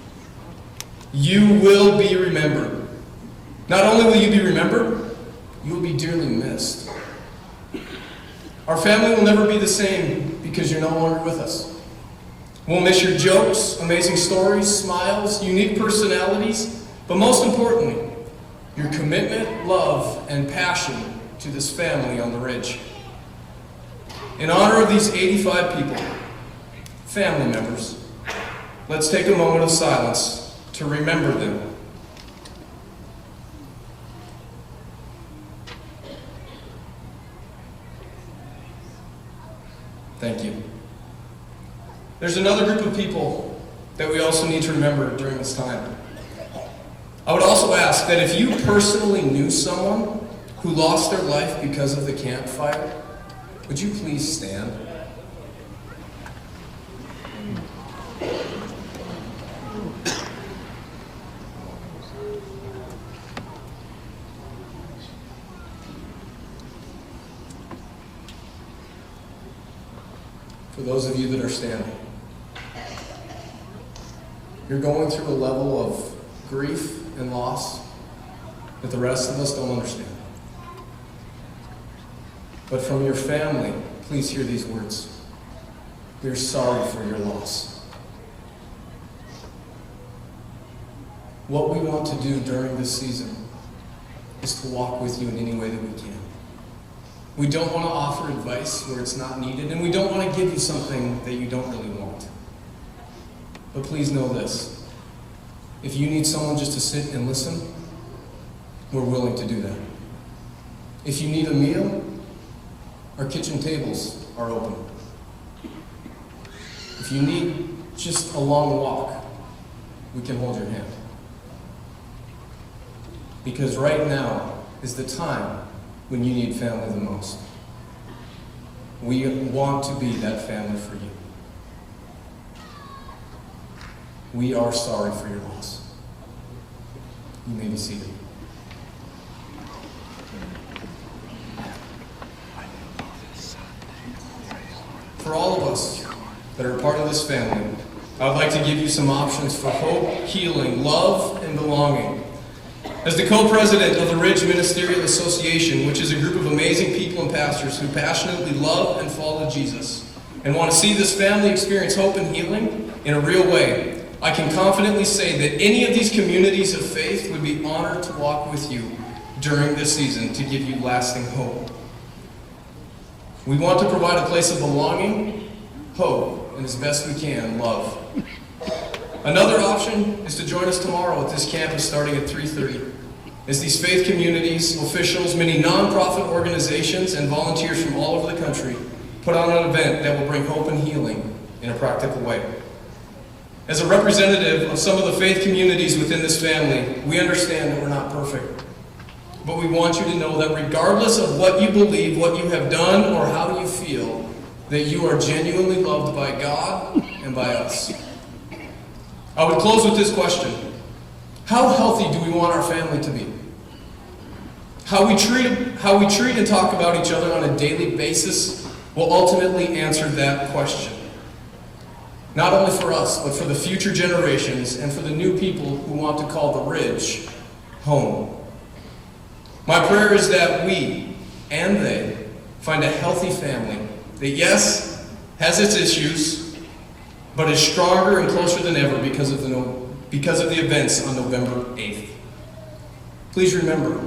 You will be remembered. Not only will you be remembered, you will be dearly missed. Our family will never be the same because you're no longer with us. We'll miss your jokes, amazing stories, smiles, unique personalities, but most importantly, your commitment, love, and passion to this family on the ridge. In honor of these 85 people, family members, let's take a moment of silence to remember them. Thank you. There's another group of people that we also need to remember during this time. I would also ask that if you personally knew someone who lost their life because of the campfire, would you please stand? For those of you that are standing, you're going through a level of grief and loss that the rest of us don't understand. But from your family, please hear these words. We're sorry for your loss. What we want to do during this season is to walk with you in any way that we can. We don't want to offer advice where it's not needed, and we don't want to give you something that you don't really want. But please know this. If you need someone just to sit and listen, we're willing to do that. If you need a meal, our kitchen tables are open. If you need just a long walk, we can hold your hand. Because right now is the time when you need family the most. We want to be that family for you. We are sorry for your loss. You may be seated. For all of us that are part of this family, I would like to give you some options for hope, healing, love, and belonging. As the co-president of the Ridge Ministerial Association, which is a group of amazing people and pastors who passionately love and follow Jesus and want to see this family experience hope and healing in a real way, I can confidently say that any of these communities of faith would be honored to walk with you during this season to give you lasting hope. We want to provide a place of belonging, hope, and as best we can, love. Another option is to join us tomorrow at this campus starting at 3:30. As these faith communities, officials, many nonprofit organizations, and volunteers from all over the country put on an event that will bring hope and healing in a practical way. As a representative of some of the faith communities within this family, we understand that we're not perfect. But we want you to know that regardless of what you believe, what you have done, or how you feel, that you are genuinely loved by God and by us. I would close with this question. How healthy do we want our family to be? How we treat and talk about each other on a daily basis will ultimately answer that question. Not only for us, but for the future generations and for the new people who want to call the Ridge home. My prayer is that we and they find a healthy family that, yes, has its issues, but is stronger and closer than ever because of the events on November 8th. Please remember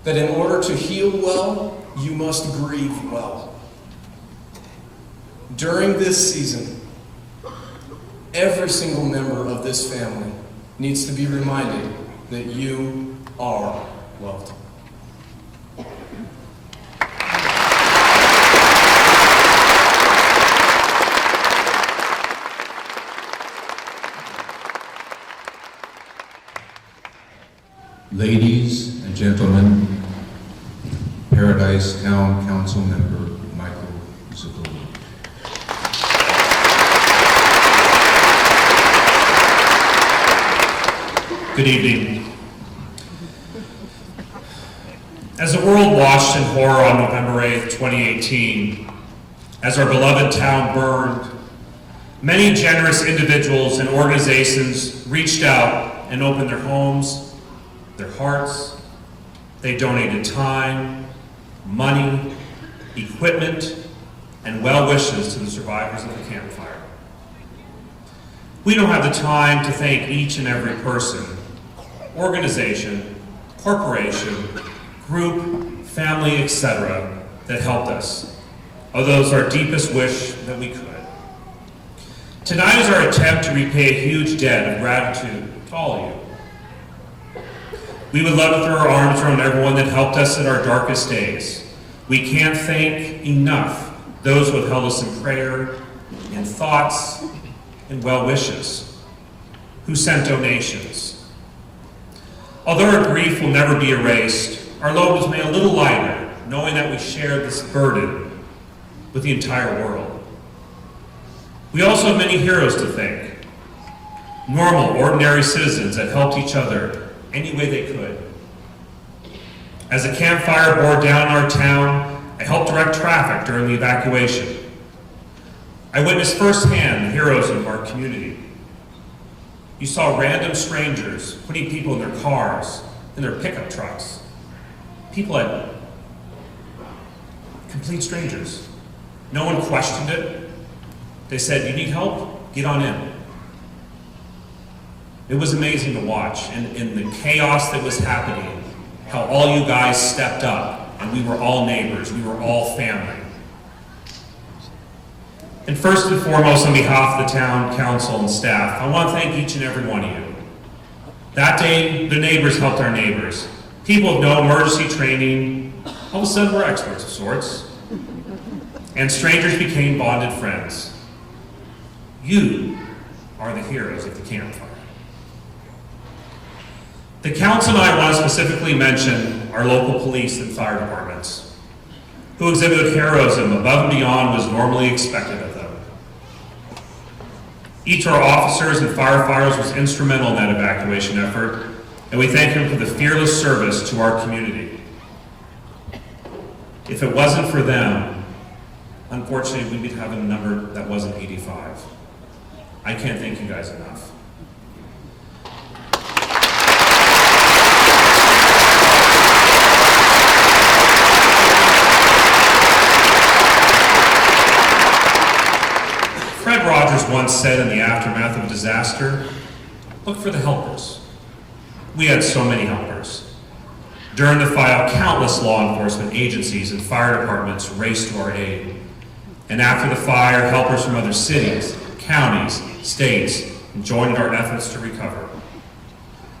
that in order to heal well, you must grieve well. During this season, every single member of this family needs to be reminded that you are loved. Ladies and gentlemen, Paradise Town Council Member Michael Zuccoli. Good evening. As the world watched in horror on November 8th, 2018, as our beloved town burned, many generous individuals and organizations reached out and opened their homes, their hearts. They donated time, money, equipment, and well wishes to the survivors of the Camp Fire. We don't have the time to thank each and every person, organization, corporation, group, family, etc. that helped us, although it's our deepest wish that we could. Tonight is our attempt to repay a huge debt of gratitude to all of you. We would love to throw our arms around everyone that helped us in our darkest days. We can't thank enough those who have held us in prayer, in thoughts, and well wishes, who sent donations. Although our grief will never be erased, our load was made a little lighter, knowing that we shared this burden with the entire world. We also have many heroes to thank. Normal, ordinary citizens that helped each other any way they could. As the Camp Fire bore down our town, I helped direct traffic during the evacuation. I witnessed firsthand the heroes of our community. You saw random strangers putting people in their cars, in their pickup trucks. People at complete strangers. No one questioned it. They said, "You need help? Get on in." It was amazing to watch, and in the chaos that was happening, how all you guys stepped up, and we were all neighbors, we were all family. And first and foremost, on behalf of the town council and staff, I want to thank each and every one of you. That day, the neighbors helped our neighbors. People with no emergency training, all of a sudden were experts of sorts. And strangers became bonded friends. You are the heroes of the Camp Fire. The council and I want to specifically mention our local police and fire departments, who exhibited heroism above and beyond what is normally expected of them. Each of our officers and firefighters was instrumental in that evacuation effort, and we thank them for the fearless service to our community. If it wasn't for them, unfortunately, we'd be having a number that wasn't 85. I can't thank you guys enough. Fred Rogers once said in the aftermath of a disaster, look for the helpers. We had so many helpers. During the fire, countless law enforcement agencies and fire departments raced to our aid. And after the fire, helpers from other cities, counties, states, joined our efforts to recover.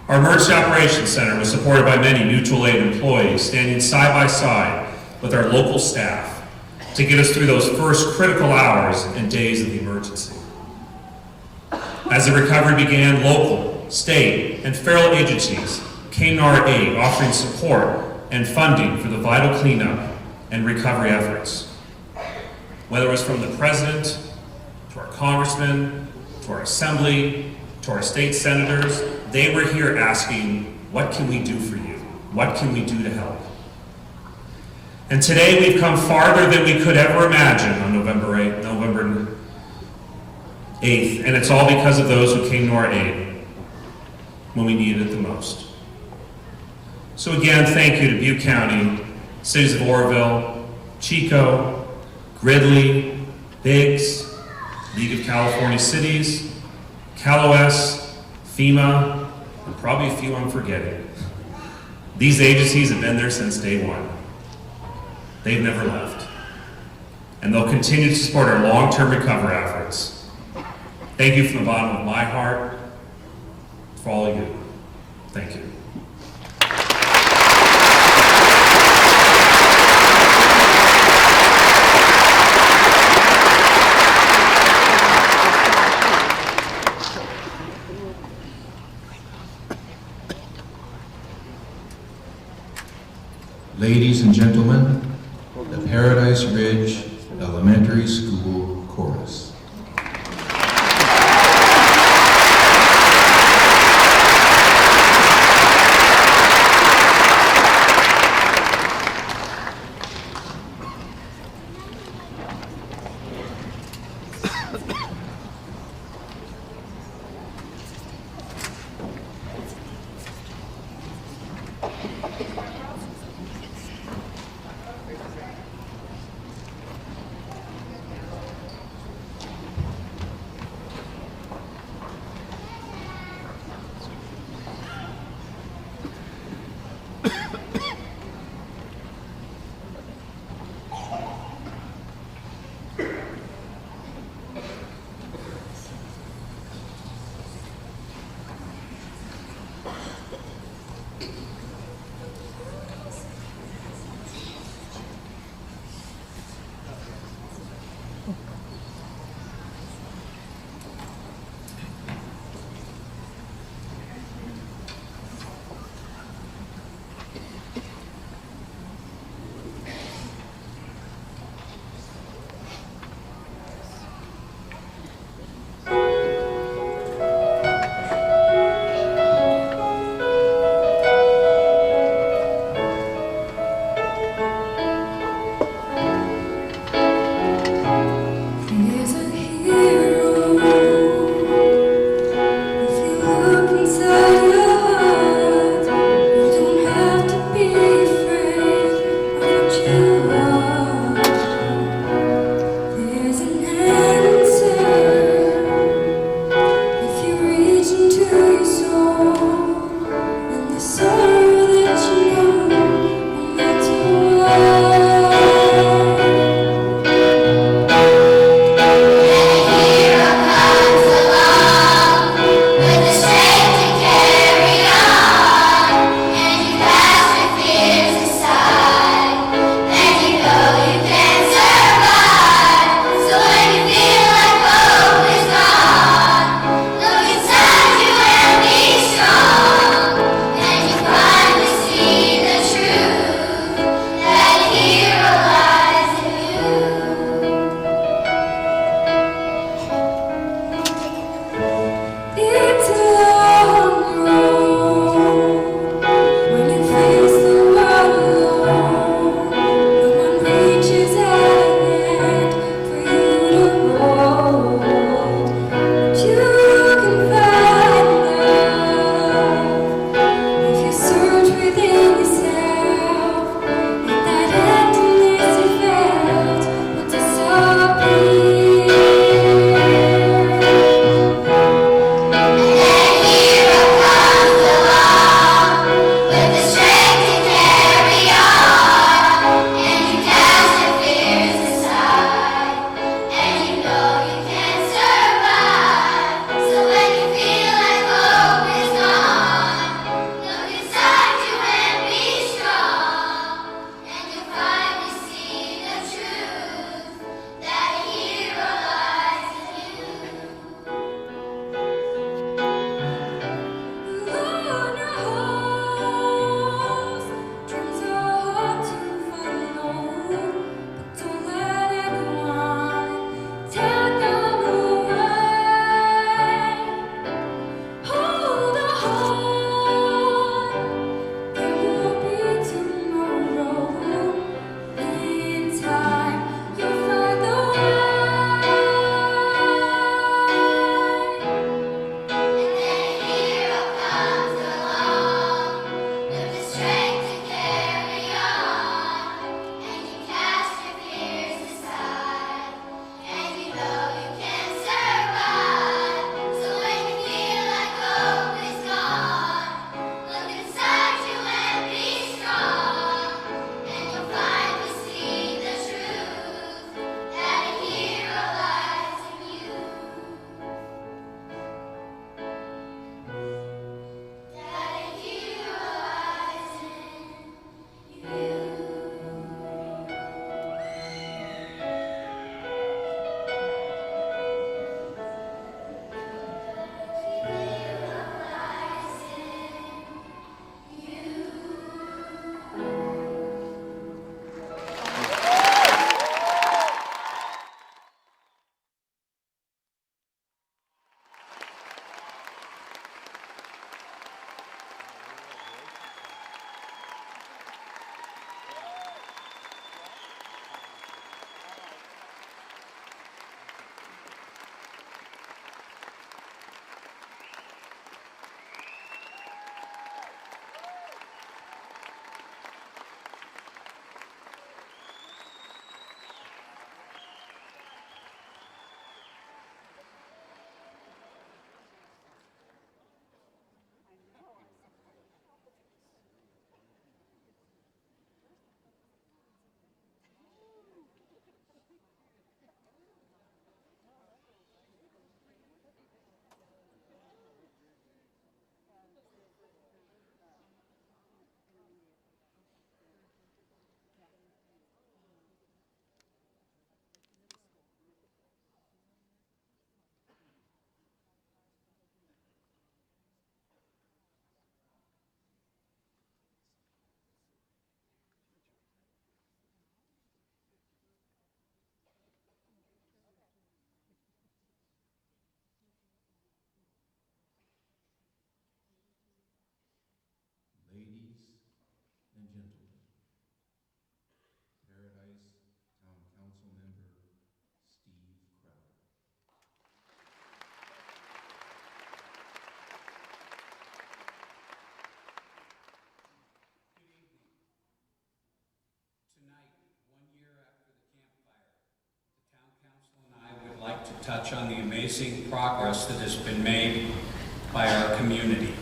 Our Emergency Operations Center was supported by many mutual aid employees standing side by side with our local staff to get us through those first critical hours and days of the emergency. As the recovery began, local, state, and federal agencies came to our aid, offering support and funding for the vital cleanup and recovery efforts. Whether it was from the president, to our congressmen, to our assembly, to our state senators, they were here asking, what can we do for you? What can we do to help? And today we've come farther than we could ever imagine on November 8th, and it's all because of those who came to our aid when we needed it the most. So again, thank you to Butte County, cities of Oroville, Chico, Gridley, Biggs, League of California Cities, CalOS, FEMA, and probably a few I'm forgetting. These agencies have been there since day one. They've never left. And they'll continue to support our long-term recovery efforts. Thank you from the bottom of my heart for all of you. Thank you. Ladies and gentlemen, the Paradise Ridge Elementary School Chorus. gentlemen, Paradise Town Council Member Steve Crowder. Good evening. Tonight, 1 year after the campfire, the Town Council and I would like to touch on the amazing progress that has been made by our community.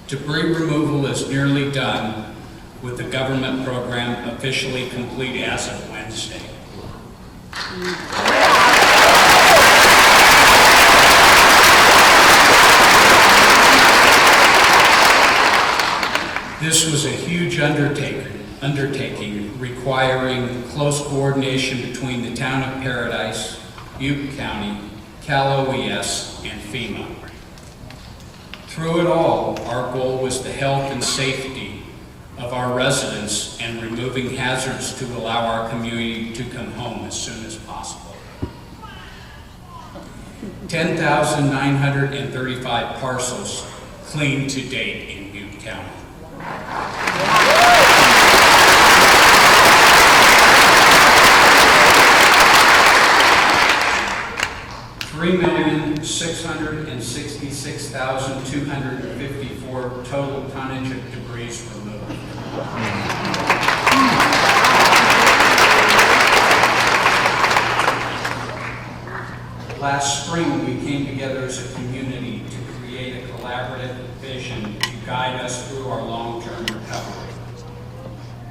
Debris removal is nearly done, with the government program officially complete as of Wednesday. This was a huge undertaking requiring close coordination between the town of Paradise, Butte County, Cal OES, and FEMA. Through it all, our goal was the health and safety of our residents and removing hazards to allow our community to come home as soon as possible. 10,935 parcels cleaned to date in Butte County. $3,666,254 total tonnage of debris removed. Last spring, we came together as a community to create a collaborative vision to guide us through our long-term recovery.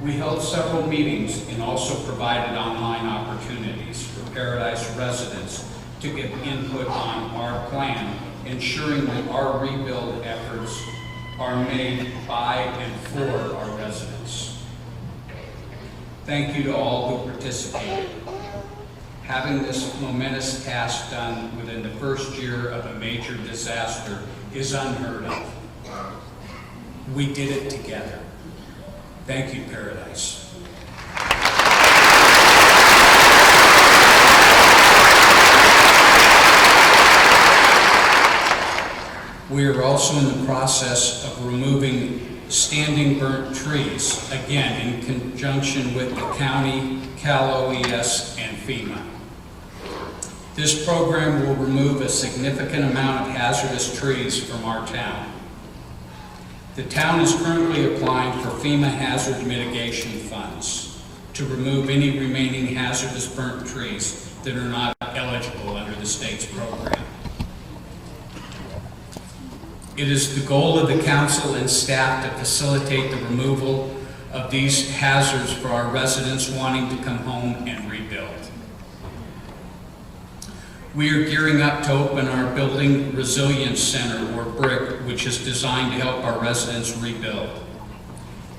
We held several meetings and also provided online opportunities for Paradise residents to give input on our plan, ensuring that our rebuild efforts are made by and for our residents. Thank you to all who participated. Having this momentous task done within the first year of a major disaster is unheard of. We did it together. Thank you, Paradise. We are also in the process of removing standing burnt trees, again in conjunction with the county, Cal OES, and FEMA. This program will remove a significant amount of hazardous trees from our town. The town is currently applying for FEMA hazard mitigation funds to remove any remaining hazardous burnt trees that are not eligible under the state's program. It is the goal of the council and staff to facilitate the removal of these hazards for our residents wanting to come home and rebuild. We are gearing up to open our Building Resilience Center, or BRIC, which is designed to help our residents rebuild.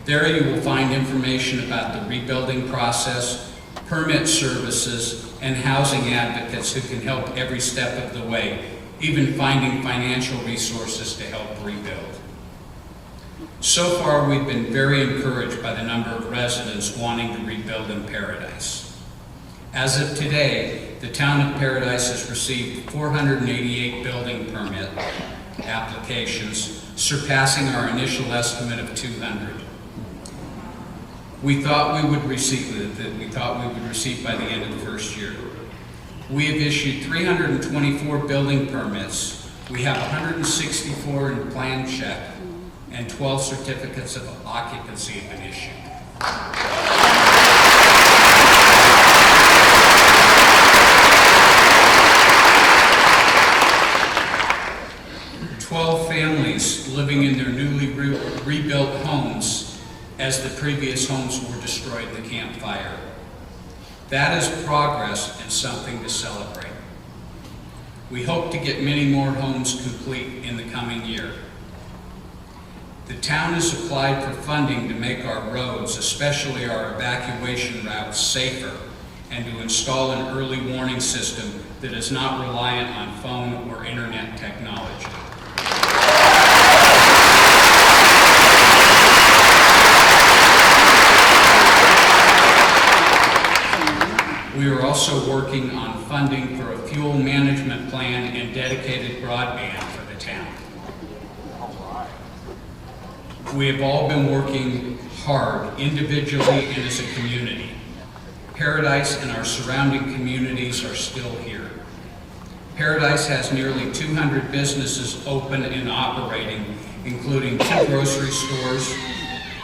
There you will find information about the rebuilding process, permit services, and housing advocates who can help every step of the way, even finding financial resources to help rebuild. So far, we've been very encouraged by the number of residents wanting to rebuild in Paradise. As of today, the town of Paradise has received 488 building permit applications, surpassing our initial estimate of 200. We thought we would receive by the end of the first year. We have issued 324 building permits. We have 164 in plan check, and 12 certificates of occupancy have been issued. 12 families living in their newly rebuilt homes as the previous homes were destroyed in the campfire. That is progress and something to celebrate. We hope to get many more homes complete in the coming year. The town has applied for funding to make our roads, especially our evacuation routes, safer, and to install an early warning system that is not reliant on phone or internet technology. We are also working on funding for a fuel management plan and dedicated broadband for the town. We have all been working hard, individually and as a community. Paradise and our surrounding communities are still here. Paradise has nearly 200 businesses open and operating, including 2 grocery stores,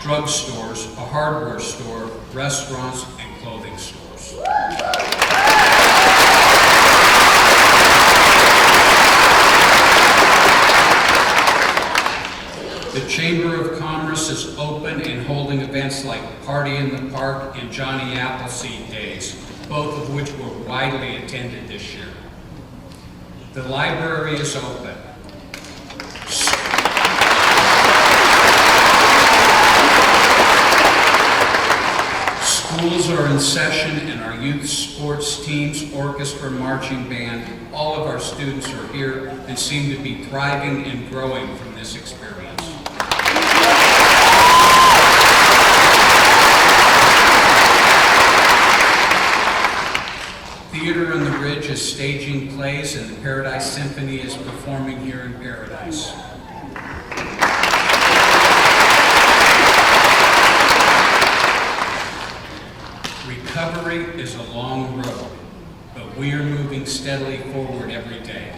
drug stores, a hardware store, restaurants, and clothing stores. The Chamber of Commerce is open and holding events like Party in the Park and Johnny Appleseed Days, both of which were widely attended this year. The library is open. Schools are in session and our youth sports teams, orchestra, marching band, all of our students are here and seem to be thriving and growing from this experience. Theater on the Ridge is staging plays and the Paradise Symphony is performing here in Paradise. Recovery is a long road, but we are moving steadily forward every day.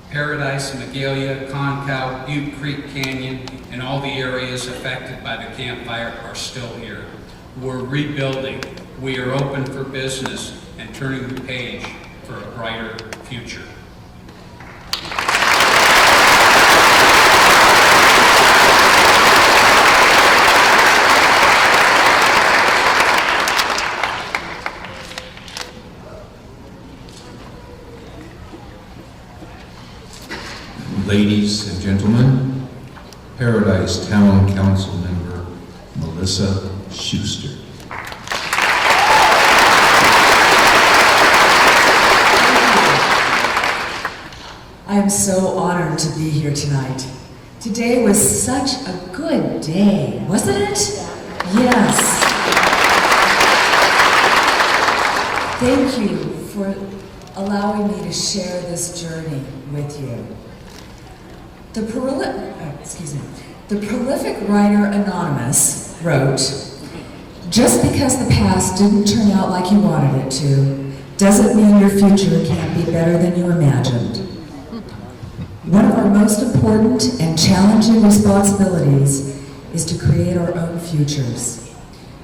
Paradise, Magalia, Concow, Butte Creek Canyon, and all the areas affected by the Camp Fire are still here. We're rebuilding. We are open for business and turning the page for a brighter future. Ladies and gentlemen, Paradise Town Council member Melissa Schuster. I am so honored to be here tonight. Today was such a good day, wasn't it? Yes. Thank you for allowing me to share this journey with you. The prolific writer Anonymous wrote, "Just because the past didn't turn out like you wanted it to, doesn't mean your future can't be better than you imagined." One of our most important and challenging responsibilities is to create our own futures.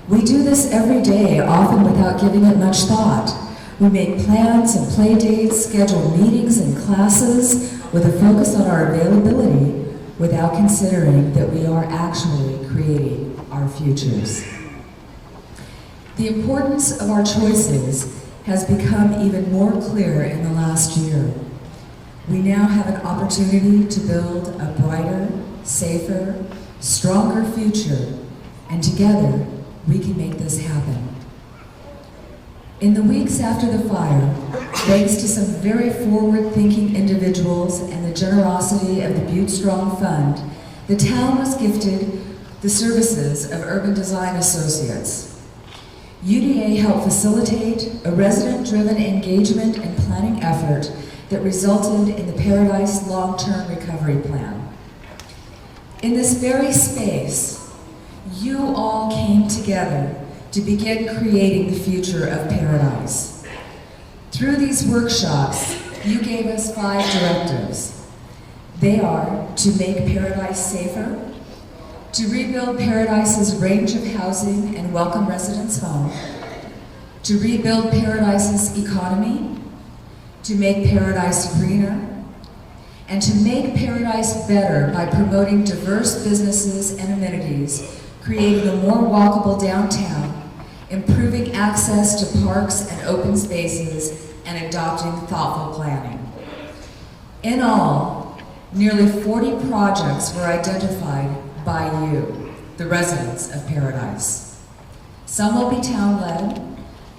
We do this every day, often without giving it much thought. We make plans and play dates, schedule meetings and classes with a focus on our availability without considering that we are actually creating our futures. The importance of our choices has become even more clear in the last year. We now have an opportunity to build a brighter, safer, stronger future, and together we can make this happen. In the weeks after the fire, thanks to some very forward-thinking individuals and the generosity of the Butte Strong Fund, the town was gifted the services of Urban Design Associates. UDA helped facilitate a resident-driven engagement and planning effort that resulted in the Paradise Long-Term Recovery Plan. In this very space, you all came together to begin creating the future of Paradise. Through these workshops, you gave us 5 directives. They are to make Paradise safer, to rebuild Paradise's range of housing and welcome residents home, to rebuild Paradise's economy, to make Paradise greener, and to make Paradise better by promoting diverse businesses and amenities, creating a more walkable downtown, improving access to parks and open spaces, and adopting thoughtful planning. In all, nearly 40 projects were identified by you, the residents of Paradise. Some will be town-led,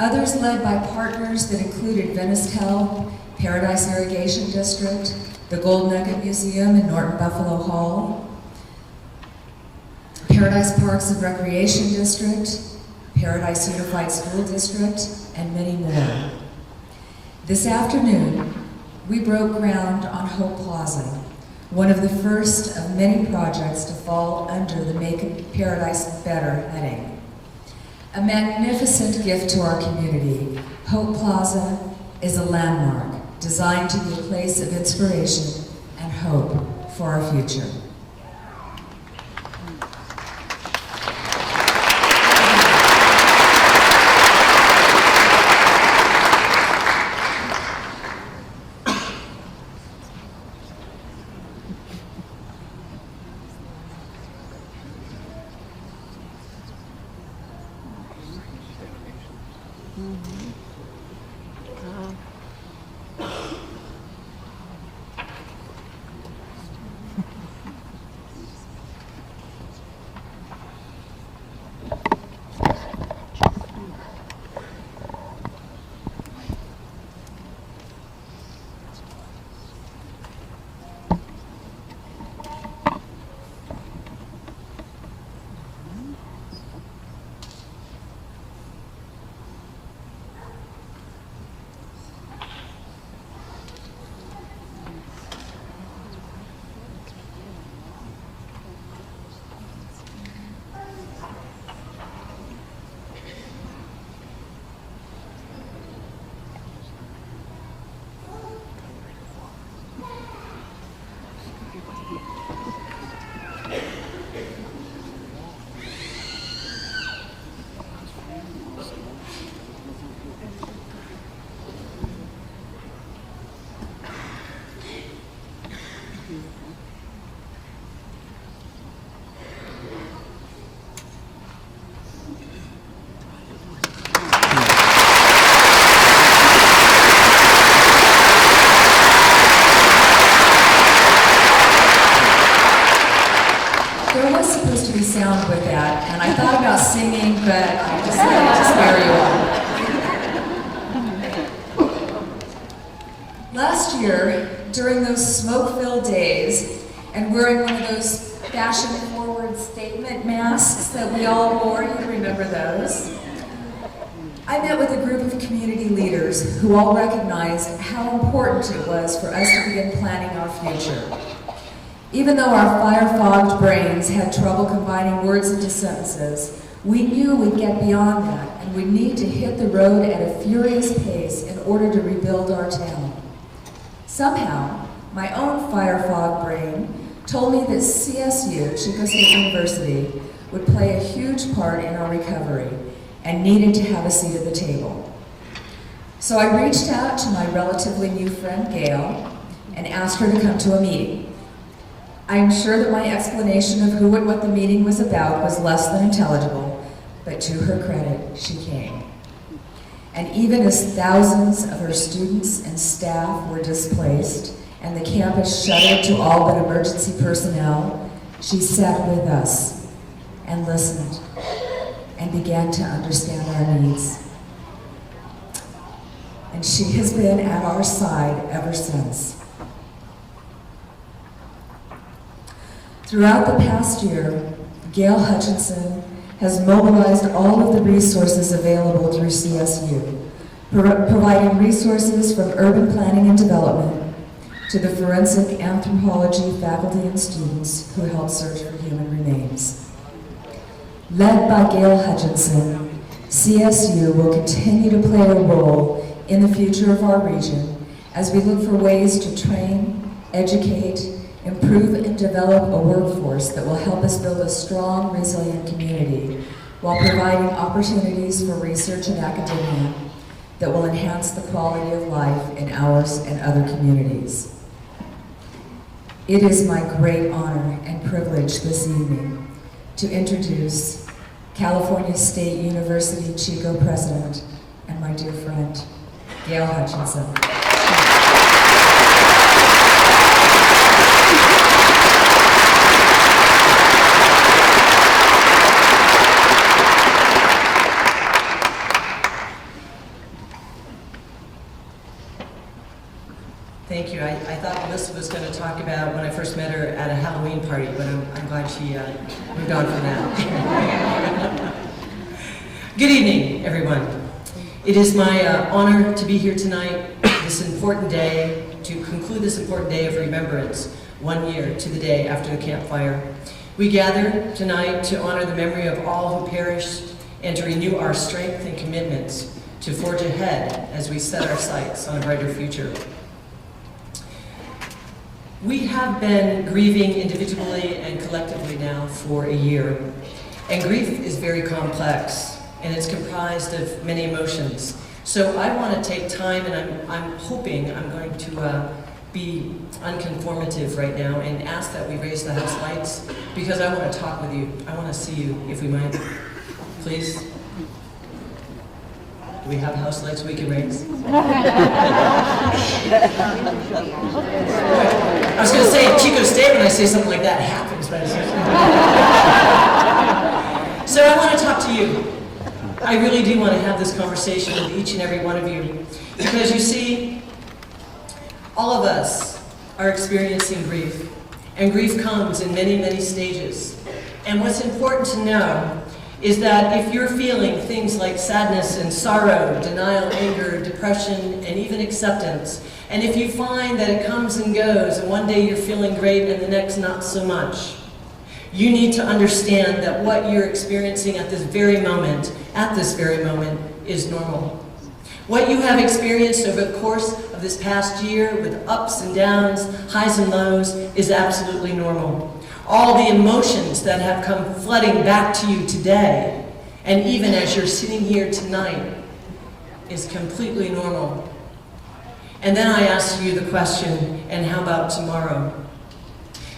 others led by partners that included Venice-Tel, Paradise Irrigation District, the Gold Nugget Museum in Norton Buffalo Hall, Paradise Parks and Recreation District, Paradise Unified School District, and many more. This afternoon, we broke ground on Hope Plaza, one of the first of many projects to fall under the Make Paradise Better heading. A magnificent gift to our community, Hope Plaza is a landmark designed to be a place of inspiration and hope for our future. Sound with that, and I thought about singing, but I decided to spare you all. Last year, during those smoke-filled days, and wearing one of those fashion-forward statement masks that we all wore, you remember those? I met with a group of community leaders who all recognized how important it was for us to begin planning our future. Even though our fire-fogged brains had trouble combining words into sentences, we knew we'd get beyond that and we'd need to hit the road at a furious pace in order to rebuild our town. Somehow, my own fire-fogged brain told me that CSU, Chico State University, would play a huge part in our recovery and needed to have a seat at the table. So I reached out to my relatively new friend, Gail, and asked her to come to a meeting. I am sure that my explanation of who and what the meeting was about was less than intelligible, but to her credit, she came. And even as thousands of her students and staff were displaced and the campus shuttered to all but emergency personnel, she sat with us and listened and began to understand our needs. And she has been at our side ever since. Throughout the past year, Gail Hutchinson has mobilized all of the resources available through CSU, providing resources from urban planning and development to the forensic anthropology faculty and students who help search for human remains. Led by Gail Hutchinson, CSU will continue to play a role in the future of our region as we look for ways to train, educate, improve and develop a workforce that will help us build a strong, resilient community while providing opportunities for research and academia that will enhance the quality of life in ours and other communities. It is my great honor and privilege this evening to introduce California State University Chico President and my dear friend, Gail Hutchinson. Thank you. I thought Melissa was going to talk about when I first met her at a Halloween party, but I'm glad she moved on from that. Good evening, everyone. It is my honor to be here tonight, this important day, to to conclude this important day of remembrance, 1 year to the day after the Camp Fire. We gather tonight to honor the memory of all who perished and to renew our strength and commitments to forge ahead as we set our sights on a brighter future. We have been grieving individually and collectively now for a year. And grief is very complex, and it's comprised of many emotions. So I want to take time, and I'm hoping I'm going to be unconformative right now and ask that we raise the house lights, because I want to talk with you. I want to see you, if we might. Please. Do we have house lights we can raise? I was going to say, Chico State, when I say something like that, it happens. But so I want to talk to you. I really do want to have this conversation with each and every one of you. Because you see, all of us are experiencing grief. And grief comes in many, many stages. And what's important to know is that if you're feeling things like sadness and sorrow, denial, anger, depression, and even acceptance, and if you find that it comes and goes, and one day you're feeling great and the next not so much, you need to understand that what you're experiencing at this very moment, is normal. What you have experienced over the course of this past year with ups and downs, highs and lows, is absolutely normal. All the emotions that have come flooding back to you today, and even as you're sitting here tonight, is completely normal. And then I ask you the question, and how about tomorrow?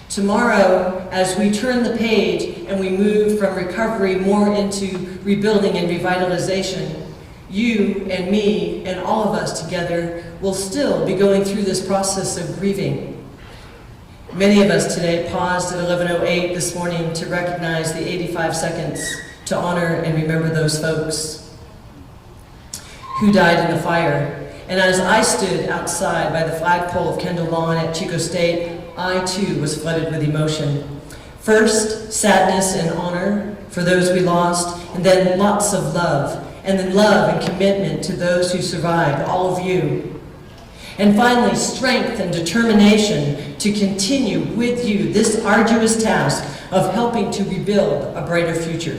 Tomorrow, as we turn the page and we move from recovery more into rebuilding and revitalization, you and me and all of us together will still be going through this process of grieving. Many of us today paused at 11:08 this morning to recognize the 85 seconds to honor and remember those folks who died in the fire. And as I stood outside by the flagpole of Kendall Lawn at Chico State, I too was flooded with emotion. First, sadness and honor for those we lost, and then lots of love, and then love and commitment to those who survived, all of you. And finally, strength and determination to continue with you this arduous task of helping to rebuild a brighter future.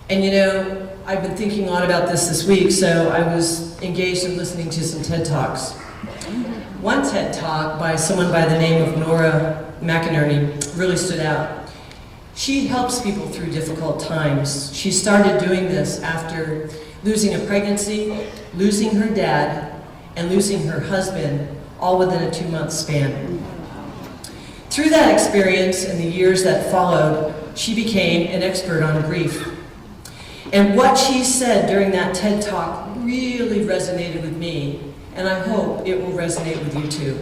And you know, I've been thinking a lot about this week, so I was engaged in listening to some TED Talks. One TED Talk by someone by the name of Nora McInerney really stood out. She helps people through difficult times. She started doing this after losing a pregnancy, losing her dad, and losing her husband, all within a 2-month span. Through that experience and the years that followed, she became an expert on grief. And what she said during that TED Talk really resonated with me, and I hope it will resonate with you too.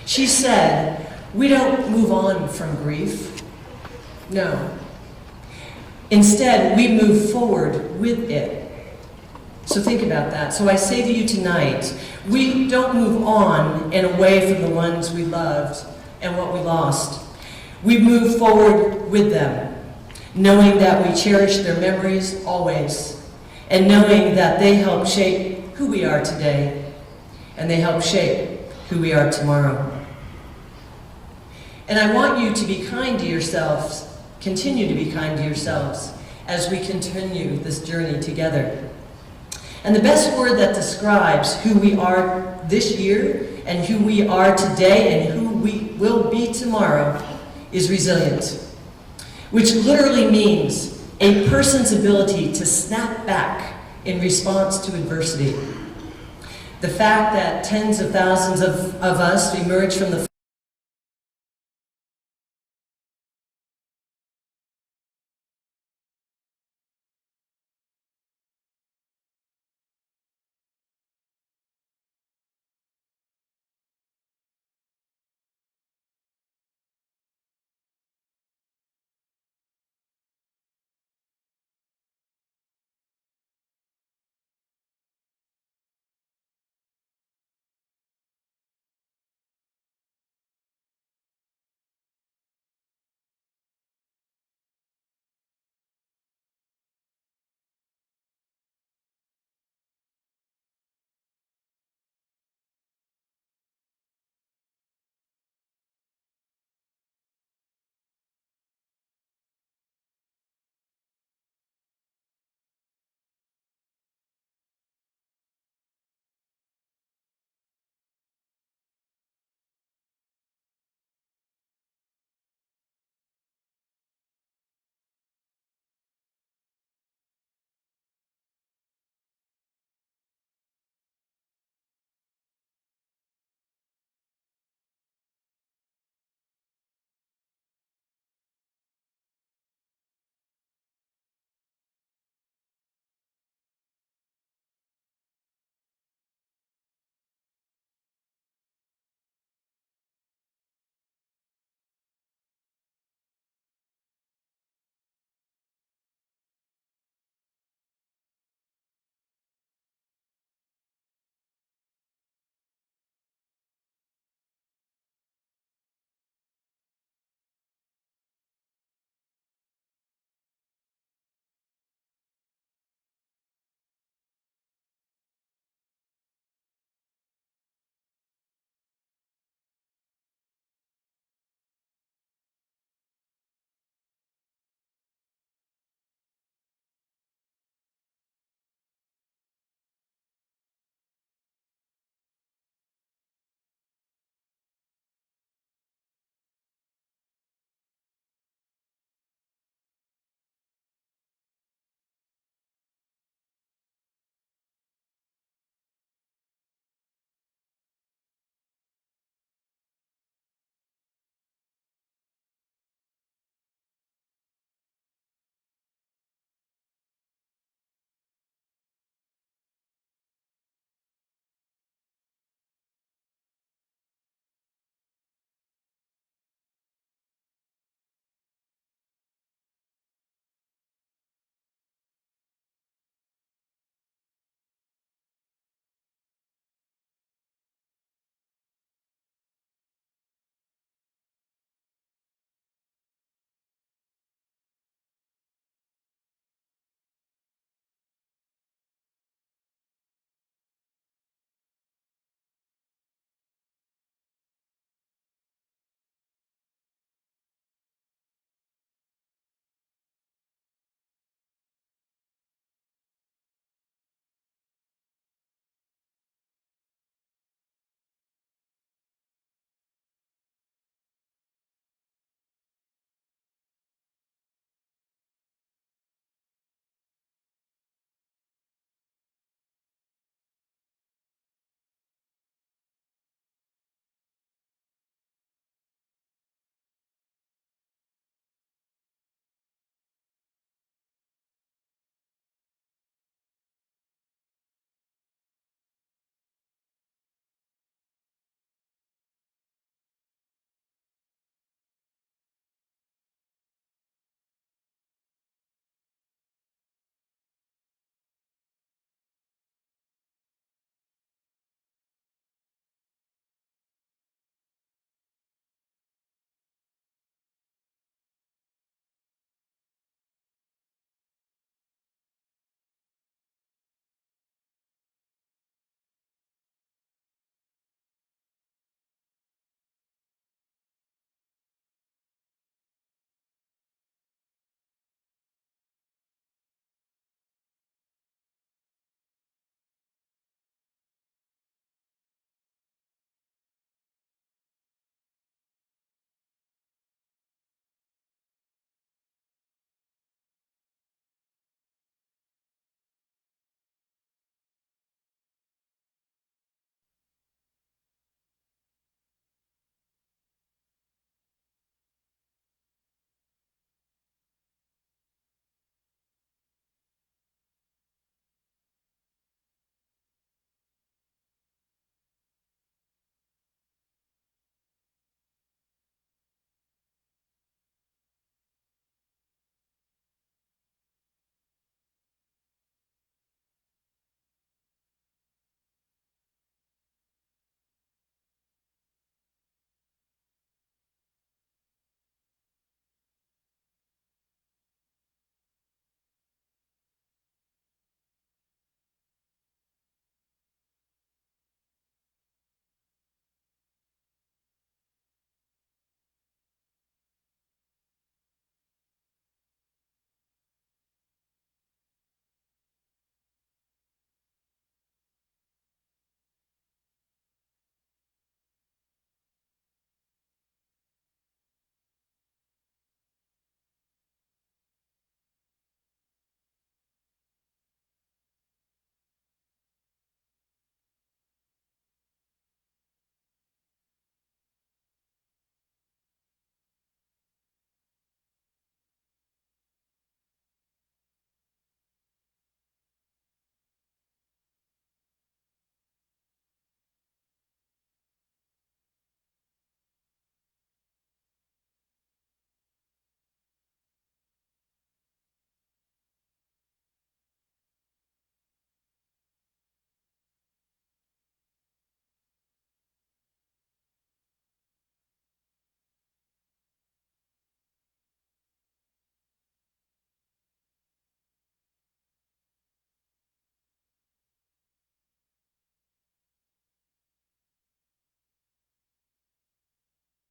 She said, we don't move on from grief. No. Instead, we move forward with it. So think about that. So I say to you tonight, we don't move on and away from the ones we loved and what we lost. We move forward with them, knowing that we cherish their memories always, and knowing that they help shape who we are today, and they help shape who we are tomorrow. And I want you to be kind to yourselves, continue to be kind to yourselves, as we continue this journey together. And the best word that describes who we are this year and who we are today and who we will be tomorrow is resilient, which literally means a person's ability to snap back in response to adversity. The fact that tens of thousands of us emerge from the